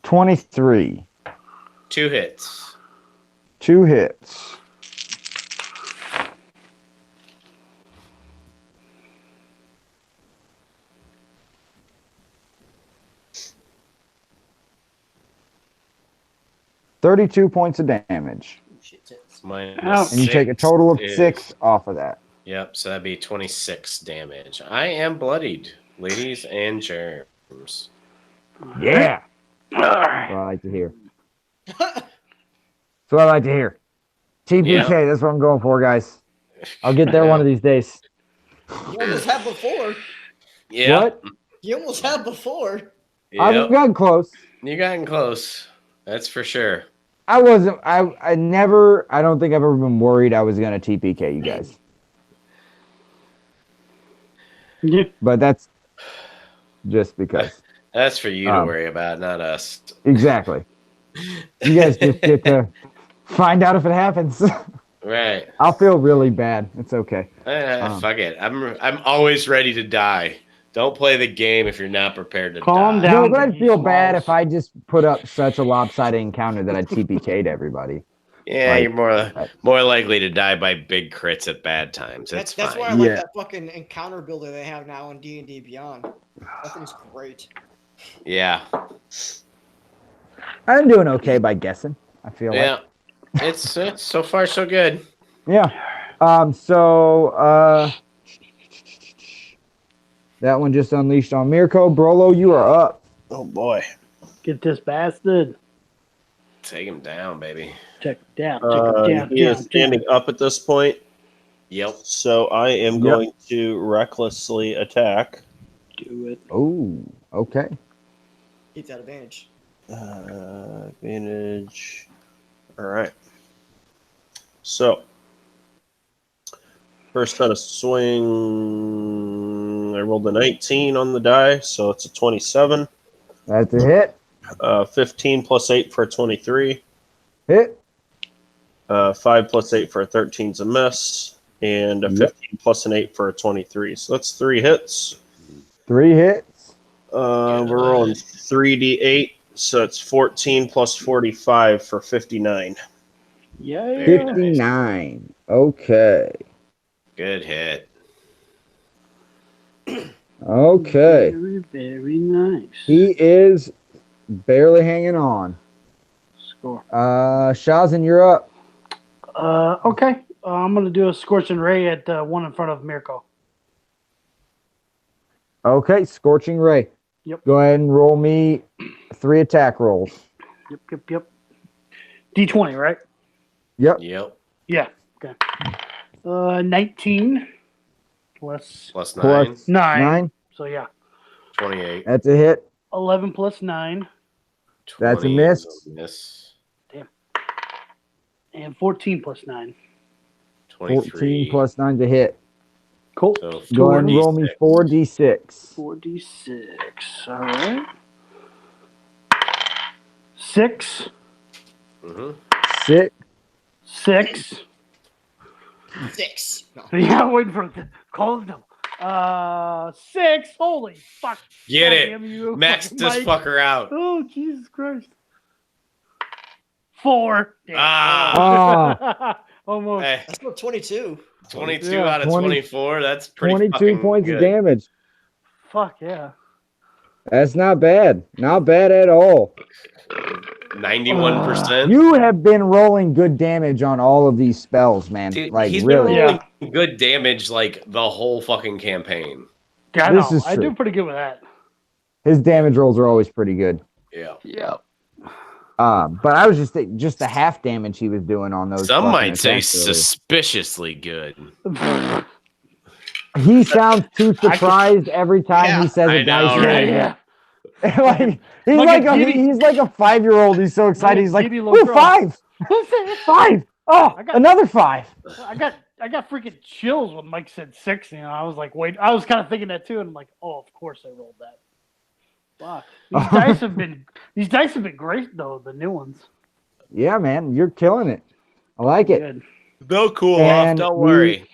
23. 2 hits. 2 hits. $32 points of damage. Minus Ouch. And you take a 6 total of is- 6 off of that. Yep, so that'd be 26 damage. I am bloodied, ladies and germs. Yeah. All right. That's what I like to hear. That's what I like to hear. TPK, Yeah. that's what I'm going for, guys. I'll get there one of these days. You almost have before. Yeah. What? You almost have before. I've Yep. gotten close. You gotten close. That's for sure. I wasn't. I never. I don't think I've ever been worried I was gonna TPK you guys. Yeah. But that's just because. That's for you to worry about, not us. Exactly. You guys just get to find out if it happens. Right. I'll feel really bad. It's okay. Fuck it. I'm always ready to die. Don't play the game if you're not prepared to Calm die. down. No, but I'd feel Smalls. bad if I just put up such a lopsided encounter that I TPK'd everybody. Yeah, Like- you're more likely to die by big crits at bad times. It's That's fine. why I like Yeah. that fucking encounter builder they have now on D&D Beyond. That thing's great. Yeah. I'm doing okay by guessing. I feel like. Yeah. It's so far so good. Yeah. That one just unleashed on Mirko. Brolo, you are up. Oh boy. Get this bastard. Take him down, baby. Check it down. Check it down. He is standing up at this point, Yep. so I am Yep. going to recklessly attack. Do it. Oh, okay. Keep that advantage. Advantage. All right. So, first cut of swing. I rolled a 19 on the die, so it's a 27. That's a hit. 15 plus 8 for a 23. Hit. 5 plus 8 for a 13 is a miss. And a Yep. 15 plus an 8 for a 23. So that's 3 hits. 3 hits. We're rolling 3d8. So it's 14 plus 45 for 59. Yeah. 59. Okay. Good hit. Okay. Very, very nice. He is barely hanging on. Score. Shazin, you're up. Okay. I'm gonna do a Scorching Ray at one in front of Mirko. Okay, Scorching Ray. Yep. Go ahead and roll me 3 attack rolls. Yep. D20, right? Yep. Yep. Yeah. Okay. 19 plus Plus 9. Plus 9. 9. So yeah, 28. That's a hit. 11 plus 9 That's a 20 miss. is a miss. and 14 plus 9. 23. 14 plus 9 to hit. Cool. So Go ahead and roll me 4d6. 4d6. All right. 6. Mm-hmm. 6. 6. 6. No. Yeah, I'm waiting for it to call it. 6. Holy fuck. Get God it. damn you, Max fucking this Mike. fucker out. Oh, Jesus Christ. 4. Damn. Ah. Almost. Hey, That's about 22. 22 Yeah. out of 20 24. That's pretty 22 fucking points good. of damage. Fuck yeah. That's not bad. Not bad at all. 91%. You have been rolling good damage on all of these spells, man. Dude, like, he's really. been rolling good damage like the whole fucking campaign. Yeah, I This know. is I do true. pretty good with that. His damage rolls are always pretty good. Yeah. Yeah. But I was just the half damage he was doing on those. Some fucking might say attacks earlier. suspiciously good. He sounds too surprised every time he says I a know, dice right? roll. Yeah. Like he's Like like a a giddy- he's like a 5-year-old. He's so excited. He's like, giddy little "Ooh, girl." 5, 5! Oh, I got- another 5!" I got freaking chills when Mike said 6. You know, I was like, wait, I was kind of thinking that too, and I'm like, oh, of course I rolled that. Fuck. These dice have been great though, the new ones. Yeah, man, you're killing it. I like it. Good. They'll cool And off. Don't worry.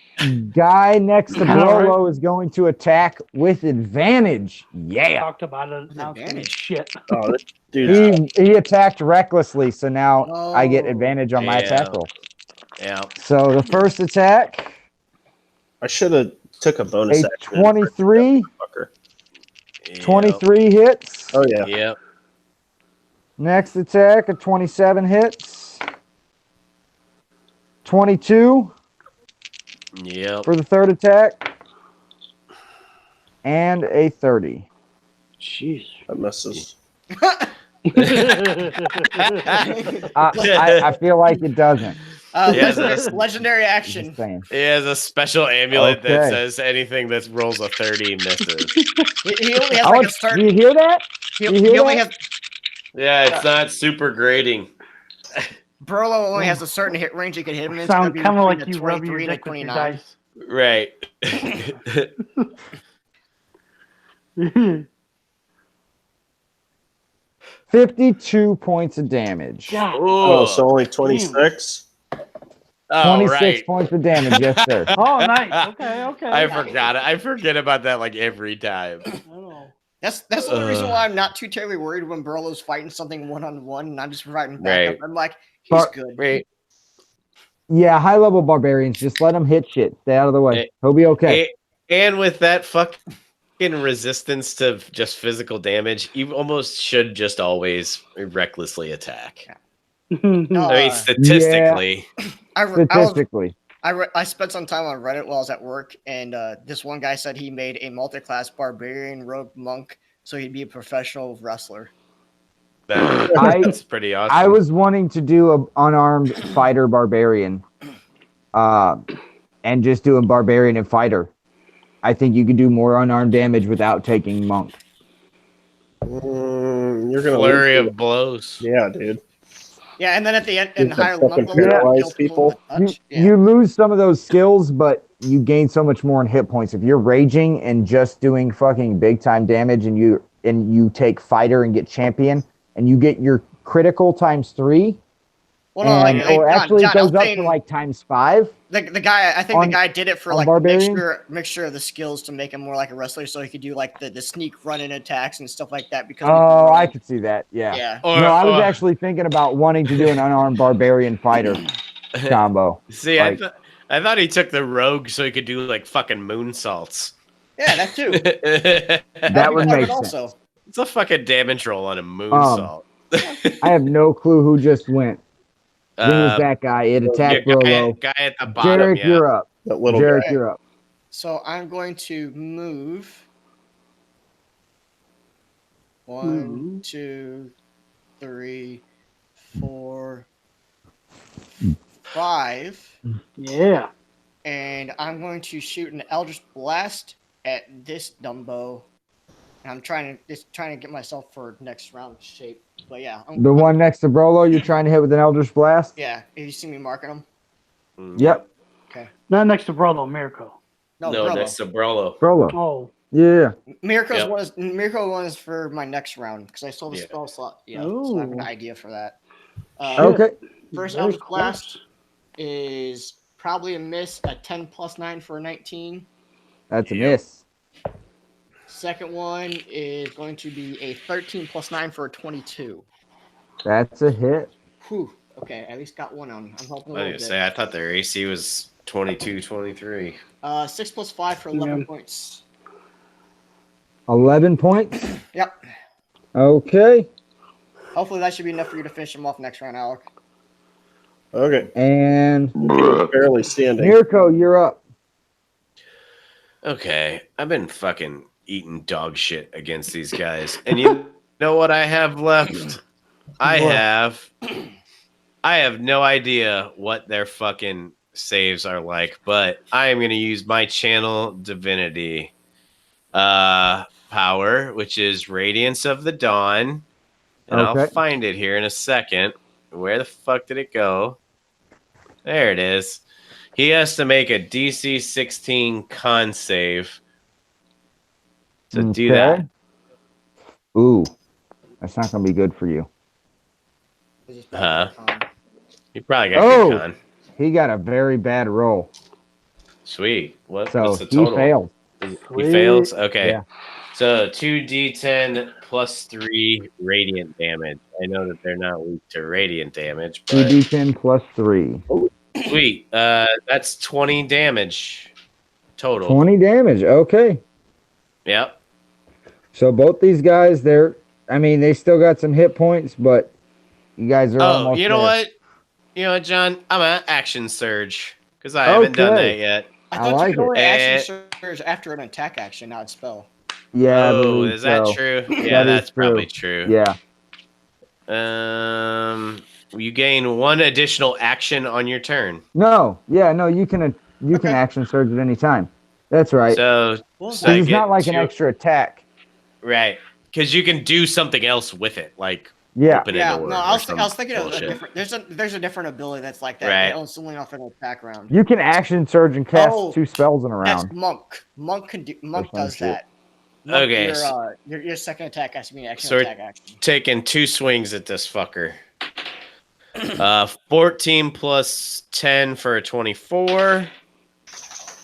Guy next to All right. Brolo is going to attack with advantage. Yeah. Talked about it. Now it's gonna be shit. Oh, this dude. He attacked recklessly, so now I get Oh. advantage on my attack roll. Yeah. So the first attack, I should have took a bonus a action. 23, Fucker. 23 hits. Oh yeah. Yep. Next attack, a 27 hits. 22 Yep. for the third attack. And a 30. Jeez. That misses. I feel like it doesn't. Yes, Legendary I'm action. just saying. He has a special amulet that Okay. says anything that rolls a 30 misses. He only has Oh, like a do certain. you hear that? He, you he hear only that? has. Yeah, it's not super grading. Burlow only has a certain hit range you can hit him in. It's Sound gonna be kind of between like the you rubbing your 23 to dick with your 29. Right. 52 points of damage. God. Oh, so only 26. Oh, 26 right. points of damage, yes, sir. Oh, nice. Okay. I forgot it. I forget about that like every time. I don't know. That's the only reason why I'm not too terribly worried when Burlow's fighting something 1-on-1 and I'm just providing backup. Right. I'm like, he's But- good. Right. Yeah, high level barbarians, just let him hit shit. Stay out of the way. Hey, He'll be okay. And with that fucking resistance to just physical damage, you almost should just always recklessly attack. I mean, statistically. I was, Statistically. I spent some time on Reddit while I was at work, and this one guy said he made a multi-class barbarian rogue monk, so he'd be a professional wrestler. That's pretty awesome. I was wanting to do an unarmed fighter barbarian, and just do a barbarian and fighter. I think you could do more unarmed damage without taking monk. You're gonna flurry lose. of blows. Yeah, dude. Yeah, and then at the end, in Is that higher fucking level, paralyzed kill people? with a touch. Yeah. You lose some of those skills, but you gain so much more in hit points. If you're raging and just doing fucking big time damage, and you take fighter and get champion, and you get your critical times 3, Well, no, and, like, or John, actually John, it I was goes up saying to like times 5. the guy. I think on- the guy did it for on like barbarian? mixture of the skills to make him more like a wrestler, so he could do like the sneak run in attacks and stuff like that. Because Oh, I could see that. Yeah. yeah. Or, No, I was or- actually thinking about wanting to do an unarmed barbarian fighter combo. See, like- I thought he took the rogue so he could do like fucking moonsaults. Yeah, that too. That would part of make it sense. also. It's a fucking damage roll on a moonsault. I have no clue who just went. I think it was that guy. It attacked Brolo. Guy at the bottom. Jarek, Yeah. you're up. That little Jarek, guy. you're up. So I'm going to move 1, 2, 3, 4, 5. Yeah. And I'm going to shoot an Eldritch Blast at this Dumbo. And I'm trying to get myself for next round shape. But yeah. The one next to Brolo, you're trying to hit with an Eldritch Blast? Yeah. You see me marking them? Yep. Okay. Not next to Brother Miracle. No, next to Brolo. Brolo. Oh. Yeah. Miracle's Yep. Miracle one is for my next round because I sold the Yeah. spell slot. Yeah. So I have an Ooh. idea for that. Okay. First Very Eldritch close. Blast is probably a miss. A 10 plus 9 for a 19. That's a Yep. miss. Second one is going to be a 13 plus 9 for a 22. That's a hit. Whew. Okay, at least got one on. I'm hoping a I little was bit. gonna say I thought their AC was 22, 23. 6 plus 5 for 11 Yeah. points. 11 points. Yep. Okay. Hopefully that should be enough for you to finish him off next round, Alec. Okay. And Barely standing. Mirko, you're up. Okay, I've been fucking eating dog shit against these guys, and you know what I have left? I have no idea what their fucking saves are like, but I am gonna use my channel divinity power, which is Radiance of the Dawn, and I'll Okay. find it here in a second. Where the fuck did it go? There it is. He has to make a DC 16 con save to do that. Okay. Ooh. That's not going to be good for you. Huh? He probably got Oh! good con. He got a very bad roll. Sweet. So What's the he total? failed. He Sweet. fails? Okay. Yeah. So 2d10 plus 3 radiant damage. I know that they're not weak to radiant damage, but 2d10 plus 3. sweet. That's 20 damage total. 20 damage. Okay. Yep. So both these guys, they still got some hit points, but you guys are Oh, almost you know there. what? You know what, John? I'm an action surge because I haven't done Okay. that yet. I I thought like you could only it. action surge after an attack action, not a spell. Yeah, I Oh, believe is that so. true? Yeah, That is that's probably true. Yeah. You gain 1 additional action on your turn. No, you can Okay. action surge at any time. That's right. So, What was So So I it's get not like an 2 extra attack. right. Because you can do something else with it, like Yeah. open Yeah, a door. no, or I was some thinking of a bullshit. different. There's a different ability that's like that. Right. It's only off an attack round. You can action surge and cast Oh, 2 spells in a That's round. monk. Monk some does shit. that. Monk, Okay, your second attack has to be an action So- attack action. Taking 2 swings at this fucker. 14 plus 10 for a 24.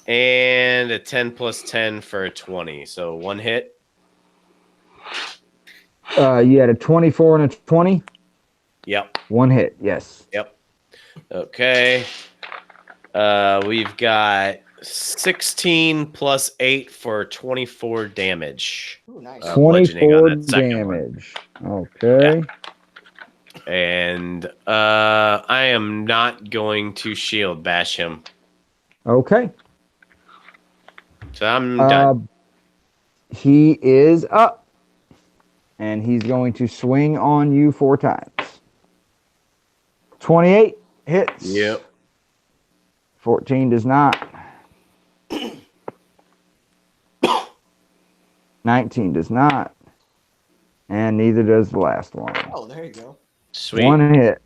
And a 10 plus 10 for a 20. So 1 hit. You had a 24 and a 20. Yep. 1 hit. Yes. Yep. Okay. We've got 16 plus 8 for 24 damage. Ooh, nice. Bludgeoning on 24 that second one. damage. Okay. And I am not going to shield bash him. Okay. So I'm done. He is up. And he's going to swing on you 4 times. 28 hits. Yep. 14 does not. 19 does not. And neither does the last one. Oh, there you go. Sweet. 1 hit.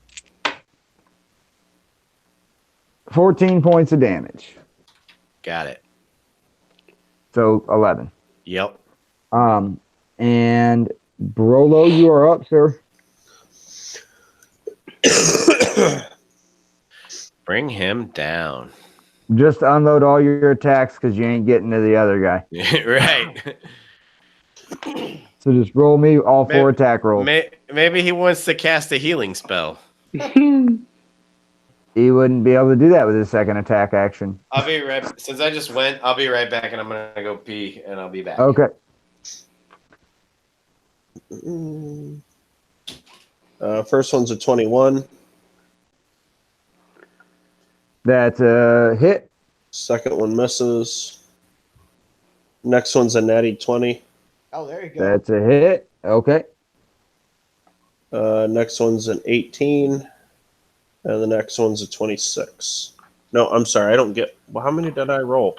14 points of damage. Got it. So 11. Yep. And Brolo, you are up, sir. Bring him down. Just unload all your attacks because you ain't getting to the other guy. Right. So just roll me all 4 attack rolls. Maybe he wants to cast a healing spell. He wouldn't be able to do that with his second attack action. I'll be right. Since I just went, I'll be right back, and I'm gonna go pee, and I'll be back. Okay. First one's a 21. That's a hit. Second one misses. Next one's a natty 20. Oh, there you go. That's a hit. Okay. Next one's an 18. And the next one's a 26. No, I'm sorry. I don't get. Well, how many did I roll?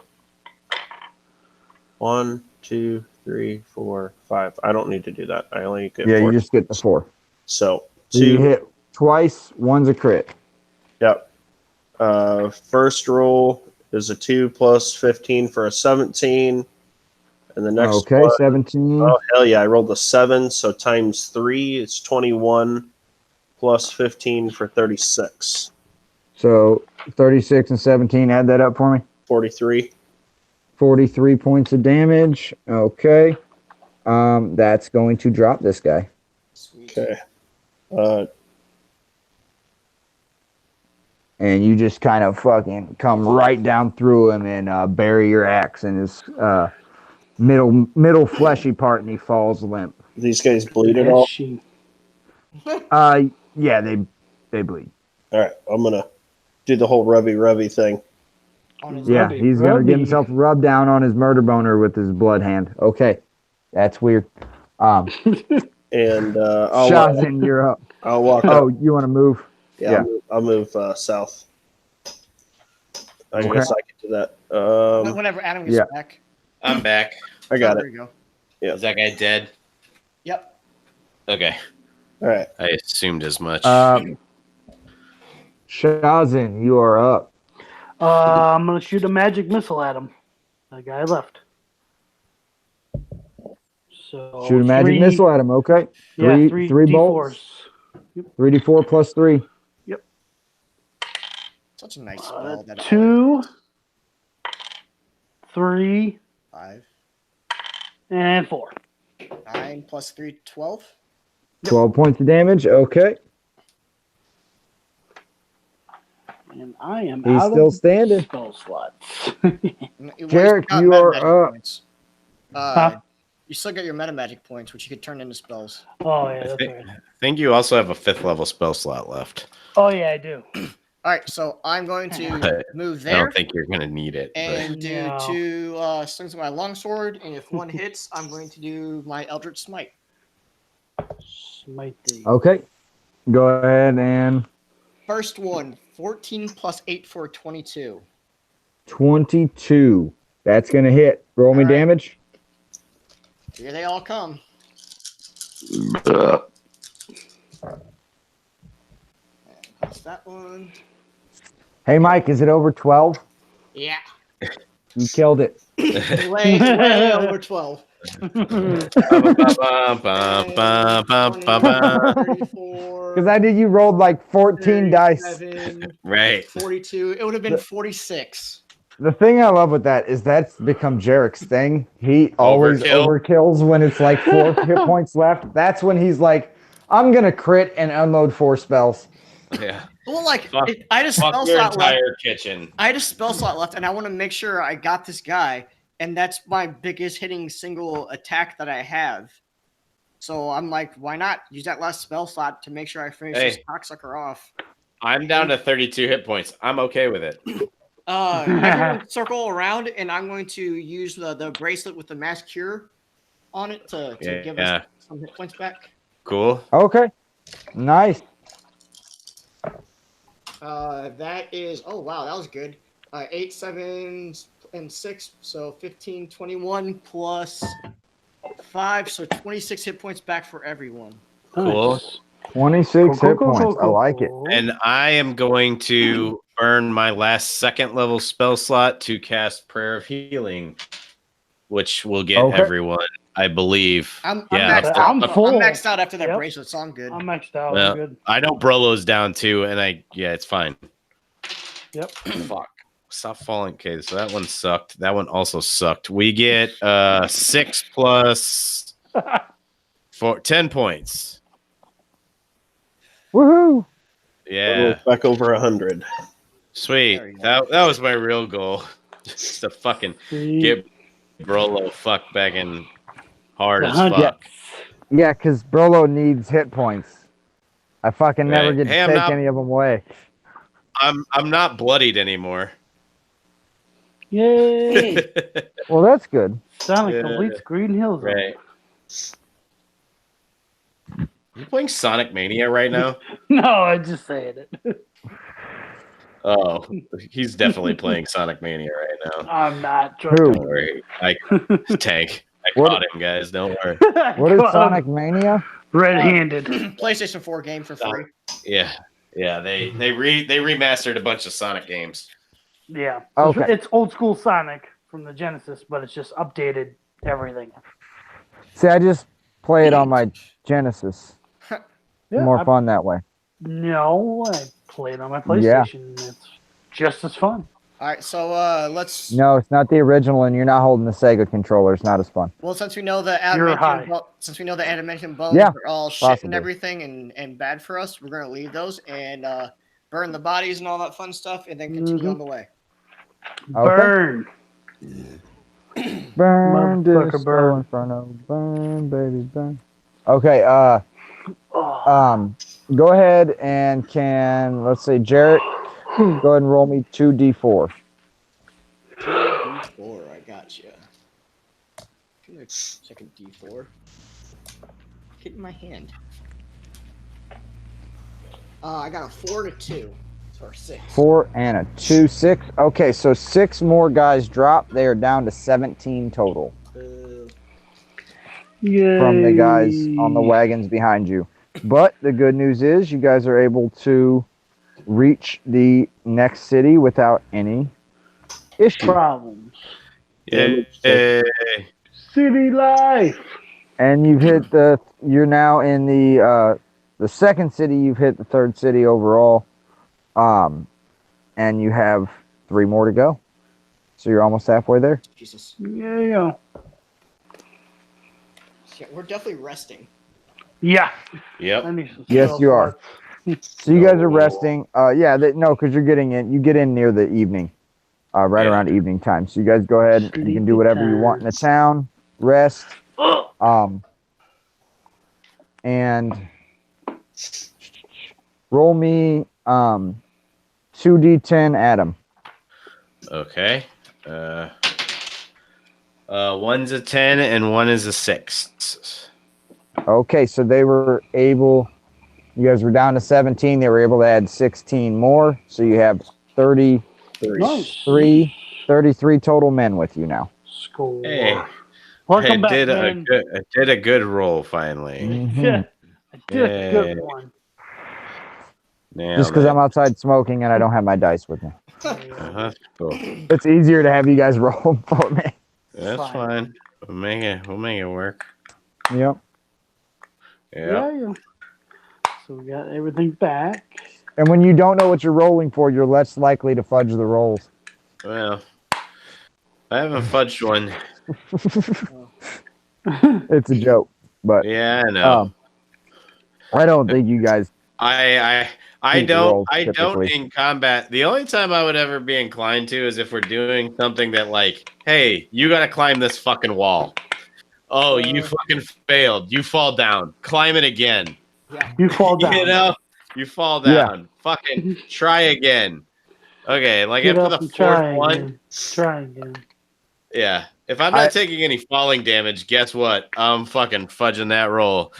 1, 2, 3, 4, 5. I don't need to do that. I only get Yeah, 4. you just get the 4. So, So you 2. hit twice. One's a crit. Yep. First roll is a 2 plus 15 for a 17. And the next Okay, one, 17. oh, hell yeah. I rolled a 7. So times 3, it's 21 plus 15 for 36. So 36 and 17. Add that up for me. 43. 43 points of damage. Okay. That's going to drop this guy. Sweet. Okay. And you just kind of fucking come right down through him and bury your axe in his middle fleshy part, and he falls limp. These guys bleed at all? She- Yeah, they bleed. All right. I'm going to do the whole Revy thing. On his Yeah, Rubby, he's gonna rubby. get himself rubbed down on his murder boner with his blood hand. Okay, that's weird. And Shazin, you're up. I'll walk Oh, up. you want to move? Yeah, I'll move south. I Okay. guess I can do that. Whenever Adam gets yeah. back. I'm back. I got There it. you go. Yeah. Is that guy dead? Yep. Okay. All right. I assumed as much. Shazin, you are up. I'm gonna shoot a magic missile at him. That guy left. So Shoot a magic three- missile at him. Okay. Yeah, Three three bolts. D4s. 3d4 plus 3. Such a nice spell. That 2, 3, 5, and 4. 9 plus 3, 12. 12 points of damage. Okay. And I am He's out still of standing. spell slots. Jarek, you are up. You still get your meta magic points, which you could turn into spells. Oh yeah, I that's think, right. I think you also have a 5th level spell slot left. Oh yeah, I do. All right, so I'm going to But move I there don't think you're going to need it. But and do No. 2 slings of my longsword, and if one hits, I'm going to do my Eldritch Smite. Smite the Okay. Go ahead and First one, 14 plus 8 for 22. 22. That's going to hit. Roll me All right. damage. Here they all come. That's that one. Hey, Mike, is it over 12? Yeah. You killed it. Way over 12. Because I did, you rolled like 14 dice. 37, Right. 42. It would have been 46. The thing I love with that is that's become Jarek's thing. He always Overkill. overkills when it's like 4 hit points left. That's when he's like, I'm going to crit and unload 4 spells. Yeah. Well, like, Fuck- I had a spell Fuck your slot left. entire kitchen. I had a spell slot left, and I want to make sure I got this guy, and that's my biggest hitting single attack that I have. So I'm like, why not use that last spell slot to make sure I finish this Hey. cocksucker off? I'm down to 32 hit points. I'm okay with it. Everyone circle around, and I'm going to use the bracelet with the mass cure on it to give Yeah. us some hit points back. Cool. Okay. Nice. That is, oh wow, that was good. 8, 7, and 6, so 15, 21 plus 5, so 26 hit points back for everyone. Cool. Nice. 26 Cool, hit cool, points. cool, I cool, like it. cool. And I am going to burn my last 2nd level spell slot to cast Prayer of Healing, which will get Okay. everyone, I believe. I'm Yeah, maxed out. I'm full. I'm maxed out after that Yep. bracelet, so I'm good. I'm maxed out. Well, I'm good. I know Brolo's down too, and it's fine. Yep. Fuck. Stop falling. Okay, so that one sucked. That one also sucked. We get 6 plus 10 points. Woohoo. Yeah. Back over 100. Sweet. There you go. That was my real goal. Just to fucking get Brolo fucked back in hard as fuck. Yeah, because Brolo needs hit points. I fucking never Right. get to Hey, I'm take not- any of them away. I'm not bloodied anymore. Yay! Well, that's good. Sonic Yeah. completes Green Hills. Right. You playing Sonic Mania right now? No, I'm just saying it. Oh, he's definitely playing Sonic Mania right now. I'm not. Who? Don't worry. Tank. I What- caught him, guys. Don't worry. What is Sonic Mania? Red-handed. PlayStation 4 game for free. Yeah. Yeah, they remastered a bunch of Sonic games. Yeah. Okay. It's old school Sonic from the Genesis, but it's just updated everything. See, I just play it on my Genesis. Yeah, More fun that way. No, I played on my Yeah. PlayStation. It's just as fun. All right, so let's. No, it's not the original, and you're not holding the Sega controller. It's not as fun. Well, since we know the You're high. adamantium bones Yeah, are all shit possibly. and everything and bad for us, we're gonna leave those and burn the bodies and all that fun stuff, and then continue Mhm. on the way. Okay. Burn. Burn, Motherfucker, disco burn. inferno, burn, baby, burn. Okay, Oh. go ahead and let's say Jarrett, go ahead and roll me 2d4. 2d4, I got you. Second d4. Hit in my hand. I got a 4 to 2. So 6. 4 and a 2, 6. Okay, so 6 more guys drop. They are down to 17 total Yay. from the guys on the wagons behind you. But the good news is you guys are able to reach the next city without any issue. Problems. Yeah. City life. And you're now in the second city. You've hit the third city overall. And you have 3 more to go. So you're almost halfway there. Jesus. Yeah. Yeah, we're definitely resting. Yeah. Yep. I need some Yes, stuff, you are. but- So you guys are resting. No, because you get in near the evening, right Yeah. around evening time. So you guys go ahead and you can do whatever you want in the town, rest, and roll me 2d10, Adam. Okay. One's a 10 and one is a 6. Okay, so you guys were down to 17. They were able to add 16 more. So you have 33 Nice. total men with you now. Score. Hey, Welcome back, I man. did a good roll finally. Mhm. Yeah. I did a good Yay. one. Nailed Just because it. I'm outside smoking and I don't have my dice with me. That's cool. It's easier to have you guys roll for me. That's Fine. fine. We'll make it work. Yep. Yeah. Yeah. So we got everything back. And when you don't know what you're rolling for, you're less likely to fudge the rolls. Well, I haven't fudged one. It's a joke, but Yeah, I know. I don't think you guys. I Think rolls, don't typically. in combat. The only time I would ever be inclined to is if we're doing something that like, hey, you gotta climb this fucking wall. Oh, you fucking failed. You fall down. Climb it again. You fall down. You know? You fall Yeah. down. Fucking try again. Okay, like Get after up the and try fourth one. again. Try again. Yeah. If I'm not taking any falling damage, guess what? I'm fucking fudging that roll.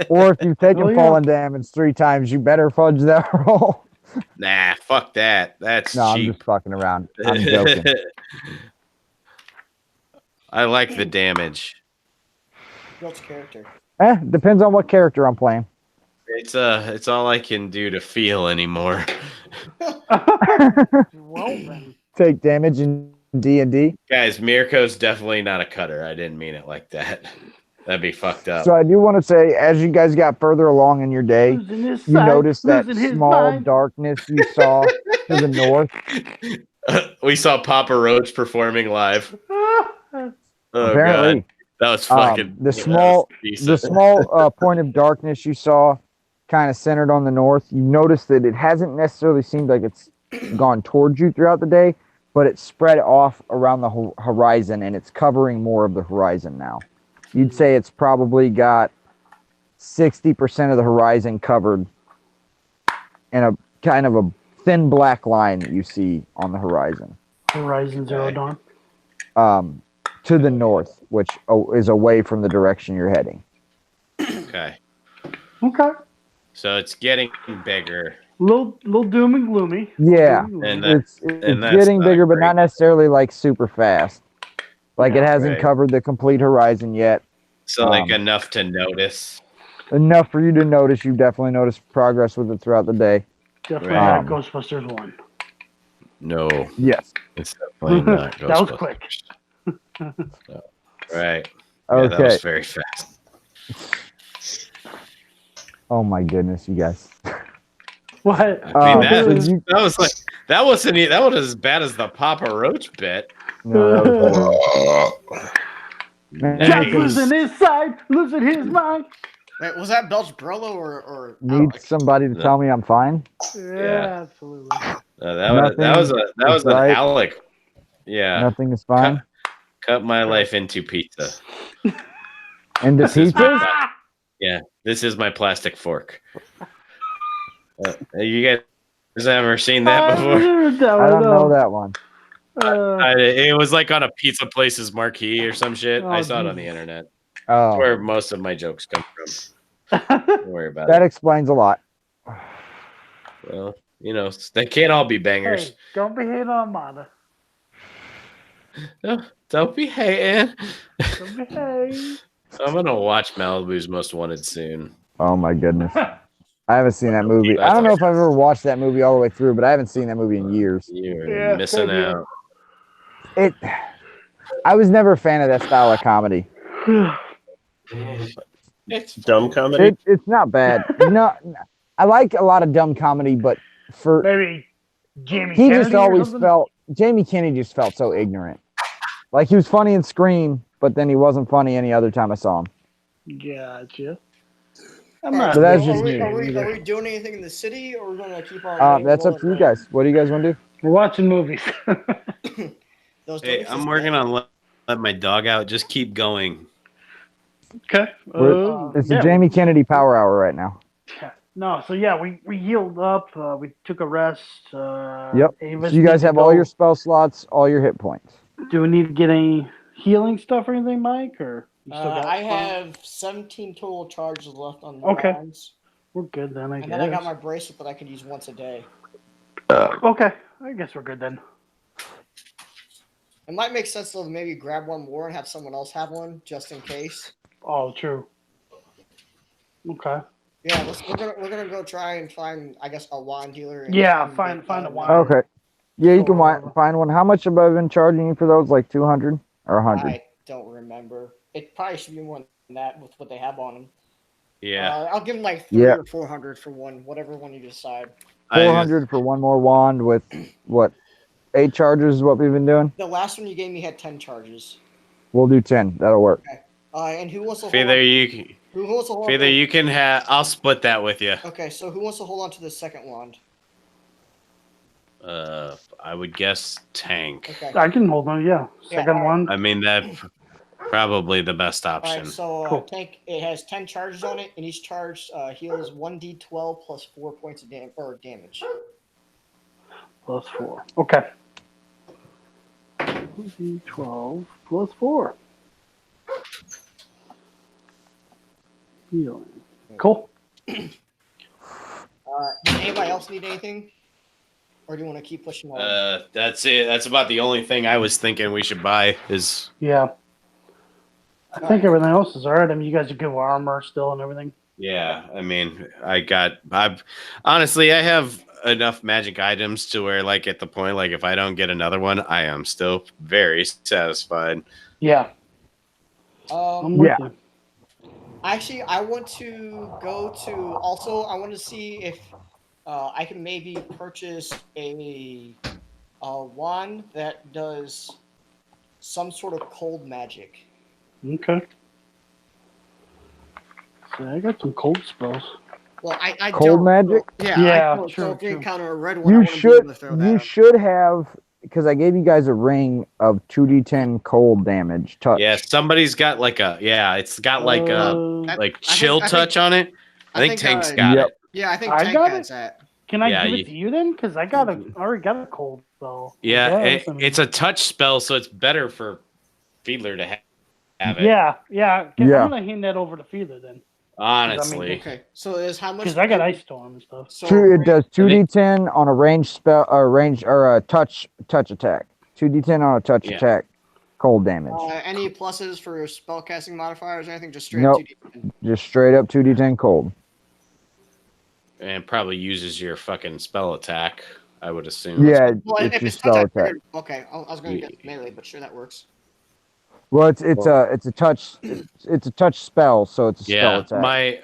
Or if you've taken Oh, yeah. fallen damage 3 times, you better fudge that roll. Nah, fuck that. That's No, I'm cheap. just fucking around. I'm joking. I like the damage. Built character. Depends on what character I'm playing. It's all I can do to feel anymore. Well then. Take damage in D&D. Guys, Mirko's definitely not a cutter. I didn't mean it like that. That'd be fucked up. So I do want to say, as you guys got further along in your day, Losing his you sight, noticed that losing his small mind. darkness you saw to the north. We saw Papa Roach performing live. Oh, Apparently, God. That was fucking the small decent. point of darkness you saw kind of centered on the north. You noticed that it hasn't necessarily seemed like it's gone towards you throughout the day, but it's spread off around the horizon, and it's covering more of the horizon now. You'd say it's probably got 60% of the horizon covered in a kind of a thin black line that you see on the horizon. Horizon Zero Okay. Dawn. To the north, which is away from the direction you're heading. Okay. Okay. So it's getting bigger. Little doom and gloomy. Yeah, Doom and And gloomy. it's that's getting not bigger, but great. not necessarily like super fast. Like it Yeah. hasn't Right. covered the complete horizon yet. So like Um, enough to notice. Enough for you to notice. You definitely notice progress with it throughout the day. Definitely Right. not Ghostbusters 1. No, Yes. it's definitely not. That was Ghostbusters. quick. Right. Yeah, that Okay. was very fast. Oh my goodness, you guys. What? I mean, so that, you- that was like that wasn't that was as bad as the Papa Roach bit. No, that was horrible. Jack's Nice. losing his side, losing his mind. Wait, was that Belch Brillo or Need Alex? somebody to tell me I'm fine. Yeah, absolutely. That was Nothing an right. Alec. Yeah. Nothing is fine. Cut my life into pizza. And the This is my pizzas? pla- yeah, this is my plastic fork. You guys ever seen that before? I don't know that one. It was like on a pizza place's marquee or some shit. Oh, I saw it on the Jesus. internet. Oh, Where most of my jokes come from. Don't worry about that it. explains a lot. Well, you know, they can't all be bangers. Hey, don't be hating on Mata. No, don't be hating. Don't be hating. I'm gonna watch Malibu's Most Wanted soon. Oh my goodness. I haven't seen that movie. I don't know if I've ever watched that movie all the way through, but I haven't seen that movie in years. You're Yeah, missing same here. out. I was never a fan of that style of comedy. It's Dumb comedy. It's not bad. No, I like a lot of dumb comedy, but for Maybe Jamie he Kennedy just or always something? felt Jamie Kennedy just felt so ignorant. Like he was funny in Scream, but then he wasn't funny any other time I saw him. Gotcha. All I'm right, not. So that's are, just we, me. are we doing anything in the city, or are we gonna keep on? That's up to you guys. What do you guys want to do? We're watching movies. Those Hey, donuts I'm is working bad. on let my dog out. Just keep going. Okay. It's yeah, a Jamie Kennedy power hour right now. No, so yeah, we healed up. We took a rest. Yep. Ava's So you guys need to have all go- your spell slots, all your hit points. Do we need to get any healing stuff or anything, Mike? Or you still got I some? have 17 total charges left on the Okay. lines. We're good then, I And guess. then I got my bracelet that I could use once a day. Okay, I guess we're good then. It might make sense to maybe grab one more and have someone else have one just in case. Oh, true. Okay. Yeah, we're gonna go try and find I guess a wand dealer. And Yeah, and find get, a wand. Okay. Yeah, you can Or- find one. How much have I been charging you for those? Like 200 or 100? I don't remember. It probably should be more than that with what they have on them. Yeah. I'll give them like 3 Yeah. or 400 for one, whatever one you decide. 400 for one more wand with what? 8 charges is what we've been doing. The last one you gave me had 10 charges. We'll do 10. That'll work. And who wants to hold Feather, on? you Who wants to hold Feather, on? you can have. I'll split that with you. Okay, so who wants to hold on to the second wand? I would guess Tank. Okay. I can hold on. Yeah, second alright. one. I mean that probably the best All option. right, so Cool. tank. It has 10 charges on it, and each charge heals 1d12 plus 4 points of damage. Plus 4. Okay. 12 plus 4. Healing. Cool. Does anybody else need anything, or do you want to keep pushing on? That's it. That's about the only thing I was thinking we should buy is Yeah. I think everything else is alright. I mean, you guys are good with armor still and everything. yeah. I mean, I've honestly I have enough magic items to where like at the point like if I don't get another one, I am still very satisfied. Yeah. I'm Um, with Yeah. you. actually, I want to go to. Also, I want to see if I can maybe purchase a wand that does some sort of cold magic. Okay. So I got some cold spells. Well, I Cold don't. magic? Yeah, Yeah, I don't. true, So if you true. encounter a red one, I You want to be able to throw that. you out. should have, because I gave you guys a ring of 2d10 cold damage. Touch. Yeah, somebody's got like it's got like Uh, like I chill think- touch on it. I think Tank's got Yep. it. Yeah, I think I Tank got has that. Can I Yeah, give it to you then? Because I already got a cold spell. Yeah, Yes, I mean- it's a touch spell, so it's better for Fiedler to have it. Yeah. Yeah. I'm gonna hand that over to Fiedler then, Honestly. Okay, so is how much? because I got Ice Storm and stuff. So It does I think- 2d10 on a range spell, or a touch attack. 2d10 on a touch Yeah. attack, cold damage. any pluses for spellcasting modifiers or anything? Just straight Nope. 2D10? Just straight up 2d10 cold. And probably uses your fucking spell attack, I would assume. Yeah, Well, it's if your it's spell touch, I attack. figured- okay, I was going to get melee, but sure that works. Well, it's a touch spell, so it's a spell Yeah, attack. my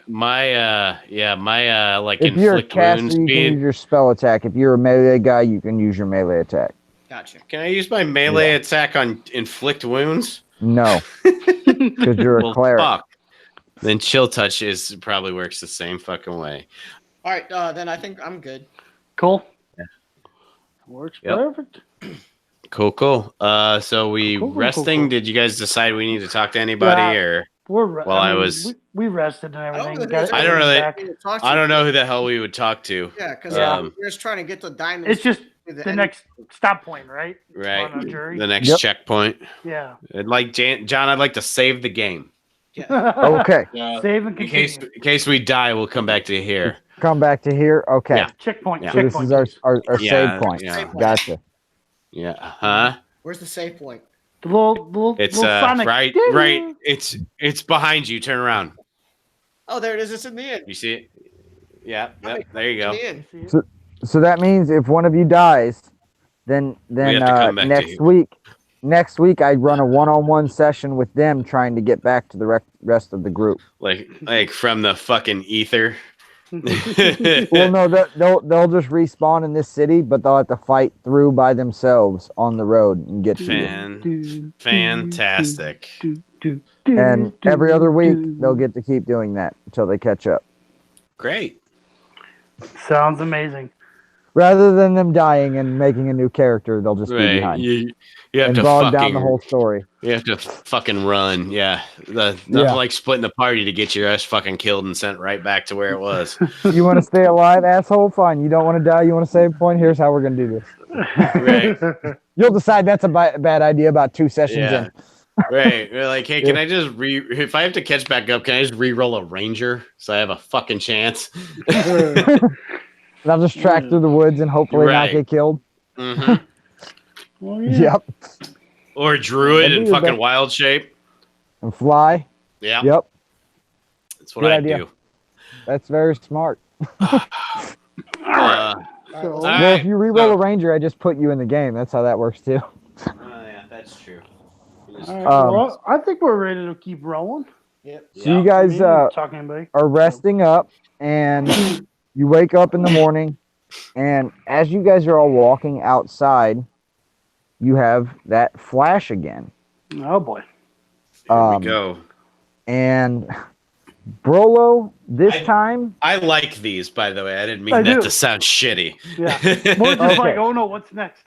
like If you're a inflict caster, wounds you can use speed. your spell attack. If you're a melee guy, you can use your melee attack. Gotcha. Can I use my melee attack on inflict wounds? No, because you're a Well, cleric. fuck. Then chill touch probably works the same fucking way. All right, then I think I'm good. Cool. Works Yep. perfect. Cool. So we Cool. resting. Did you guys decide we need to talk to anybody Yeah. or? Well, I we rested and everything. think Got there's I don't everything really- back. I don't know who the hell we would talk to. Yeah, because Yeah. we're just trying to get the diamonds. It's just to the end. next stop point, right? Right. On a jury. The next Yep. checkpoint. Yeah. I'd like John. I'd like to save the game. Okay, Save and In continue. case we die, we'll come back to here. come back to here. Okay, Yeah. Checkpoint. Yeah. so this Checkpoint. is our Yeah, save point. yeah. Gotcha. Yeah. Huh? Where's the save point? The little It's little Sonic. right. It's behind you. Turn around. Oh, there it is. It's in the end. You see it? Yeah. Yep, there you go. In the end. See it? So that means if one of you dies, then have to come back to next you. week I run a one-on-one session with them trying to get back to the rest of the group. Like from the fucking ether. Well, no, they'll just respawn in this city, but they'll have to fight through by themselves on the road and get to you. Fantastic. And every other week they'll get to keep doing that until they catch up. Great. Sounds amazing. Rather than them dying and making a new character, they'll just be Right. behind You have and to bog down fucking the whole story. you have to fucking run. Yeah. Nothing Yeah. like splitting the party to get your ass fucking killed and sent right back to where it was. You want to stay alive, asshole? Fine. You don't want to die. You want to save a point? Here's how we're gonna do this. Right. You'll decide that's a bad idea about 2 sessions Yeah. in. Right. We're like, hey, can I just if I have to catch back up, can I just re-roll a ranger so I have a fucking chance? And I'll just track through the woods and hopefully not Right. get killed. hmm Well, yeah. Yep. Or druid That'd in be the fucking best. wild shape. And fly. Yeah. Yep. That's what Good I idea. do. That's very smart. Uh, So, All Well, right, if you re-roll so- a ranger, I just put you in the game. That's how that works too. yeah, that's true. all right, Um, well, I think we're ready to keep rolling. Yep. So you guys Talking anybody? are resting up, and you wake up in the morning, and as you guys are all walking outside, you have that flash again. Oh boy. Here Um, we go. And Brolo, this time, I like these, by the way. I didn't mean I that do. to sound shitty. Yeah. More just Okay. like, oh no, what's next?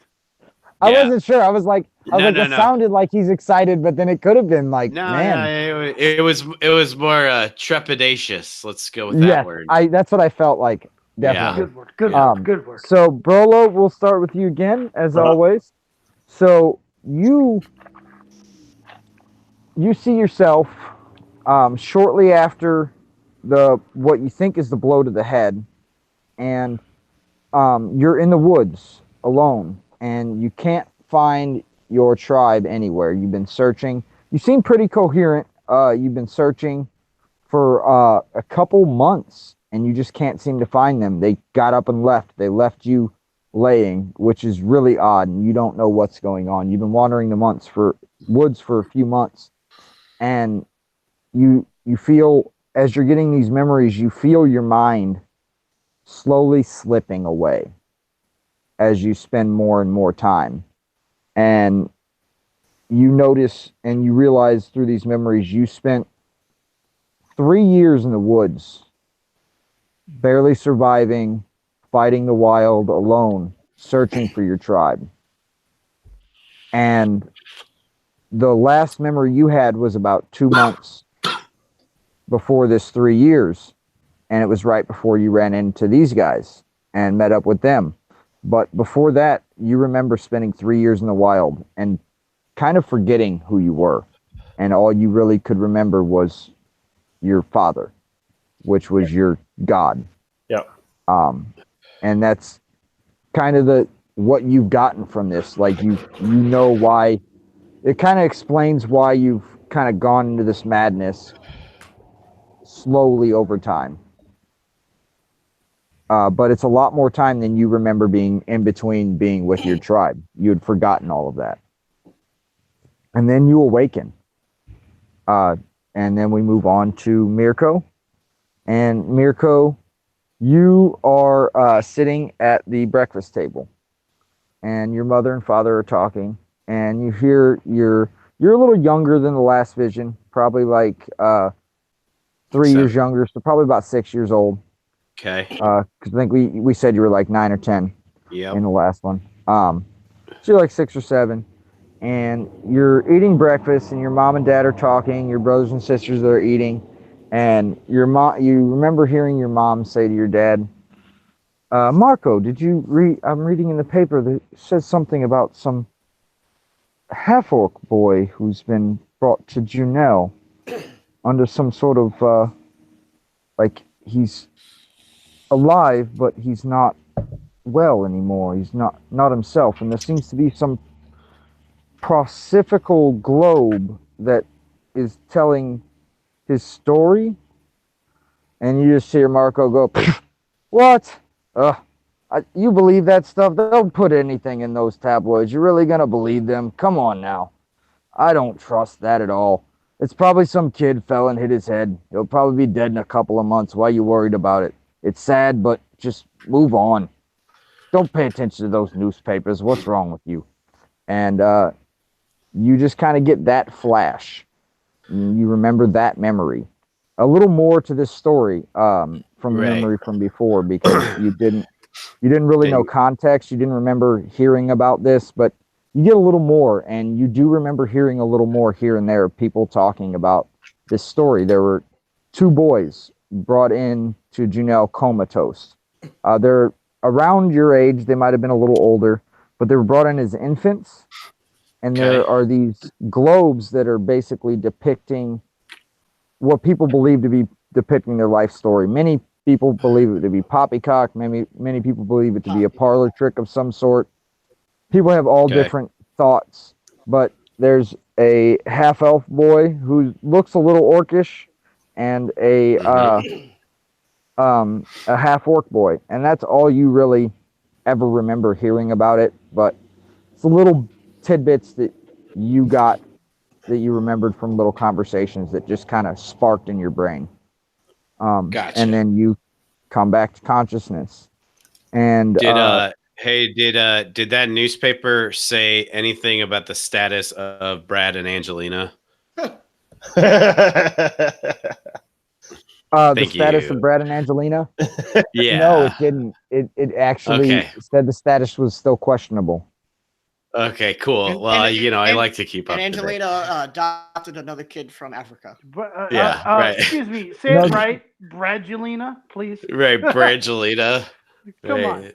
I Yeah. wasn't sure. I was like, No, it sounded like he's excited, but then it could have been like, No, man. it was more trepidatious. Let's go with that Yes, word. that's what I felt like. Yeah. Definitely. Good work. Good Um, work. Good work. So, Brolo, we'll start with you again, as always. So, you see yourself shortly after what you think is the blow to the head, and you're in the woods alone, and you can't find your tribe anywhere. You've been searching. You seem pretty coherent. You've been searching for a couple months, and you just can't seem to find them. They got up and left. They left you laying, which is really odd, and you don't know what's going on. You've been wandering the woods for a few months, and you feel, as you're getting these memories, you feel your mind slowly slipping away as you spend more and more time. And you notice and you realize through these memories you spent 3 years in the woods, barely surviving, fighting the wild alone, searching for your tribe. And the last memory you had was about 2 months before this 3 years. And it was right before you ran into these guys. and met up with them. But before that, you remember spending 3 years in the wild and kind of forgetting who you were. And all you really could remember was your father, which was your God. Yeah. And that's kind of what you've gotten from this. Like you know why. It kind of explains why you've kind of gone into this madness slowly over time. But it's a lot more time than you remember being in between being with your tribe. You had forgotten all of that. And then you awaken. And then we move on to Mirko. And Mirko, you are sitting at the breakfast table. And your mother and father are talking. And you hear you're a little younger than the last vision. Probably like 3 years younger. So probably about 6 years old. Okay. Because I think we said you were like 9 or 10 Yep. in the last one. So you're like 6 or 7, and you're eating breakfast, and your mom and dad are talking. Your brothers and sisters are eating, and your mom. You remember hearing your mom say to your dad, "Marco, did you read? I'm reading in the paper that says something about some half-orc boy who's been brought to Junel under some sort of like he's alive, but he's not well anymore. He's not himself, and there seems to be some prophetical globe that is telling his story." And you just hear Marco go, "What? You believe that stuff? They'll put anything in those tabloids. You're really gonna believe them? Come on now. I don't trust that at all. It's probably some kid fell and hit his head. He'll probably be dead in a couple of months. Why are you worried about it? It's sad, but just move on. Don't pay attention to those newspapers. What's wrong with you?" And you just kind of get that flash. You remember that memory. A little more to this story from the memory from before, because you didn't really know context. You didn't remember hearing about this, but you get a little more, and you do remember hearing a little more here and there, people talking about this story. There were 2 boys brought in to Junel comatose. They're around your age. They might have been a little older, but they were brought in as infants. And there are these globes that are basically depicting what people believe to be depicting their life story. Many people believe it to be poppycock. Many people believe it to be a parlor trick of some sort. People have all different thoughts, but there's a half-elf boy who looks a little orcish, and a half-orc boy, and that's all you really ever remember hearing about it. But it's a little tidbits that you got, that you remembered from little conversations that just kind of sparked in your brain. Gotcha. And then you come back to consciousness. And did that newspaper say anything about the status of Brad and Angelina? The status of Brad and Angelina? Yeah. No, it didn't. It actually said the status was still questionable. Okay, cool. Well, I like to keep up. And Angelina adopted another kid from Africa. Right. Excuse me. Say it right. Bradgelina, please. Right, Brangelina. Come on.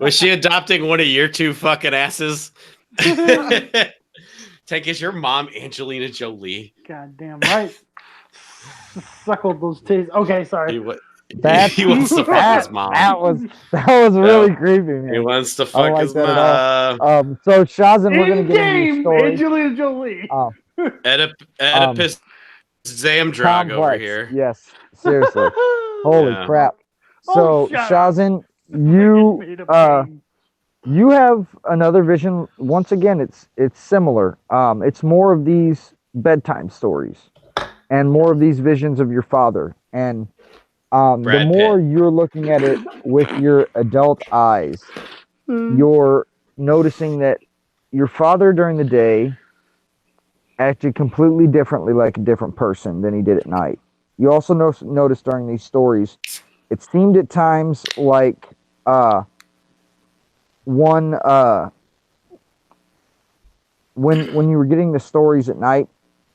Was she adopting one of your 2 fucking asses? Is your mom Angelina Jolie? Goddamn right. Suckled those titties. Okay, sorry. He wants to fuck his mom. That was really creepy, man. He wants to fuck his that mom. So Shazam, we're gonna get into your story. Angelina Jolie. Oedipus Zamdrag over here. Yes, seriously. Holy crap. So shut up. Shazam, you have another vision. Once again, it's similar. It's more of these bedtime stories and more of these visions of your father. And the more you're looking at it with your adult eyes, you're noticing that your father during the day acted completely differently, like a different person than he did at night. You also notice during these stories, it seemed at times like when you were getting the stories at night,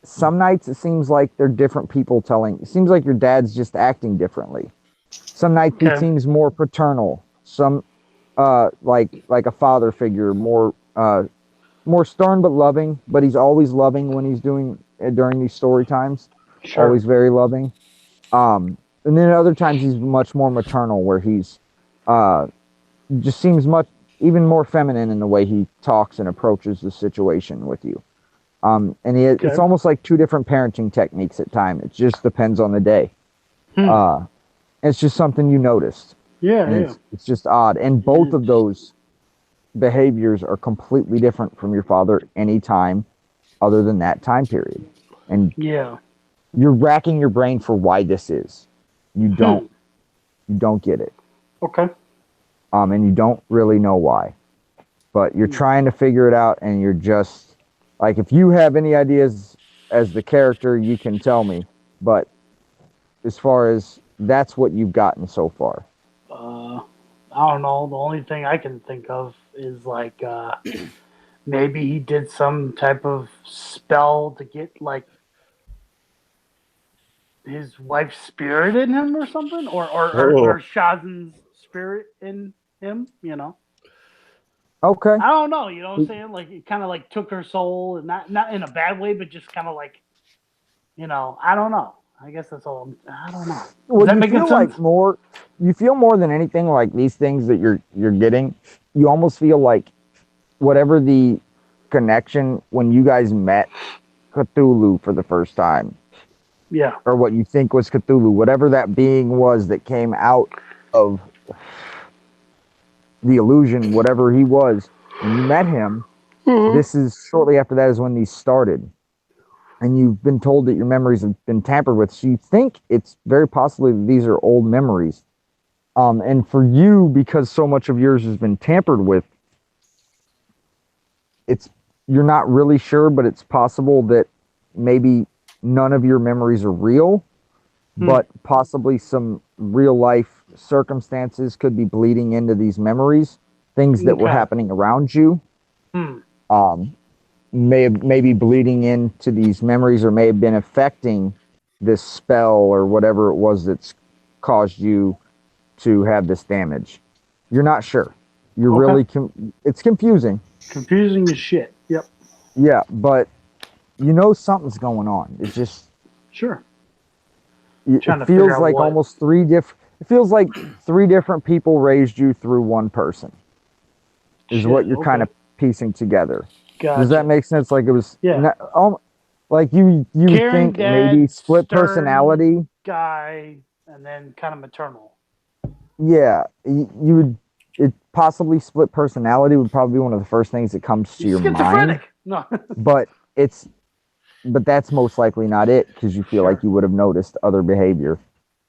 some nights it seems like they're different people telling. It seems like your dad's just acting differently. Some nights he seems more paternal. some like a father figure, more stern but loving, but he's always loving when he's doing during these story times. Sure. Always very loving. And then other times he's much more maternal, where he's just seems much even more feminine in the way he talks and approaches the situation with you. And it's almost like two different parenting techniques at times. It just depends on the day. It's just something you noticed. Yeah, And it's just odd. And both of those behaviors are completely different from your father anytime other than that time period. And yeah. you're racking your brain for why this is. You don't get it. Okay. And you don't really know why. But you're trying to figure it out, and you're just like, if you have any ideas as the character, you can tell me. But as far as that's what you've gotten so far. I don't know. The only thing I can think of is like maybe he did some type of spell to get like his wife's spirit in him or something, or Shazin's spirit in him. You know. Okay. I don't know. You know what I'm saying? Like it kind of like took her soul, and not in a bad way, but just kind of like, you know, I don't know. I guess that's all. I don't know. Well, Does that you make feel sense? like more. You feel more than anything like these things that you're getting. You almost feel like whatever the connection when you guys met Cthulhu for the first time, Yeah. or what you think was Cthulhu, whatever that being was that came out of the illusion, whatever he was, when you met him. This is shortly after that is when these started. And you've been told that your memories have been tampered with. So you think it's very possibly that these are old memories. And for you, because so much of yours has been tampered with, you're not really sure, but it's possible that maybe none of your memories are real, but possibly some real life circumstances could be bleeding into these memories, things that were happening around you. May be bleeding into these memories, or may have been affecting this spell or whatever it was that's caused you to have this damage. You're not sure. You're really it's confusing. Confusing as shit. Yep. Yeah, but you know something's going on. It's just Sure. it feels like almost three different. It feels like three different people raised you through one person. Is what you're kind of piecing together. Gotcha. Does that make sense? Like it was, like you Caring think dad, maybe split stern personality guy, and then kind of maternal. Yeah, you would. It possibly split personality would probably be one of the first things that comes to your mind. Schizophrenic. No. But that's most likely not it, because you feel like you would have noticed other behavior.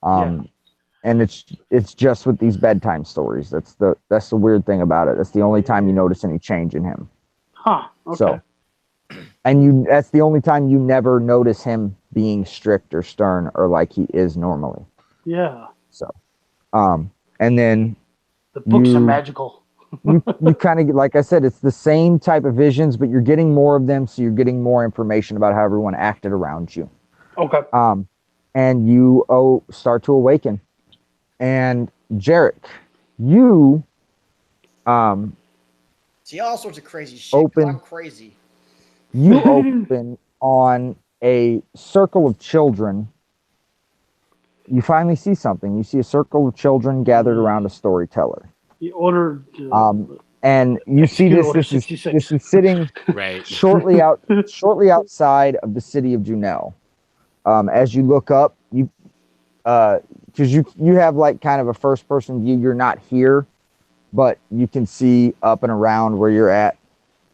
And it's just with these bedtime stories. That's the weird thing about it. That's the only time you notice any change in him. Huh. Okay. So, and that's the only time you never notice him being strict or stern or like he is normally. Yeah. So, and then the books are magical. you kind of, like I said, it's the same type of visions, but you're getting more of them, so you're getting more information about how everyone acted around you. Okay. And you start to awaken. And Jarek, you see all sorts of crazy shit. I'm crazy. You open on a circle of children. You finally see something. You see a circle of children gathered around a storyteller. You ordered. And you see this is sitting shortly outside of the city of Junel. As you look up, because you have like kind of a first person view. You're not here, but you can see up and around where you're at,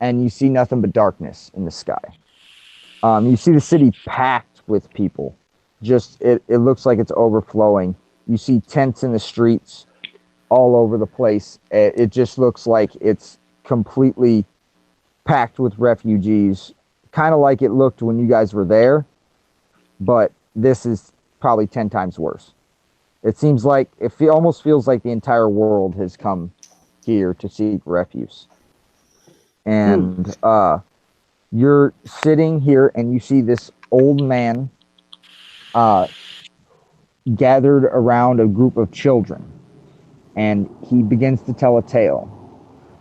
and you see nothing but darkness in the sky. You see the city packed with people. Just it looks like it's overflowing. You see tents in the streets all over the place. It just looks like it's completely packed with refugees, kind of like it looked when you guys were there, but this is probably 10 times worse. It seems like it almost feels like the entire world has come here to seek refuge. And you're sitting here and you see this old man gathered around a group of children. and he begins to tell a tale.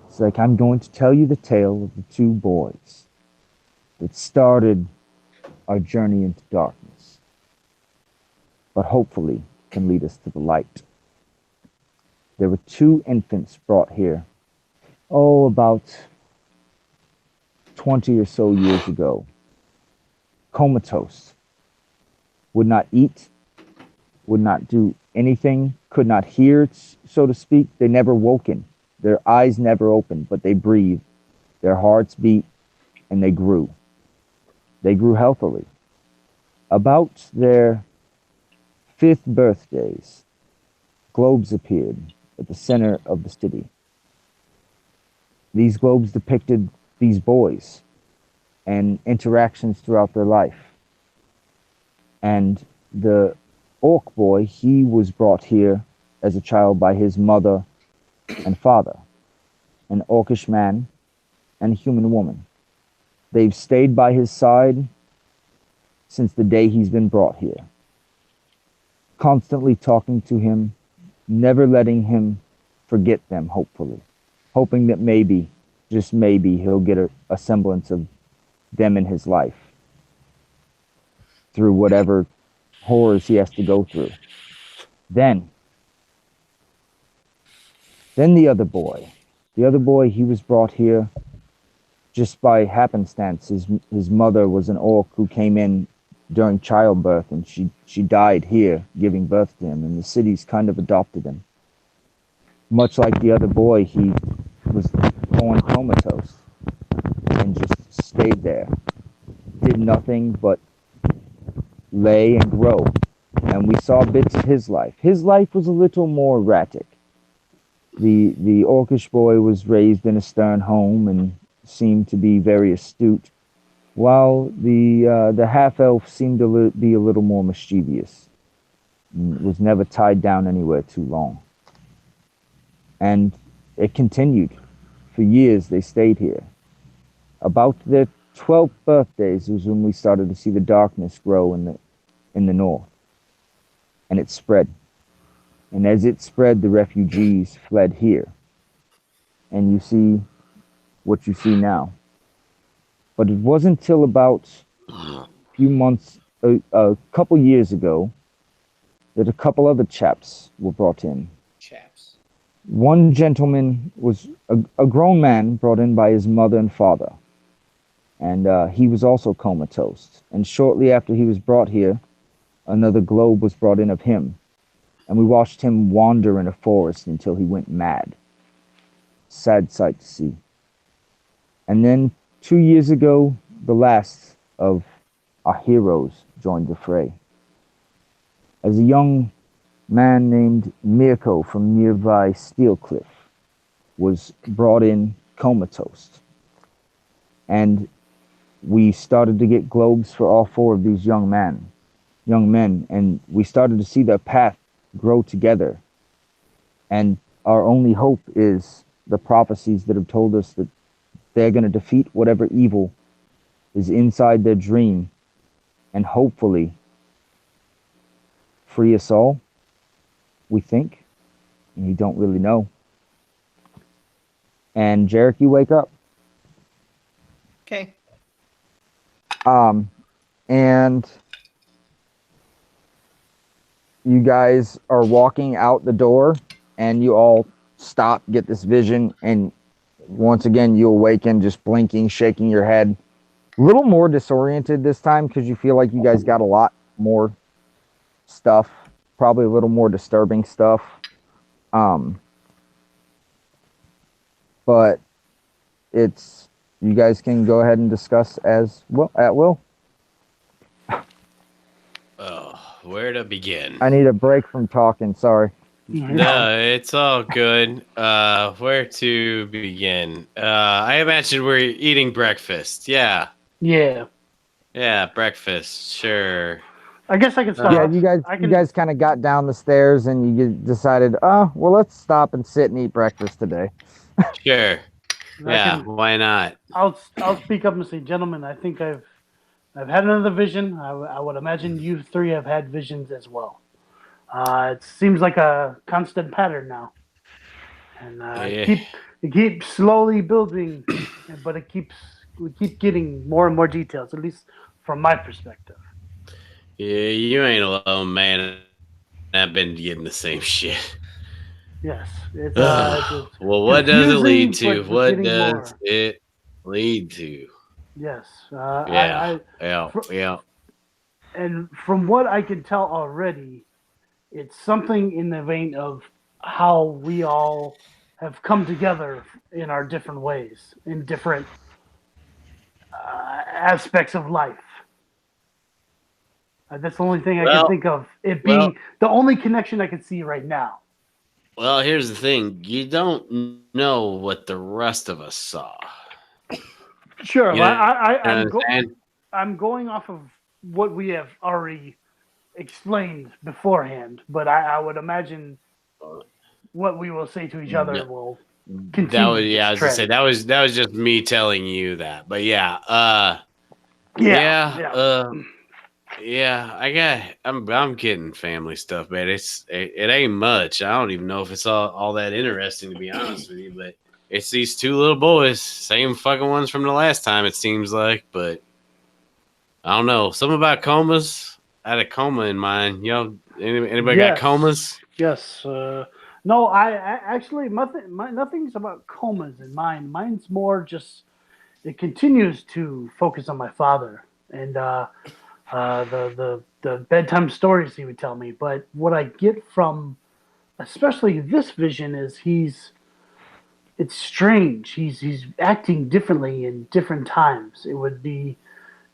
It's like, I'm going to tell you the tale of the two boys that started our journey into darkness, but hopefully can lead us to the light. There were two infants brought here, about 20 or so years ago, comatose, would not eat, would not do anything, could not hear, so to speak. They never woken. Their eyes never opened, but they breathed. Their hearts beat, and they grew. They grew healthily. About their 5th birthdays, globes appeared at the center of the city. These globes depicted these boys and interactions throughout their life. And the orc boy, he was brought here as a child by his mother and father, an orcish man and a human woman. They've stayed by his side since the day he's been brought here, constantly talking to him, never letting him forget them, hopefully, hoping that maybe, just maybe, he'll get a semblance of them in his life through whatever horrors he has to go through. Then the other boy, he was brought here just by happenstance. His mother was an orc who came in during childbirth, and she died here giving birth to him, and the city's kind of adopted him. Much like the other boy, he was born comatose and just stayed there, did nothing but lay and grow. And we saw bits of his life. His life was a little more erratic. The orcish boy was raised in a stern home and seemed to be very astute, while the half-elf seemed to be a little more mischievous, and was never tied down anywhere too long. And it continued. For years they stayed here. About their 12th birthdays was when we started to see the darkness grow in the north. And it spread. And as it spread, the refugees fled here. And you see what you see now. But it wasn't till about a few months, a couple years ago, that a couple other chaps were brought in. Chaps. One gentleman was a grown man brought in by his mother and father. And he was also comatose. And shortly after he was brought here, another globe was brought in of him. And we watched him wander in a forest until he went mad. Sad sight to see. And then 2 years ago, the last of our heroes joined the fray. As a young man named Mirko from nearby Steelcliff was brought in comatose. And we started to get globes for all 4 of these young men, and we started to see their path grow together. And our only hope is the prophecies that have told us that they're going to defeat whatever evil is inside their dream and hopefully free us all, we think. And you don't really know. And Jarek, you wake up. Okay. And you guys are walking out the door, and you all stop, get this vision, and once again you awaken, just blinking, shaking your head, a little more disoriented this time because you feel like you guys got a lot more stuff, probably a little more disturbing stuff. But it's, you guys can go ahead and discuss as well at will. Oh, where to begin? I need a break from talking, sorry. No, it's all good. Where to begin? I imagine we're eating breakfast. Yeah. Yeah. Yeah, breakfast. Sure. I guess I can start. Yeah, off. you guys kind of got down the stairs and you decided, well, let's stop and sit and eat breakfast today. Sure. I Yeah, can- why not? I'll speak up and say, gentlemen, I think I've had another vision. I would imagine you 3 have had visions as well. It seems like a constant pattern now. and Yeah. it keeps slowly building, but we keep getting more and more details, at least from my perspective. Yeah, you ain't alone, man. I've been getting the same shit. Yes, it's Well, what does it lead confusing, to? but What getting does more. it lead to? Yes, Yeah, yeah, yeah. and from what I can tell already, it's something in the vein of how we all have come together in our different ways, in different aspects of life. That's the only thing I can Well, think of. It well, being the only connection I can see right now. well. Here's the thing: you don't know what the rest of us saw. Sure, You know I'm going off of what we have already explained beforehand, but I would imagine what we will say to each other will That was continue I this was gonna say trend. that was just me telling you that. But yeah, Yeah. I'm getting family stuff, man. It ain't much. I don't even know if it's all that interesting, to be honest with you. But it's these two little boys, same fucking ones from the last time, it seems like. But I don't know, something about comas. I had a coma in mind. Anybody got Yes. comas? Yes. No, I actually nothing's about comas in mine. Mine's more just it continues to focus on my father and the bedtime stories he would tell me. But what I get from especially this vision is it's strange. He's acting differently in different times. It would be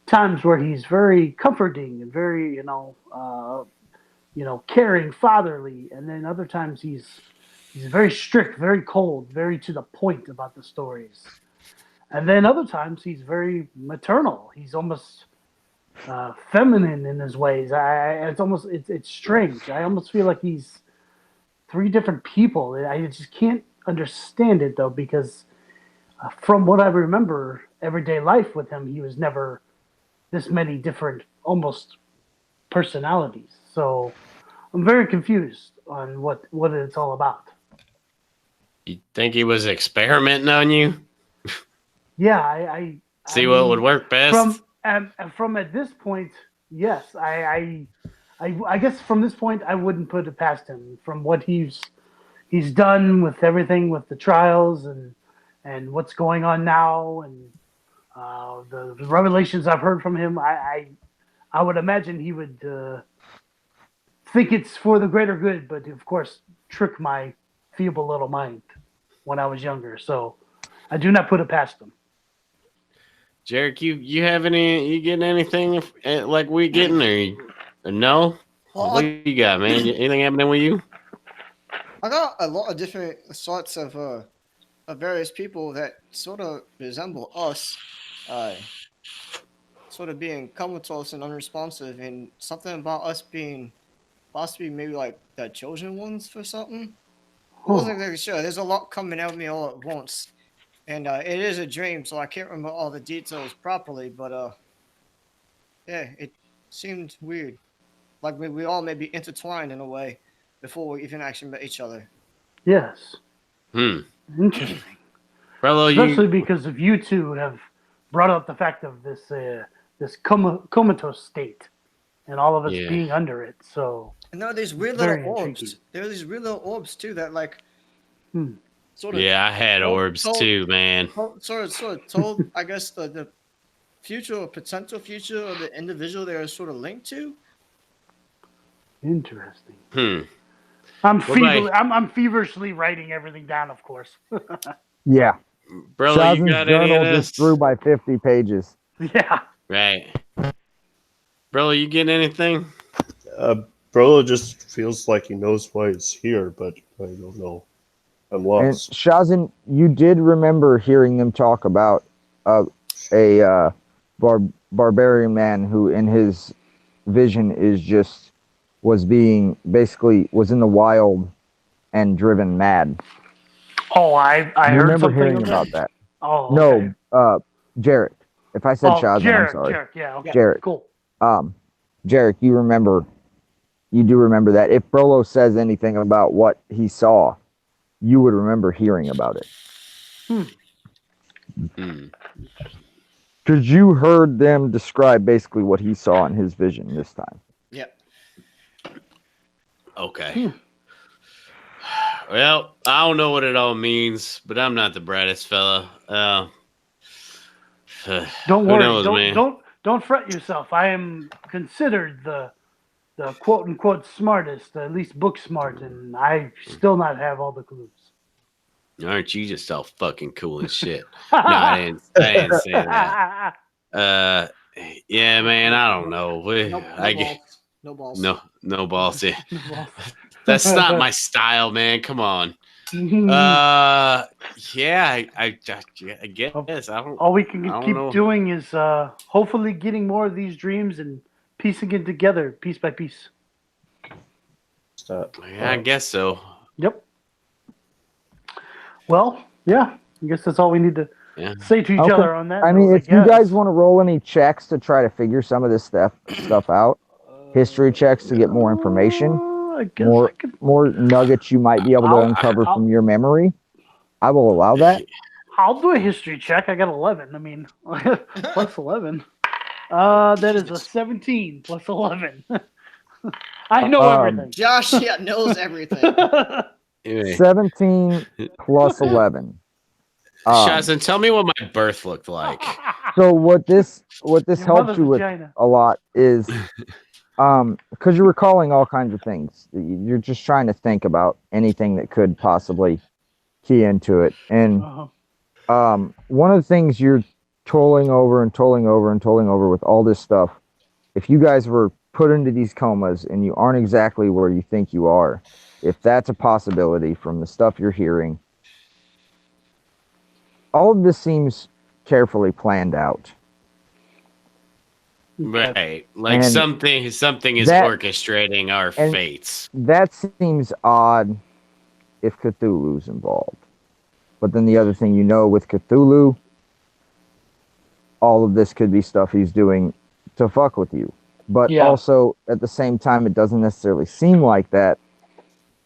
times where he's very comforting and very caring, fatherly, and then other times he's very strict, very cold, very to the point about the stories. And then other times he's very maternal. He's almost feminine in his ways. It's strange. I almost feel like he's three different people. I just can't understand it though because from what I remember, everyday life with him, he was never this many different almost personalities. So I'm very confused on what it's all about. You think he was experimenting on you? Yeah, I See what would work best? From at this point, yes, I guess from this point I wouldn't put it past him. From what he's done with everything with the trials and what's going on now and the revelations I've heard from him, I would imagine he would think it's for the greater good, but of course trick my feeble little mind when I was younger. So I do not put it past him. Jarek, you getting anything like we getting or no? Well, What you got, man? Anything happening with you? I got a lot of different sorts of various people that sort of resemble us, sort of being comatose and unresponsive, and something about us being possibly maybe like the chosen ones for something. I wasn't exactly sure. There's a lot coming at me all at once, and it is a dream, so I can't remember all the details properly. But yeah, it seemed weird, like we all may be intertwined in a way before we even actually met each other. Yes. Interesting. Especially because of you two have brought up the fact of this comatose state and all of us being under it. So and there are these weird little orbs. There are these weird little orbs too that like sort of. Yeah, I had orbs too, man. Sort of told, I guess the future or potential future of the individual they are sort of linked to. Interesting. I'm feverishly writing everything down, of course. Yeah. Bro, Shazin's you got journal any of this? just grew by 50 pages. Yeah. Right. Bro, you getting anything? Brolo just feels like he knows why he's here, but I don't know. I'm lost. And Shazin, you did remember hearing them talk about a barbarian man who in his vision was in the wild and driven mad. Oh, I heard remember something hearing of about that. Oh, okay. No, Jarek. If I said Shazin, I'm sorry. Jarek, yeah, okay. Jarek. Cool. Jarek, you do remember that. If Brolo says anything about what he saw, you would remember hearing about it. Hmm. Because you heard them describe basically what he saw in his vision this time. Yep. Okay. Well, I don't know what it all means, but I'm not the brightest fella. Don't who worry. knows, man? Don't fret yourself. I am considered the quote unquote smartest, at least book smart, and I still not have all the clues. Aren't you just all fucking cool as shit? No, I didn't say that. Yeah, man, I don't know. Nope, I no get balls. no balls. Yeah. That's not my style, man. Come on. Yeah, I guess I don't. All we can I don't keep know. doing is hopefully getting more of these dreams and piecing it together piece by piece. Yeah, I guess so. Yep. Well, yeah. I guess that's all we need to Yeah. say to each Okay. other on that. I mean, note, if you guess. guys want to roll any checks to try to figure some of this stuff out, history checks to get more information, I guess more I could. more nuggets you might be able to uncover from your memory, I will allow that. I'll do a history check. I got 11. I mean, plus 11. That is a 17 plus 11. I know everything. Josh, yeah, knows everything. Anyway, 17 plus 11. Shazan, tell me what my birth looked like. So what this Your helps mother's you with vagina. a lot is because you're recalling all kinds of things. You're just trying to think about anything that could possibly key into it. And one of the things you're tolling over with all this stuff, if you guys were put into these comas and you aren't exactly where you think you are, if that's a possibility from the stuff you're hearing, all of this seems carefully planned out. Right. Like And something is that- orchestrating our and- fates. That seems odd if Cthulhu's involved. But then the other thing with Cthulhu, all of this could be stuff he's doing to fuck with you. But also, at the same time, it doesn't necessarily seem like that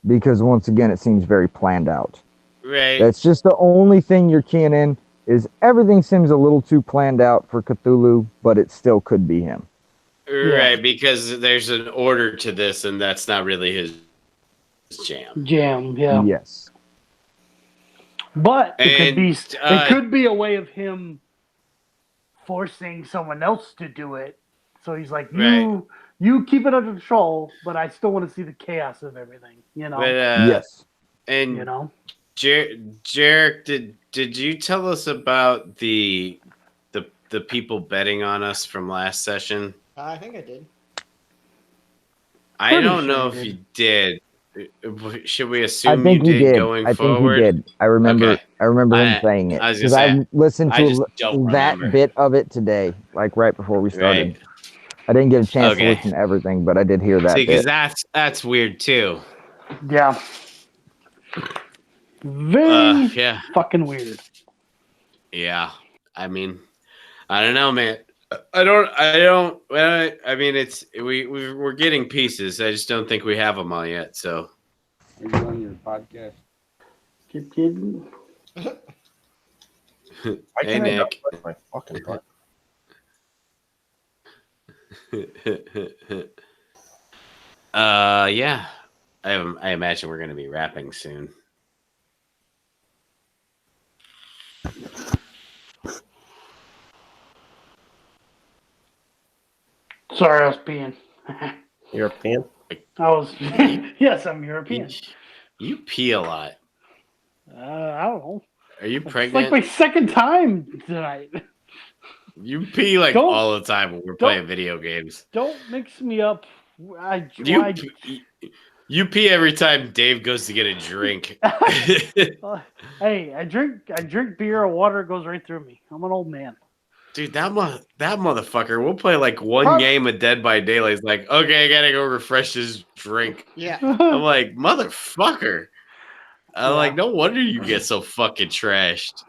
because, once again, it seems very planned out. Right. That's just the only thing you're keying in is everything seems a little too planned out for Cthulhu, but it still could be him. Right, because there's an order to this, and that's not really his jam. Yeah. Yes. But it And, could be a way of him forcing someone else to do it. So he's like, you keep it under control, but I still want to see the chaos of everything. But, yes. And you Jarek, did you tell us about the people betting on us from last session? I think I did. I Pretty don't sure know you if did. you did. Should we I assume think you he did did. going I think forward? he did. I remember. Okay. I remember him I- saying it I was because gonna I listened I to just don't that remember. bit of it today, like right before we started. Right. I didn't get a chance to Okay. listen to everything, but I did hear that See, because bit. that's weird too. Yeah. Very Yeah. fucking weird. Yeah. I mean, I don't know, man. I mean, it's we're getting pieces. I just don't think we have them all yet. So Are you on your podcast? Keep kidding. I Hey, can end up Nick. with my fucking butt. Yeah. I imagine we're gonna be wrapping soon. Sorry, I was peeing. European? I was. Yes, I'm European. You pee a lot. I don't know. Are you It's pregnant? like my second time tonight. You pee like Don't- all the time when we're playing video games. Don't mix me up. You pee every time Dave goes to get a drink. Hey, I drink beer or water, it goes right through me. I'm an old man. Dude, that motherfucker. We'll play like one game of Dead by Daylight. He's like, okay, I gotta go refresh this drink. Yeah. I'm like, motherfucker. I'm Yeah. like, no wonder you get so fucking trashed.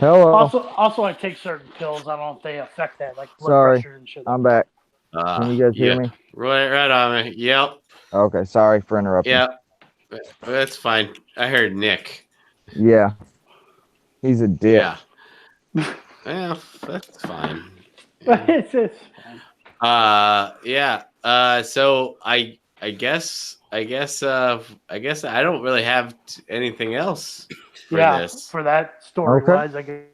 Hello. Also, I take certain pills. I don't know if they affect that, like blood Sorry. pressure and shit. I'm back. Can you guys hear me? Right on me. Yep. Okay. Sorry for interrupting. Yep. That's fine. I heard Nick. Yeah, he's a dick. Yeah. Yeah, that's fine. Yeah. It's fine. Yeah. So I guess I don't really have anything else for Yeah, this. for that story Okay. wise, I guess.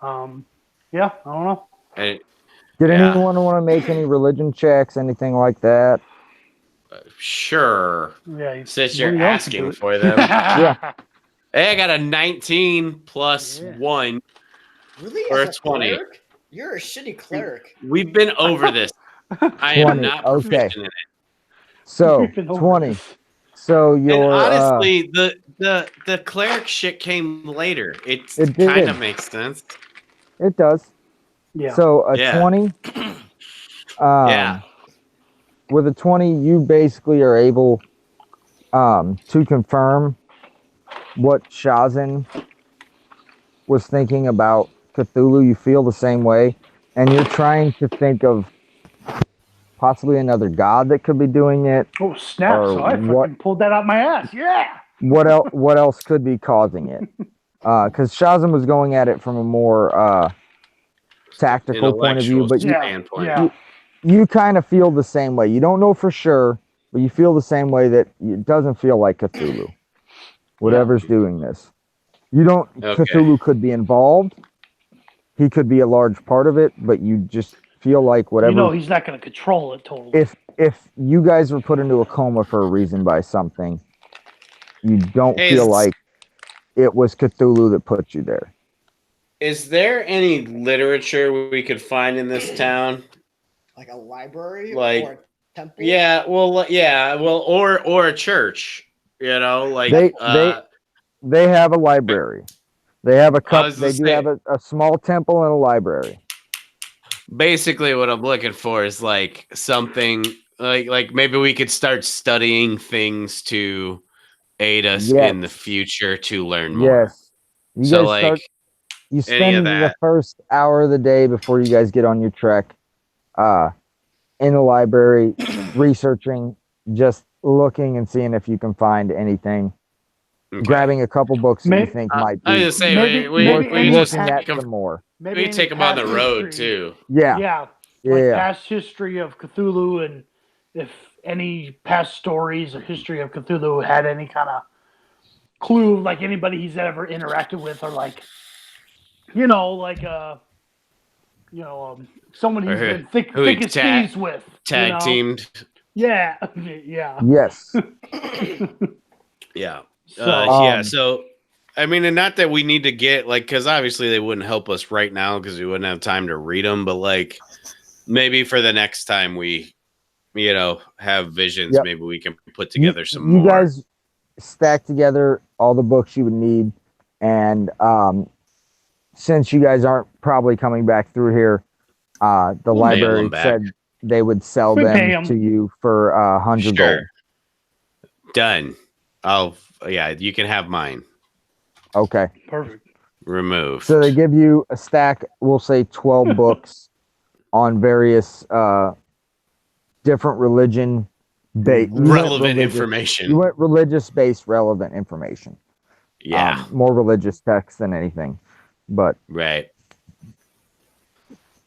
Yeah, I don't know. And, Did Yeah. anyone want to make any religion checks, anything like that? sure. Yeah, Since what you're do you else do asking it? for them. Yeah. Hey, I got a 19 plus Yeah. 1. Really? Or As a 20. cleric? You're a shitty cleric. We've been over this. I am 20, not okay. proficient in it. So We've been over 20. this. So And your honestly, the cleric shit came later. It It kind did. of makes sense. it does. Yeah. So a Yeah. 20. Yeah. With a 20, you basically are able to confirm what Shazin was thinking about Cthulhu. You feel the same way, and you're trying to think of possibly another god that could be doing it. Oh snap! Or So I fucking what- pulled that out my ass. Yeah. What else could be causing it? Because Shazin was going at it from a more tactical point of view, Intellectual but you, Yeah. standpoint. Yeah. you kind of feel the same way. You don't know for sure, but you feel the same way that it doesn't feel like Cthulhu. Whatever's doing this. You don't, Okay. Cthulhu could be involved. He could be a large part of it, but you just feel like whatever. You know he's not going to control it totally. If you guys were put into a coma for a reason by something, you don't Hey, feel is- like it was Cthulhu that put you there. Is there any literature we could find in this town? Like a library Like- or a temple? Yeah, well, or a church. You know, like They have a library. They have a cup. was They gonna do say- have a small temple and a library. basically what I'm looking for is like something like maybe we could start studying things to aid us Yes. in the future to learn more. Yes. You So guys like start. You any of spend the that. first hour of the day before you guys get on your trek, in the library, researching, just looking and seeing if you can find anything. Okay. Grabbing a couple books that you May- think I might was be gonna say Maybe- we maybe we any just looking at take 'em- some more. Maybe we any take them on the past road history. too. Yeah, Yeah. yeah, Like past history of Cthulhu, and if any past stories or history of Cthulhu had any kind of clue, like anybody he's ever interacted with, or like, someone he's Or been thick who he as tag- thieves with. Tag teamed. Yeah. Yeah. yes. Yeah. So, Yeah. Um, So, I mean, and not that we need to get like, because obviously they wouldn't help us right now because we wouldn't have time to read them. But like, maybe for the next time we, have visions, Yep. maybe we can put together some you more. guys stack together all the books you would need, and since you guys aren't probably coming back through here, the We'll mail library them back. said they would sell We pay them 'em. to you for 100 gold. Sure. Done. You can have mine Okay. perfect. removed. So they give you a stack, we'll say 12 books on various different religion relevant information. You went religious based relevant information. Yeah. More religious text than anything. But Right.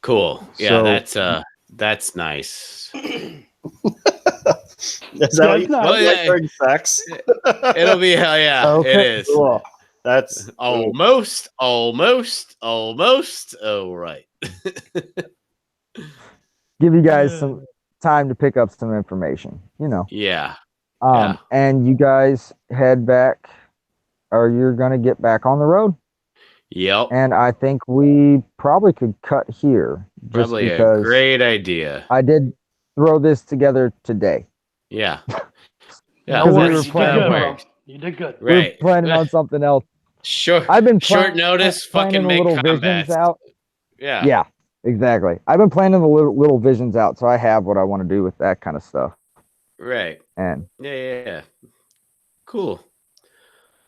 Cool. Yeah, So- that's nice. Is that what you Well, sound yeah. like during sex? It'll be hell yeah. Okay. It is. Cool. That's Almost. All right. give you guys some time to pick up some information, Yeah. Yeah. And you guys head back, or you're going to get back on the road. Yep. And I think we probably could cut here. Just Probably a because great idea. I did throw this together today. Yeah. No Because we worries. were You did planning- good, bro. worked. You did good. We were Right. planning on something else. Sure. I've been Short plan- notice, planning fucking the make little combats. visions out. Yeah. Yeah, exactly. I've been planning the little visions out, so I have what I want to do with that kind of stuff. Right. And Yeah. Cool.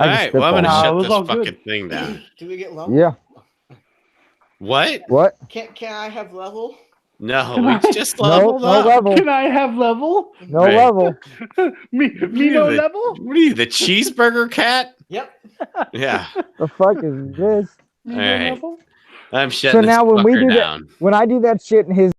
I All just right. Well, I'm gonna spitballed. No, it shut was this all good. fucking thing down. Do we get level? yeah, What? what? Can I have level? No, we just No, leveled no up. level. Can I have level? No Right. level. Me no the- level? What are you, the cheeseburger cat? Yep. Yeah. The fuck is this? Me All no right. level? I'm shutting So now this when we fucker do that, down. when I do that shit in his